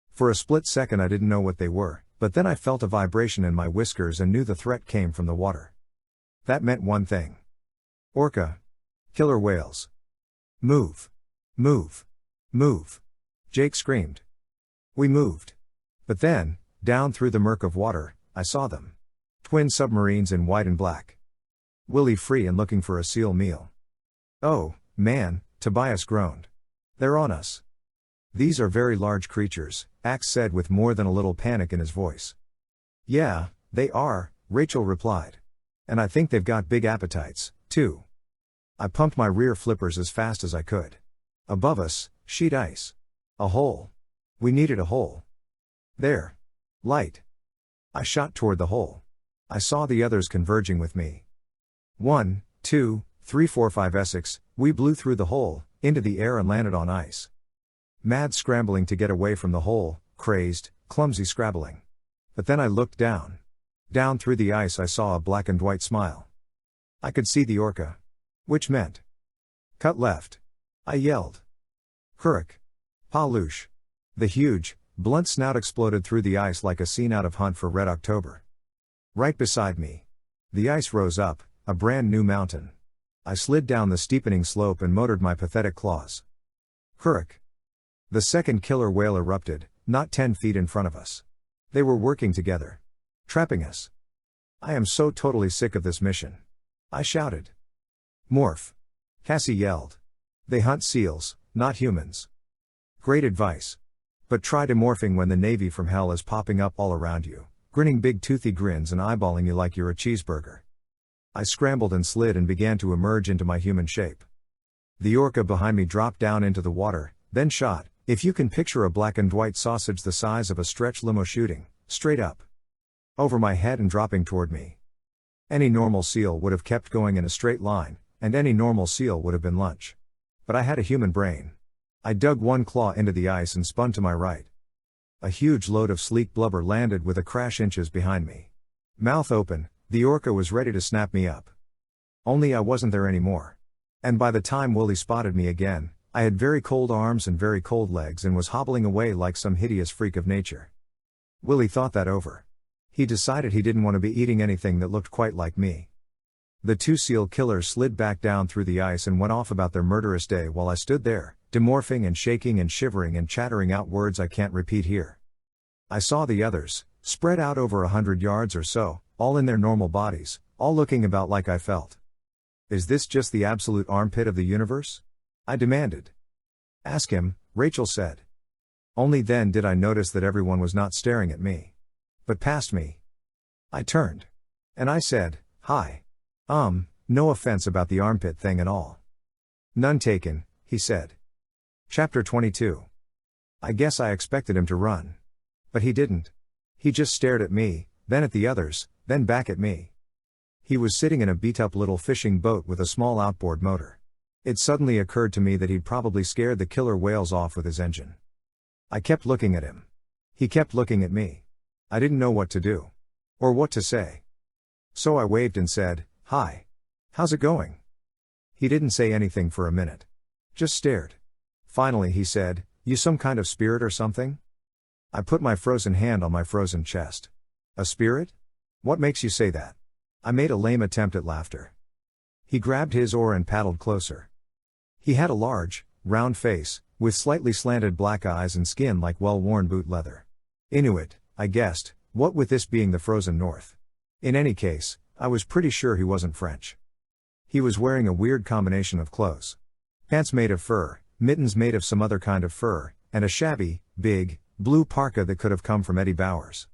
For a split second I didn't know what they were, but then I felt a vibration in my whiskers and knew the threat came from the water. That meant one thing. Orca. Killer whales. Move. Move. Move. Jake screamed. We moved. But then, down through the murk of water, I saw them. Twin submarines in white and black. Willy free and looking for a seal meal. Oh, man, Tobias groaned. They're on us. These are very large creatures, Ax said with more than a little panic in his voice. Yeah, they are, Rachel replied. And I think they've got big appetites, too. I pumped my rear flippers as fast as I could. Above us, sheet ice. A hole. We needed a hole. There. Light. I shot toward the hole. I saw the others converging with me. 1, 2, 3, 4, 5 Essex, we blew through the hole, into the air and landed on ice. Mad scrambling to get away from the hole, crazed, clumsy scrabbling. But then I looked down. Down through the ice I saw a black and white smile. I could see the orca. Which meant. Cut left. I yelled. Kuruk. Palush. The huge, blunt snout exploded through the ice like a scene out of Hunt for Red October. Right beside me. The ice rose up, a brand new mountain. I slid down the steepening slope and motored my pathetic claws. Kuruk. The second killer whale erupted, not 10 feet in front of us. They were working together. Trapping us. I am so totally sick of this mission. I shouted. Morph. Cassie yelled. They hunt seals, not humans. Great advice. But try demorphing when the Navy from hell is popping up all around you, grinning big toothy grins and eyeballing you like you're a cheeseburger. I scrambled and slid and began to emerge into my human shape. The orca behind me dropped down into the water, then shot, if you can picture a black and white sausage the size of a stretch limo shooting, straight up. Over my head and dropping toward me. Any normal seal would have kept going in a straight line, and any normal seal would have been lunch. But I had a human brain. I dug one claw into the ice and spun to my right. A huge load of sleek blubber landed with a crash inches behind me. Mouth open, the orca was ready to snap me up. Only I wasn't there anymore. And by the time Willie spotted me again, I had very cold arms and very cold legs and was hobbling away like some hideous freak of nature. Willie thought that over. He decided he didn't want to be eating anything that looked quite like me. The two seal killers slid back down through the ice and went off about their murderous day while I stood there, demorphing and shaking and shivering and chattering out words I can't repeat here. I saw the others, spread out over 100 yards or so, all in their normal bodies, all looking about like I felt. Is this just the absolute armpit of the universe? I demanded. Ask him, Rachel said. Only then did I notice that everyone was not staring at me, but past me. I turned. And I said, hi. No offense about the armpit thing at all. None taken, he said. Chapter 22. I guess I expected him to run. But he didn't. He just stared at me, then at the others, then back at me. He was sitting in a beat-up little fishing boat with a small outboard motor. It suddenly occurred to me that he'd probably scared the killer whales off with his engine. I kept looking at him. He kept looking at me. I didn't know what to do. Or what to say. So I waved and said, hi. How's it going? He didn't say anything for a minute. Just stared. Finally he said, you some kind of spirit or something? I put my frozen hand on my frozen chest. A spirit? What makes you say that? I made a lame attempt at laughter. He grabbed his oar and paddled closer. He had a large, round face, with slightly slanted black eyes and skin like well-worn boot leather. Inuit, I guessed, what with this being the frozen north. In any case, I was pretty sure he wasn't French. He was wearing a weird combination of clothes. Pants made of fur, mittens made of some other kind of fur, and a shabby, big, blue parka that could have come from Eddie Bauer's.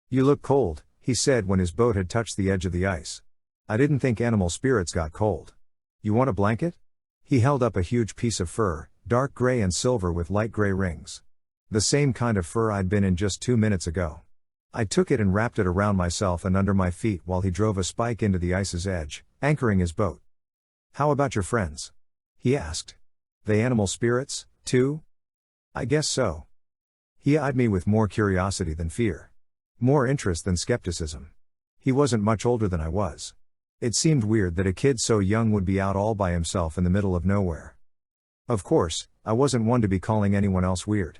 You look cold, he said when his boat had touched the edge of the ice. I didn't think animal spirits got cold. You want a blanket? He held up a huge piece of fur, dark gray and silver with light gray rings. The same kind of fur I'd been in just 2 minutes ago. I took it and wrapped it around myself and under my feet while he drove a spike into the ice's edge, anchoring his boat. How about your friends? He asked. They animal spirits, too? I guess so. He eyed me with more curiosity than fear. More interest than skepticism. He wasn't much older than I was. It seemed weird that a kid so young would be out all by himself in the middle of nowhere. Of course, I wasn't one to be calling anyone else weird.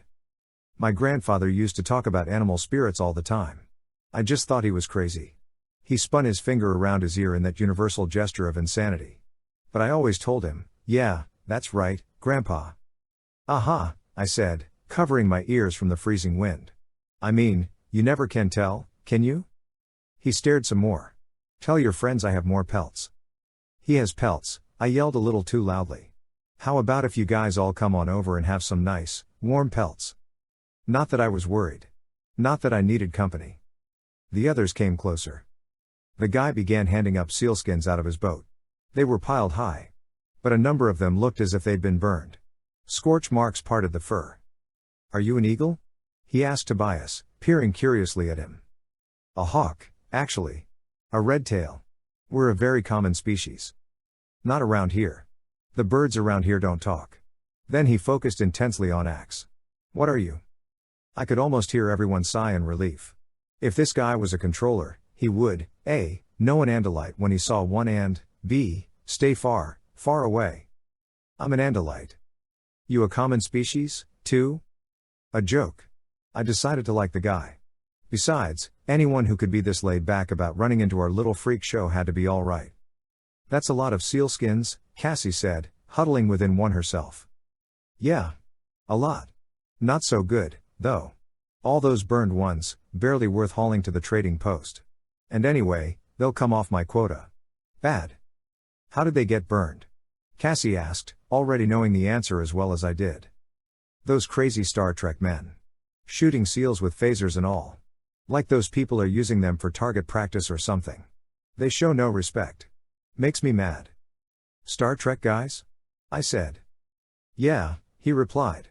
My grandfather used to talk about animal spirits all the time. I just thought he was crazy. He spun his finger around his ear in that universal gesture of insanity. But I always told him, yeah, that's right, Grandpa. Aha, I said, covering my ears from the freezing wind. I mean, you never can tell, can you? He stared some more. Tell your friends I have more pelts. He has pelts, I yelled a little too loudly. How about if you guys all come on over and have some nice, warm pelts? Not that I was worried. Not that I needed company. The others came closer. The guy began handing up sealskins out of his boat. They were piled high. But a number of them looked as if they'd been burned. Scorch marks parted the fur. Are you an eagle? He asked Tobias, peering curiously at him. A hawk, actually. A redtail. We're a very common species. Not around here. The birds around here don't talk. Then he focused intensely on Ax. What are you? I could almost hear everyone sigh in relief. If this guy was a controller, he would, A, know an Andalite when he saw one and, B, stay far, far away. I'm an Andalite. You a common species, too? A joke. I decided to like the guy. Besides, anyone who could be this laid back about running into our little freak show had to be all right. That's a lot of sealskins, Cassie said, huddling within one herself. Yeah. A lot. Not so good, though. All those burned ones, barely worth hauling to the trading post. And anyway, they'll come off my quota. Bad. How did they get burned? Cassie asked, already knowing the answer as well as I did. Those crazy Star Trek men. Shooting seals with phasers and all. Like those people are using them for target practice or something. They show no respect. Makes me mad. Star Trek guys? I said. Yeah, he replied.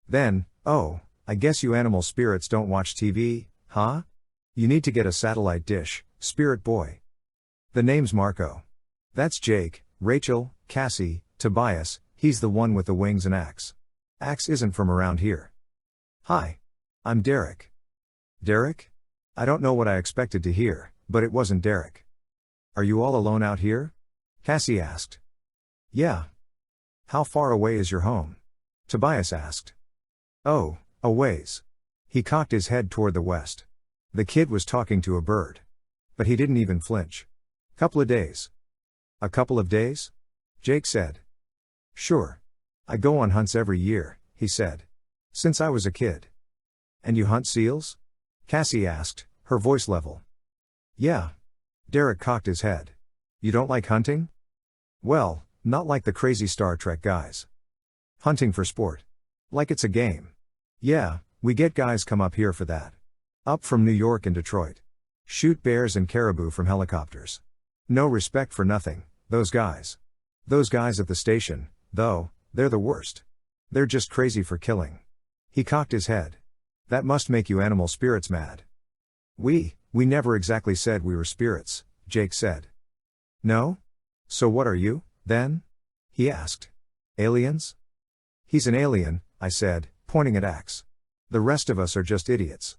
Then, oh, I guess you animal spirits don't watch TV, huh? You need to get a satellite dish, spirit boy. The name's Marco. That's Jake, Rachel, Cassie, Tobias, he's the one with the wings and Ax. Ax isn't from around here. Hi. I'm Derek. Derek? I don't know what I expected to hear, but it wasn't Derek. Are you all alone out here? Cassie asked. Yeah. How far away is your home? Tobias asked. Oh, a ways. He cocked his head toward the west. The kid was talking to a bird. But he didn't even flinch. Couple of days. A couple of days? Jake said. Sure. I go on hunts every year, he said. Since I was a kid. And you hunt seals? Cassie asked, her voice level. Yeah. Derek cocked his head. You don't like hunting? Well, not like the crazy Star Trek guys. Hunting for sport. Like it's a game. Yeah, we get guys come up here for that. Up from New York and Detroit. Shoot bears and caribou from helicopters. No respect for nothing, those guys. Those guys at the station, though, they're the worst. They're just crazy for killing. He cocked his head. That must make you animal spirits mad. We never exactly said we were spirits, Jake said. No? So what are you, then? He asked. Aliens? He's an alien, I said, pointing at Ax. The rest of us are just idiots.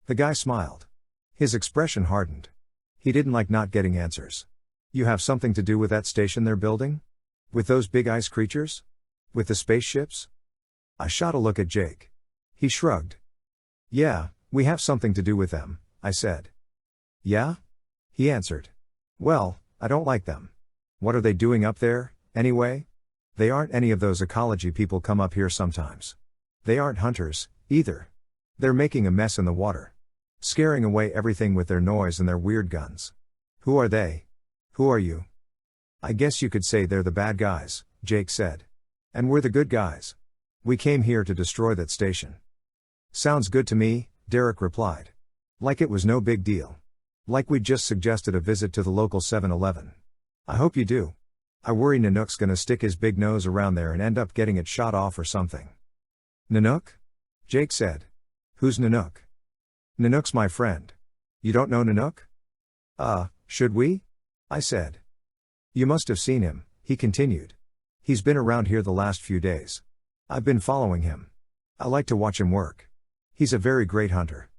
The guy smiled. His expression hardened. He didn't like not getting answers. You have something to do with that station they're building? With those big ice creatures? With the spaceships? I shot a look at Jake. He shrugged. Yeah, we have something to do with them, I said. Yeah? He answered. Well, I don't like them. What are they doing up there, anyway? They aren't any of those ecology people come up here sometimes. They aren't hunters, either. They're making a mess in the water. Scaring away everything with their noise and their weird guns. Who are they? Who are you? I guess you could say they're the bad guys, Jake said. And we're the good guys. We came here to destroy that station. Sounds good to me, Derek replied. Like it was no big deal. Like we'd just suggested a visit to the local 7-Eleven. I hope you do. I worry Nanook's gonna stick his big nose around there and end up getting it shot off or something. Nanook? Jake said. Who's Nanook? Nanook's my friend. You don't know Nanook? Should we? I said. You must have seen him, he continued. He's been around here the last few days. I've been following him. I like to watch him work. He's a very great hunter.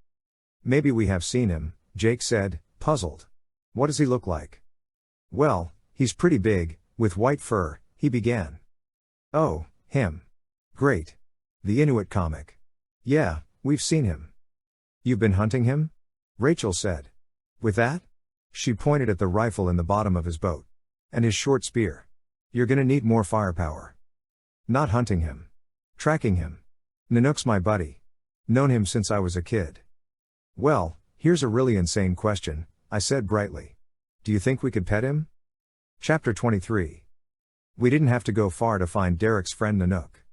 Maybe we have seen him, Jake said, puzzled. What does he look like? Well, he's pretty big, with white fur, he began. Oh, him. Great. The Inuit comic. Yeah, we've seen him. You've been hunting him? Rachel said. With that? She pointed at the rifle in the bottom of his boat. And his short spear. You're gonna need more firepower. Not hunting him. Tracking him. Nanook's my buddy. Known him since I was a kid. Well, here's a really insane question, I said brightly. Do you think we could pet him? Chapter 23. We didn't have to go far to find Derek's friend Nanook.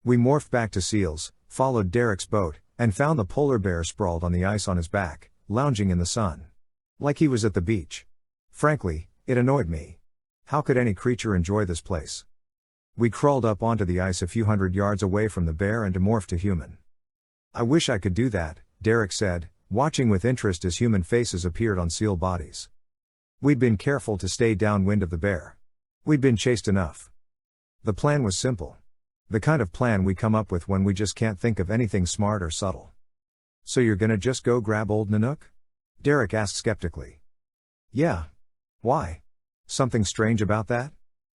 We morphed back to seals, followed Derek's boat, and found the polar bear sprawled on the ice on his back, lounging in the sun. Like he was at the beach. Frankly, it annoyed me. How could any creature enjoy this place? We crawled up onto the ice a few hundred yards away from the bear and demorphed to human. I wish I could do that, Derek said, watching with interest as human faces appeared on seal bodies. We'd been careful to stay downwind of the bear. We'd been chased enough. The plan was simple. The kind of plan we come up with when we just can't think of anything smart or subtle. So you're gonna just go grab old Nanook? Derek asked skeptically. Yeah. Why? Something strange about that?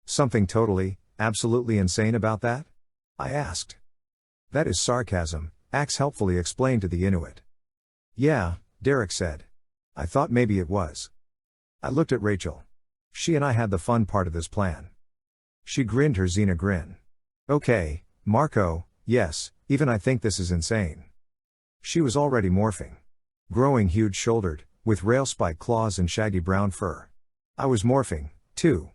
Something totally, absolutely insane about that? I asked. That is sarcasm, Ax helpfully explained to the Inuit. Yeah, Derek said. I thought maybe it was. I looked at Rachel. She and I had the fun part of this plan. She grinned her Xena grin. Okay, Marco, yes, even I think this is insane. She was already morphing. Growing huge-shouldered, with rail-spike claws and shaggy brown fur. I was morphing, too.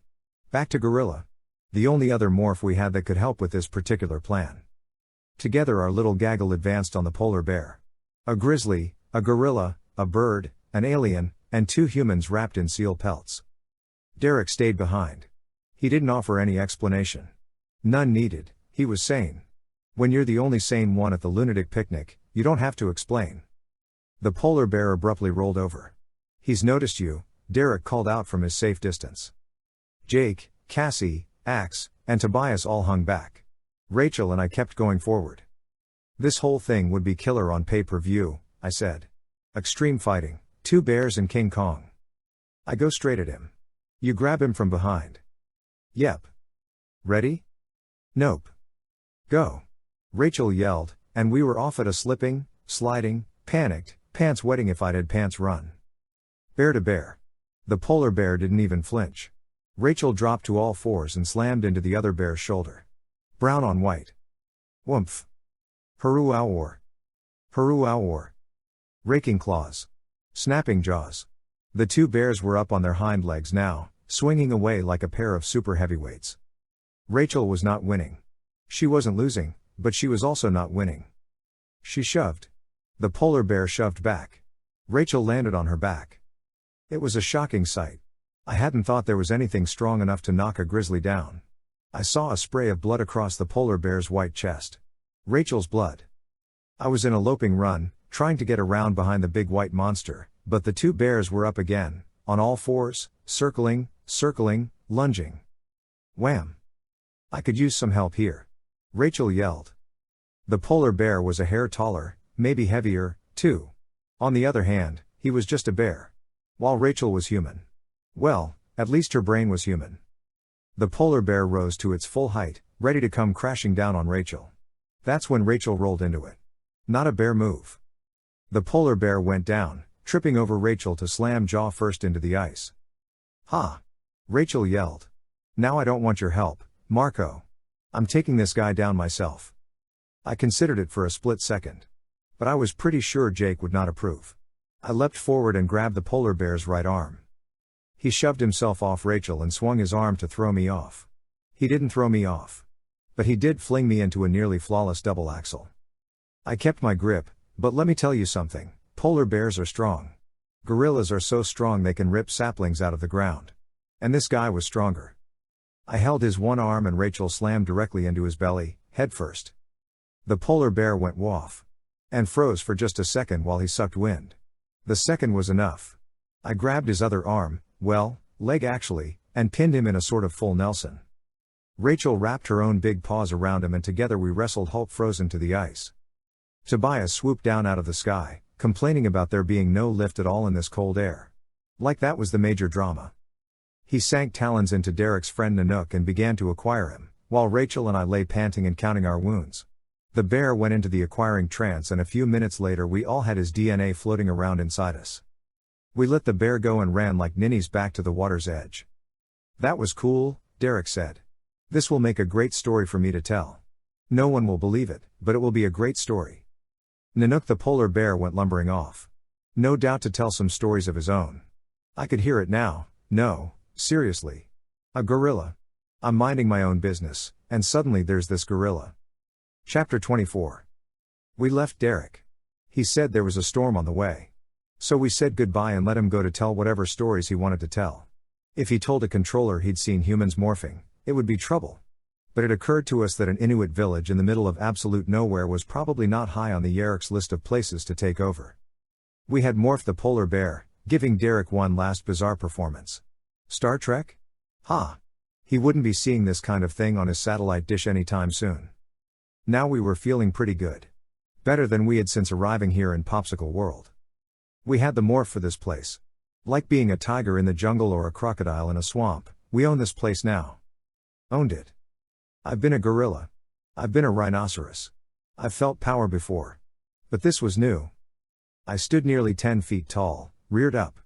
Back to gorilla. The only other morph we had that could help with this particular plan. Together our little gaggle advanced on the polar bear. A grizzly, a gorilla, a bird, an alien, and 2 humans wrapped in seal pelts. Derek stayed behind. He didn't offer any explanation. None needed, he was sane. When you're the only sane one at the lunatic picnic, you don't have to explain. The polar bear abruptly rolled over. He's noticed you, Derek called out from his safe distance. Jake, Cassie, Ax, and Tobias all hung back. Rachel and I kept going forward. This whole thing would be killer on pay-per-view, I said. Extreme fighting, 2 bears and King Kong. I go straight at him. You grab him from behind. Yep. Ready? Nope. Go. Rachel yelled, and we were off at a slipping, sliding, panicked, pants wetting if I'd had pants run. Bear to bear. The polar bear didn't even flinch. Rachel dropped to all fours and slammed into the other bear's shoulder. Brown on white. Woomph. Haru-ow-war. Haru-ow-war. Raking claws. Snapping jaws. The two bears were up on their hind legs now, swinging away like a pair of super heavyweights. Rachel was not winning. She wasn't losing, but she was also not winning. She shoved. The polar bear shoved back. Rachel landed on her back. It was a shocking sight. I hadn't thought there was anything strong enough to knock a grizzly down. I saw a spray of blood across the polar bear's white chest. Rachel's blood. I was in a loping run, trying to get around behind the big white monster, but the two bears were up again, on all fours, circling, lunging. Wham! I could use some help here. Rachel yelled. The polar bear was a hair taller, maybe heavier, too. On the other hand, he was just a bear. While Rachel was human. Well, at least her brain was human. The polar bear rose to its full height, ready to come crashing down on Rachel. That's when Rachel rolled into it. Not a bear move. The polar bear went down, tripping over Rachel to slam jaw first into the ice. Ha! Rachel yelled. Now I don't want your help, Marco. I'm taking this guy down myself. I considered it for a split second. But I was pretty sure Jake would not approve. I leapt forward and grabbed the polar bear's right arm. He shoved himself off Rachel and swung his arm to throw me off. He didn't throw me off. But he did fling me into a nearly flawless double axel. I kept my grip, but let me tell you something, polar bears are strong. Gorillas are so strong they can rip saplings out of the ground. And this guy was stronger. I held his one arm and Rachel slammed directly into his belly, head first. The polar bear went woof. And froze for just a second while he sucked wind. The second was enough. I grabbed his other arm, leg actually, and pinned him in a sort of full Nelson. Rachel wrapped her own big paws around him and together we wrestled Hulk frozen to the ice. Tobias swooped down out of the sky, complaining about there being no lift at all in this cold air. Like that was the major drama. He sank talons into Derek's friend Nanook and began to acquire him, while Rachel and I lay panting and counting our wounds. The bear went into the acquiring trance and a few minutes later we all had his DNA floating around inside us. We let the bear go and ran like ninnies back to the water's edge. That was cool, Derek said. This will make a great story for me to tell. No one will believe it, but it will be a great story. Nanook the polar bear went lumbering off. No doubt to tell some stories of his own. I could hear it now. No, seriously. A gorilla. I'm minding my own business, and suddenly there's this gorilla. Chapter 24. We left Derek. He said there was a storm on the way. So we said goodbye and let him go to tell whatever stories he wanted to tell. If he told a controller he'd seen humans morphing, it would be trouble. But it occurred to us that an Inuit village in the middle of absolute nowhere was probably not high on the Yeerks list of places to take over. We had morphed the polar bear, giving Derek one last bizarre performance. Star Trek? Ha! He wouldn't be seeing this kind of thing on his satellite dish anytime soon. Now we were feeling pretty good. Better than we had since arriving here in Popsicle World. We had the morph for this place. Like being a tiger in the jungle or a crocodile in a swamp, we own this place now. Owned it. I've been a gorilla. I've been a rhinoceros. I've felt power before. But this was new. I stood nearly 10 feet tall, reared up.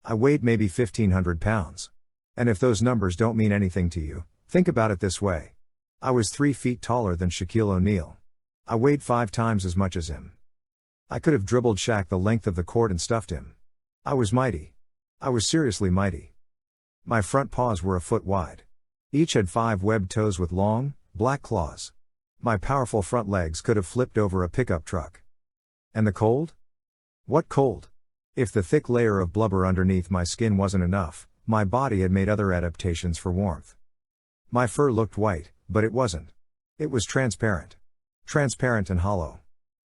I weighed maybe 1,500 pounds. And if those numbers don't mean anything to you, think about it this way. I was 3 feet taller than Shaquille O'Neal. I weighed 5 times as much as him. I could have dribbled Shaq the length of the court and stuffed him. I was mighty. I was seriously mighty. My front paws were a foot wide. Each had 5 webbed toes with long, black claws. My powerful front legs could have flipped over a pickup truck. And the cold? What cold? If the thick layer of blubber underneath my skin wasn't enough, my body had made other adaptations for warmth. My fur looked white, but it wasn't. It was transparent. Transparent and hollow.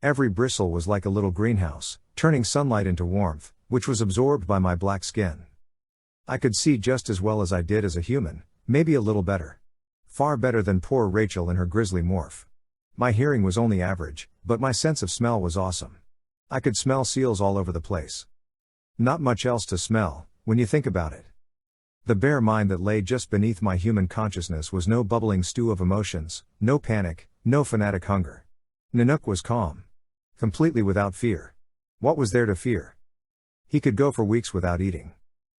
Every bristle was like a little greenhouse, turning sunlight into warmth, which was absorbed by my black skin. I could see just as well as I did as a human, maybe a little better. Far better than poor Rachel in her grizzly morph. My hearing was only average, but my sense of smell was awesome. I could smell seals all over the place. Not much else to smell, when you think about it. The bare mind that lay just beneath my human consciousness was no bubbling stew of emotions, no panic, no fanatic hunger. Nanook was calm. Completely without fear. What was there to fear? He could go for weeks without eating.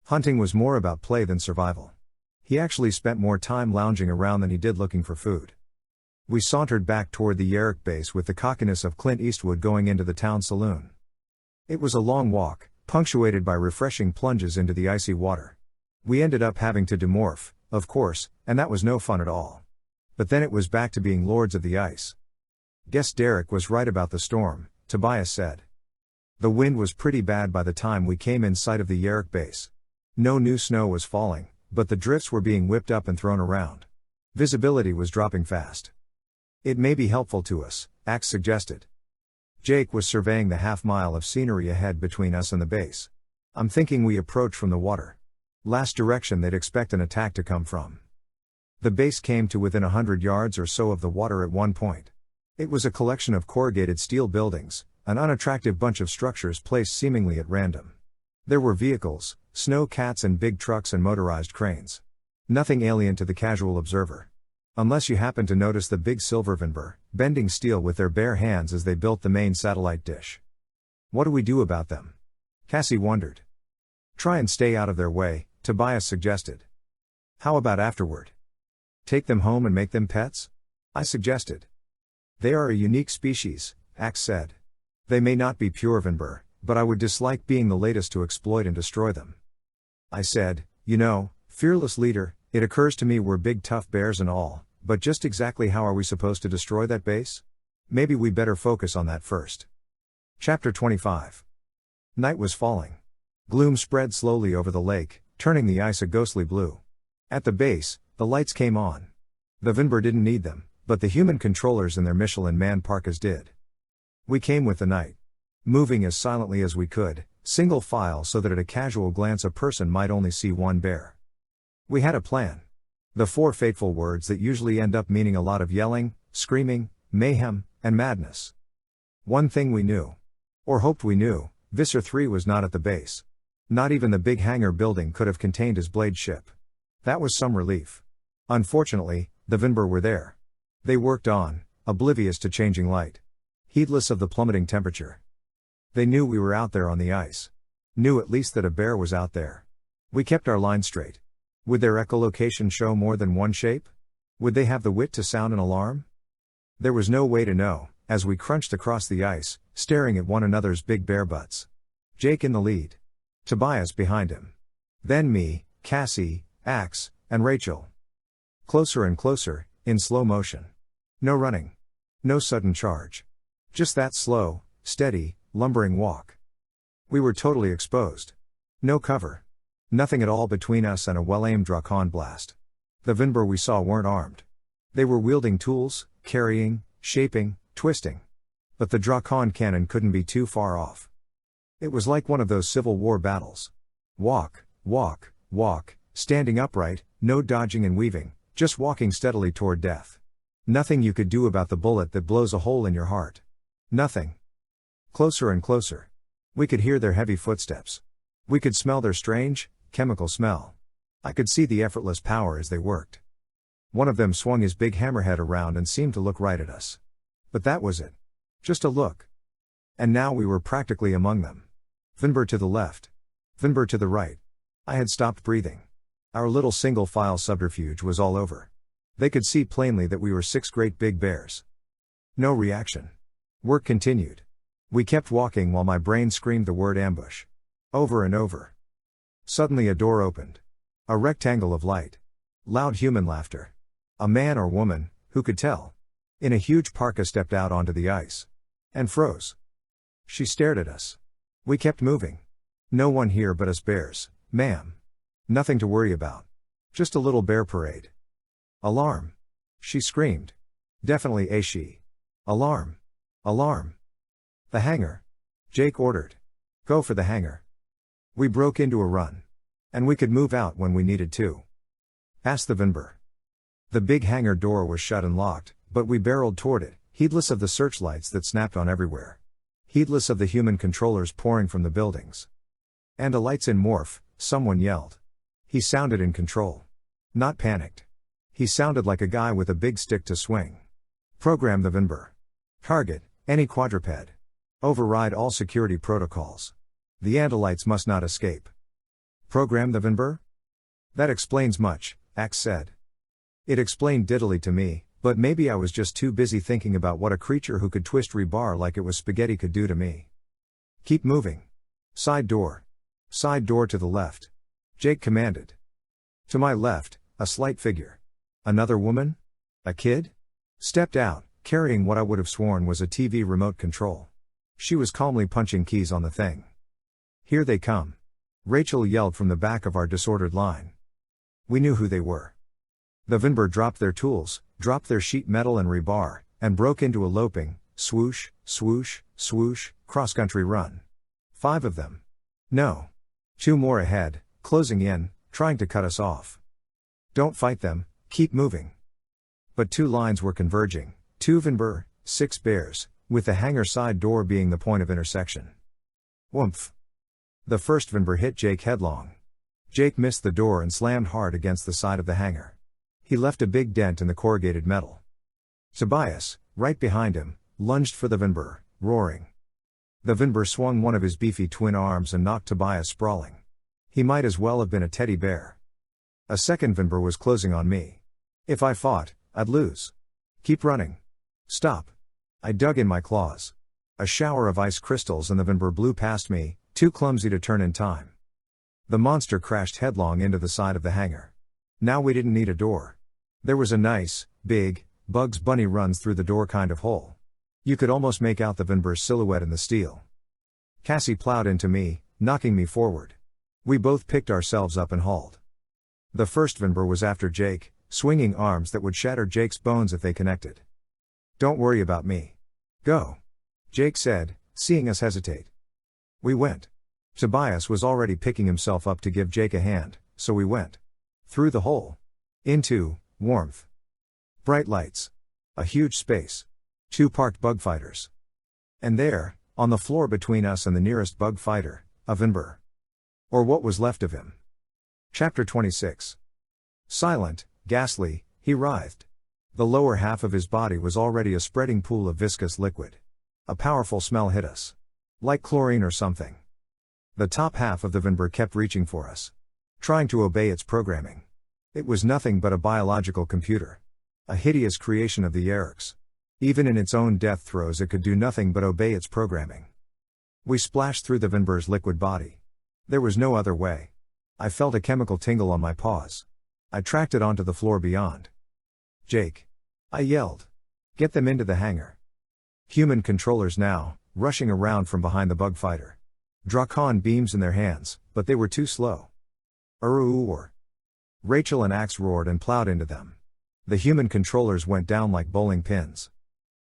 Hunting was more about play than survival. He actually spent more time lounging around than he did looking for food. We sauntered back toward the Yeerk base with the cockiness of Clint Eastwood going into the town saloon. It was a long walk, punctuated by refreshing plunges into the icy water. We ended up having to demorph, of course, and that was no fun at all. But then it was back to being lords of the ice. Guess Derek was right about the storm, Tobias said. The wind was pretty bad by the time we came in sight of the Yeerks base. No new snow was falling, but the drifts were being whipped up and thrown around. Visibility was dropping fast. It may be helpful to us, Ax suggested. Jake was surveying the half-mile of scenery ahead between us and the base. I'm thinking we approach from the water. Last direction they'd expect an attack to come from. The base came to within 100 yards or so of the water at one point. It was a collection of corrugated steel buildings, an unattractive bunch of structures placed seemingly at random. There were vehicles, snow cats and big trucks and motorized cranes. Nothing alien to the casual observer. Unless you happen to notice the big silver Vinber, bending steel with their bare hands as they built the main satellite dish. What do we do about them? Cassie wondered. Try and stay out of their way, Tobias suggested. How about afterward? Take them home and make them pets? I suggested. They are a unique species, Ax said. They may not be pure Vinber, but I would dislike being the latest to exploit and destroy them. I said, fearless leader, it occurs to me we're big tough bears and all, but just exactly how are we supposed to destroy that base? Maybe we better focus on that first. Chapter 25. Night was falling. Gloom spread slowly over the lake, turning the ice a ghostly blue. At the base, the lights came on. The Vinber didn't need them, but the human controllers in their Michelin man parkas did. We came with the night. Moving as silently as we could, single file so that at a casual glance a person might only see one bear. We had a plan. The 4 fateful words that usually end up meaning a lot of yelling, screaming, mayhem, and madness. One thing we knew. Or hoped we knew, Visser 3 was not at the base. Not even the big hangar building could have contained his blade ship. That was some relief. Unfortunately, the Vinber were there. They worked on, oblivious to changing light. Heedless of the plummeting temperature. They knew we were out there on the ice. Knew at least that a bear was out there. We kept our line straight. Would their echolocation show more than one shape? Would they have the wit to sound an alarm? There was no way to know, as we crunched across the ice, staring at one another's big bear butts. Jake in the lead. Tobias behind him. Then me, Cassie, Ax, and Rachel. Closer and closer, in slow motion. No running. No sudden charge. Just that slow, steady, lumbering walk. We were totally exposed. No cover. Nothing at all between us and a well-aimed Drakon blast. The Vinber we saw weren't armed. They were wielding tools, carrying, shaping, twisting. But the Drakon cannon couldn't be too far off. It was like one of those Civil War battles. Walk, walk, walk, standing upright, no dodging and weaving, just walking steadily toward death. Nothing you could do about the bullet that blows a hole in your heart. Nothing. Closer and closer. We could hear their heavy footsteps. We could smell their strange, chemical smell. I could see the effortless power as they worked. One of them swung his big hammerhead around and seemed to look right at us. But that was it. Just a look. And now we were practically among them. Vinber to the left. Vinber to the right. I had stopped breathing. Our little single-file subterfuge was all over. They could see plainly that we were 6 great big bears. No reaction. Work continued. We kept walking while my brain screamed the word ambush. Over and over. Suddenly a door opened. A rectangle of light. Loud human laughter. A man or woman, who could tell? In a huge parka stepped out onto the ice. And froze. She stared at us. We kept moving. No one here but us bears, ma'am. Nothing to worry about. Just a little bear parade. Alarm. She screamed. Definitely a she. Alarm. Alarm. The hangar. Jake ordered. Go for the hangar. We broke into a run. And we could move out when we needed to. Past the Vinber. The big hangar door was shut and locked, but we barreled toward it, heedless of the searchlights that snapped on everywhere. Heedless of the human controllers pouring from the buildings. And a lights in morph, someone yelled. He sounded in control. Not panicked. He sounded like a guy with a big stick to swing. Program the Vinber. Target, any quadruped. Override all security protocols. The Andalites must not escape. Program the Vinber? That explains much, Ax said. It explained diddly to me, but maybe I was just too busy thinking about what a creature who could twist rebar like it was spaghetti could do to me. Keep moving. Side door. Side door to the left. Jake commanded. To my left, a slight figure. Another woman? A kid? Stepped out, carrying what I would have sworn was a TV remote control. She was calmly punching keys on the thing. Here they come. Rachel yelled from the back of our disordered line. We knew who they were. The Vinber dropped their tools, dropped their sheet metal and rebar, and broke into a loping, swoosh, swoosh, swoosh, cross-country run. 5 of them. No. 2 more ahead, closing in, trying to cut us off. Don't fight them, keep moving. But 2 lines were converging, 2 Vinber, 6 bears, with the hangar side door being the point of intersection. Woomph. The first Vinber hit Jake headlong. Jake missed the door and slammed hard against the side of the hangar. He left a big dent in the corrugated metal. Tobias, right behind him, lunged for the Vinber, roaring. The Vinber swung one of his beefy twin arms and knocked Tobias sprawling. He might as well have been a teddy bear. A second Vinber was closing on me. If I fought, I'd lose. Keep running. Stop. I dug in my claws. A shower of ice crystals and the Vinber blew past me, too clumsy to turn in time. The monster crashed headlong into the side of the hangar. Now we didn't need a door. There was a nice, big, Bugs Bunny runs through the door kind of hole. You could almost make out the Vinber's silhouette in the steel. Cassie plowed into me, knocking me forward. We both picked ourselves up and hauled. The first Vinber was after Jake, swinging arms that would shatter Jake's bones if they connected. Don't worry about me. Go. Jake said, seeing us hesitate. We went. Tobias was already picking himself up to give Jake a hand, so we went. Through the hole. Into warmth. Bright lights. A huge space. 2 parked bug fighters. And there, on the floor between us and the nearest bug fighter, a Vinber. Or what was left of him. Chapter 26. Silent, ghastly, he writhed. The lower half of his body was already a spreading pool of viscous liquid. A powerful smell hit us. Like chlorine or something. The top half of the Vinber kept reaching for us. Trying to obey its programming. It was nothing but a biological computer. A hideous creation of the Yeerks. Even in its own death throes it could do nothing but obey its programming. We splashed through the Vinber's liquid body. There was no other way. I felt a chemical tingle on my paws. I tracked it onto the floor beyond. Jake. I yelled. Get them into the hangar. Human controllers now, rushing around from behind the bug fighter. Dracon beams in their hands, but they were too slow. Or. Rachel and Ax roared and plowed into them. The human controllers went down like bowling pins.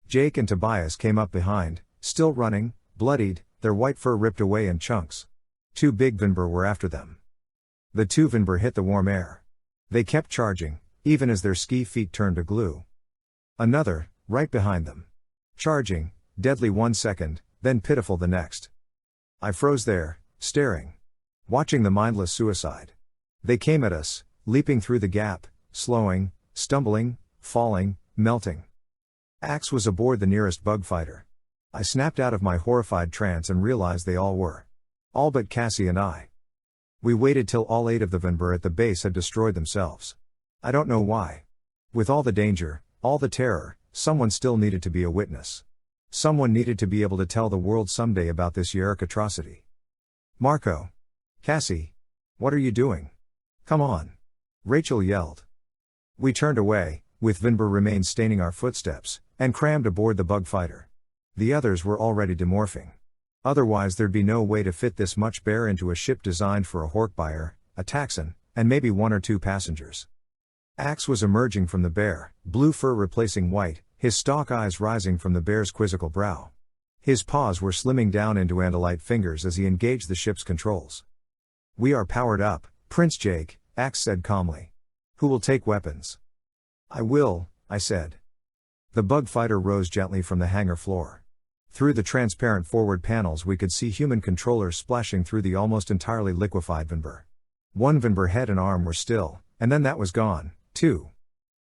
Jake and Tobias came up behind, still running, bloodied, their white fur ripped away in chunks. 2 big Vinber were after them. The 2 Vinber hit the warm air. They kept charging, even as their ski feet turned to glue. Another, right behind them. Charging, deadly 1 second, then pitiful the next. I froze there, staring. Watching the mindless suicide. They came at us, leaping through the gap, slowing, stumbling, falling, melting. Ax was aboard the nearest bug fighter. I snapped out of my horrified trance and realized they all were. All but Cassie and I. We waited till all 8 of the Vinber at the base had destroyed themselves. I don't know why. With all the danger, all the terror, someone still needed to be a witness. Someone needed to be able to tell the world someday about this Yeerk atrocity. Marco. Cassie. What are you doing? Come on. Rachel yelled. We turned away, with Vinber remains staining our footsteps, and crammed aboard the bug fighter. The others were already demorphing. Otherwise there'd be no way to fit this much bear into a ship designed for a Hork-buyer, a Taxon, and maybe 1 or 2 passengers. Ax was emerging from the bear, blue fur replacing white, his stalk eyes rising from the bear's quizzical brow. His paws were slimming down into Andalite fingers as he engaged the ship's controls. We are powered up, Prince Jake, Ax said calmly. Who will take weapons? I will, I said. The bug fighter rose gently from the hangar floor. Through the transparent forward panels we could see human controllers splashing through the almost entirely liquefied Vinber. 1 Vinber head and arm were still, and then that was gone, too.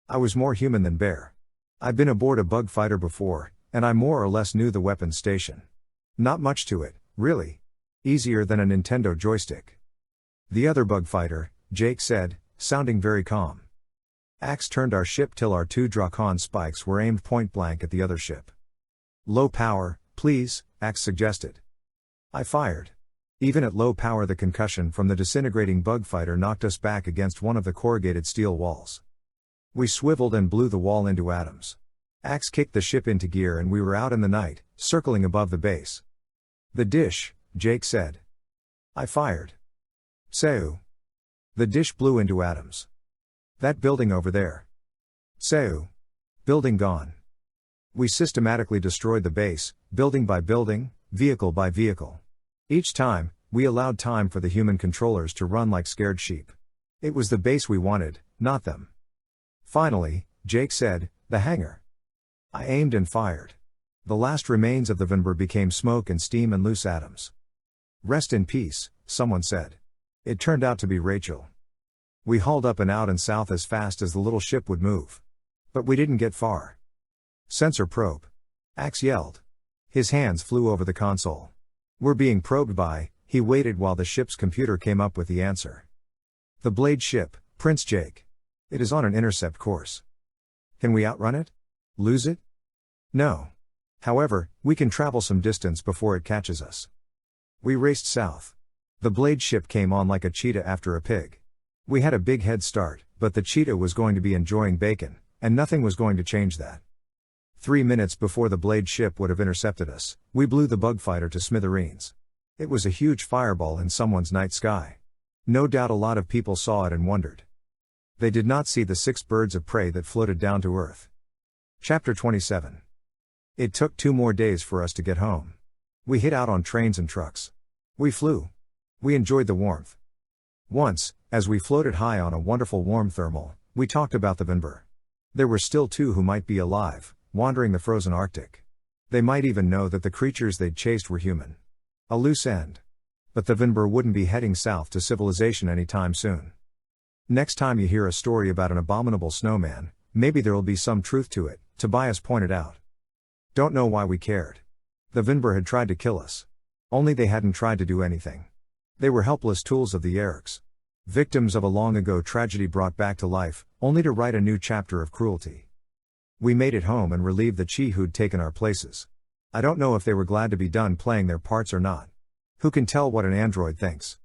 I was more human than bear. I'd been aboard a bug fighter before, and I more or less knew the weapons station. Not much to it, really. Easier than a Nintendo joystick. The other bug fighter, Jake said, sounding very calm. Ax turned our ship till our 2 Dracon spikes were aimed point blank at the other ship. Low power, please, Ax suggested. I fired. Even at low power, the concussion from the disintegrating bug fighter knocked us back against one of the corrugated steel walls. We swiveled and blew the wall into atoms. Ax kicked the ship into gear and we were out in the night, circling above the base. The dish, Jake said. I fired. Seu. The dish blew into atoms. That building over there. Seu. Building gone. We systematically destroyed the base, building by building, vehicle by vehicle. Each time, we allowed time for the human controllers to run like scared sheep. It was the base we wanted, not them. Finally, Jake said, the hangar. I aimed and fired. The last remains of the Vinber became smoke and steam and loose atoms. Rest in peace, someone said. It turned out to be Rachel. We hauled up and out and south as fast as the little ship would move. But we didn't get far. Sensor probe. Ax yelled. His hands flew over the console. We're being probed by, he waited while the ship's computer came up with the answer. The Blade ship, Prince Jake. It is on an intercept course. Can we outrun it? Lose it? No. However, we can travel some distance before it catches us. We raced south. The Blade ship came on like a cheetah after a pig. We had a big head start, but the cheetah was going to be enjoying bacon, and nothing was going to change that. 3 minutes before the Blade ship would have intercepted us, we blew the bug fighter to smithereens. It was a huge fireball in someone's night sky. No doubt a lot of people saw it and wondered. They did not see the 6 birds of prey that floated down to earth. Chapter 27. It took 2 more days for us to get home. We hid out on trains and trucks. We flew. We enjoyed the warmth. Once, as we floated high on a wonderful warm thermal, we talked about the Vinber. There were still 2 who might be alive, wandering the frozen Arctic. They might even know that the creatures they'd chased were human. A loose end. But the Vinber wouldn't be heading south to civilization anytime soon. Next time you hear a story about an abominable snowman, maybe there'll be some truth to it, Tobias pointed out. Don't know why we cared. The Vinber had tried to kill us. Only they hadn't tried to do anything. They were helpless tools of the Yeerks. Victims of a long-ago tragedy brought back to life, only to write a new chapter of cruelty. We made it home and relieved the Chi who'd taken our places. I don't know if they were glad to be done playing their parts or not. Who can tell what an android thinks?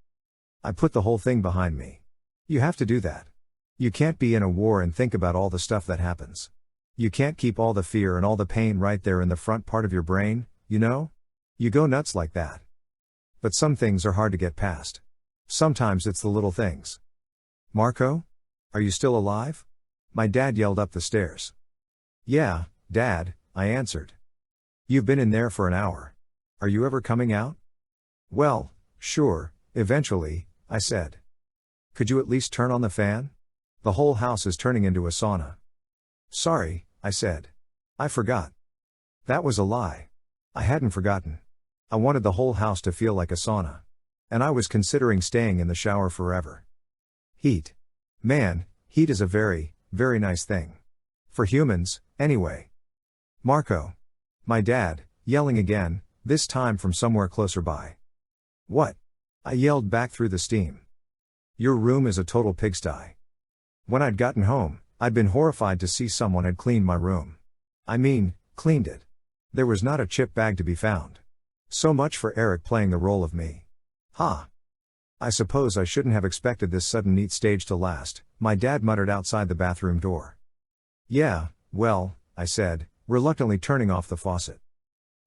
I put the whole thing behind me. You have to do that. You can't be in a war and think about all the stuff that happens. You can't keep all the fear and all the pain right there in the front part of your brain, you know? You go nuts like that. But some things are hard to get past. Sometimes it's the little things. Marco? Are you still alive? My dad yelled up the stairs. Yeah, Dad, I answered. You've been in there for an hour. Are you ever coming out? Well, sure, eventually, I said. Could you at least turn on the fan? The whole house is turning into a sauna. Sorry, I said. I forgot. That was a lie. I hadn't forgotten. I wanted the whole house to feel like a sauna. And I was considering staying in the shower forever. Heat. Man, heat is a very, very nice thing. For humans, anyway. Marco. My dad, yelling again, this time from somewhere closer by. What? I yelled back through the steam. Your room is a total pigsty. When I'd gotten home, I'd been horrified to see someone had cleaned my room. I mean, cleaned it. There was not a chip bag to be found. So much for Eric playing the role of me. Ha! I suppose I shouldn't have expected this sudden neat stage to last, my dad muttered outside the bathroom door. Yeah, well, I said, reluctantly turning off the faucet.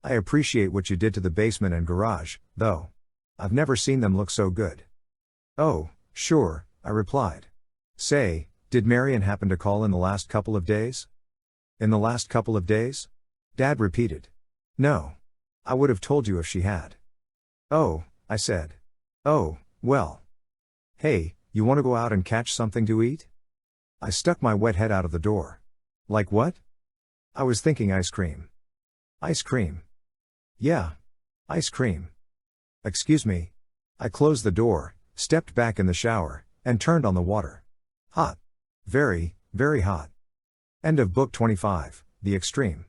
I appreciate what you did to the basement and garage, though. I've never seen them look so good. Oh, sure, I replied. Say, did Marion happen to call in the last couple of days? In the last couple of days? Dad repeated. No. I would have told you if she had. Oh, I said. Oh, well. Hey, you want to go out and catch something to eat? I stuck my wet head out of the door. Like what? I was thinking ice cream. Ice cream. Yeah. Ice cream. Excuse me. I closed the door, stepped back in the shower, and turned on the water. Hot. Very, very hot. End of book 25, The Extreme.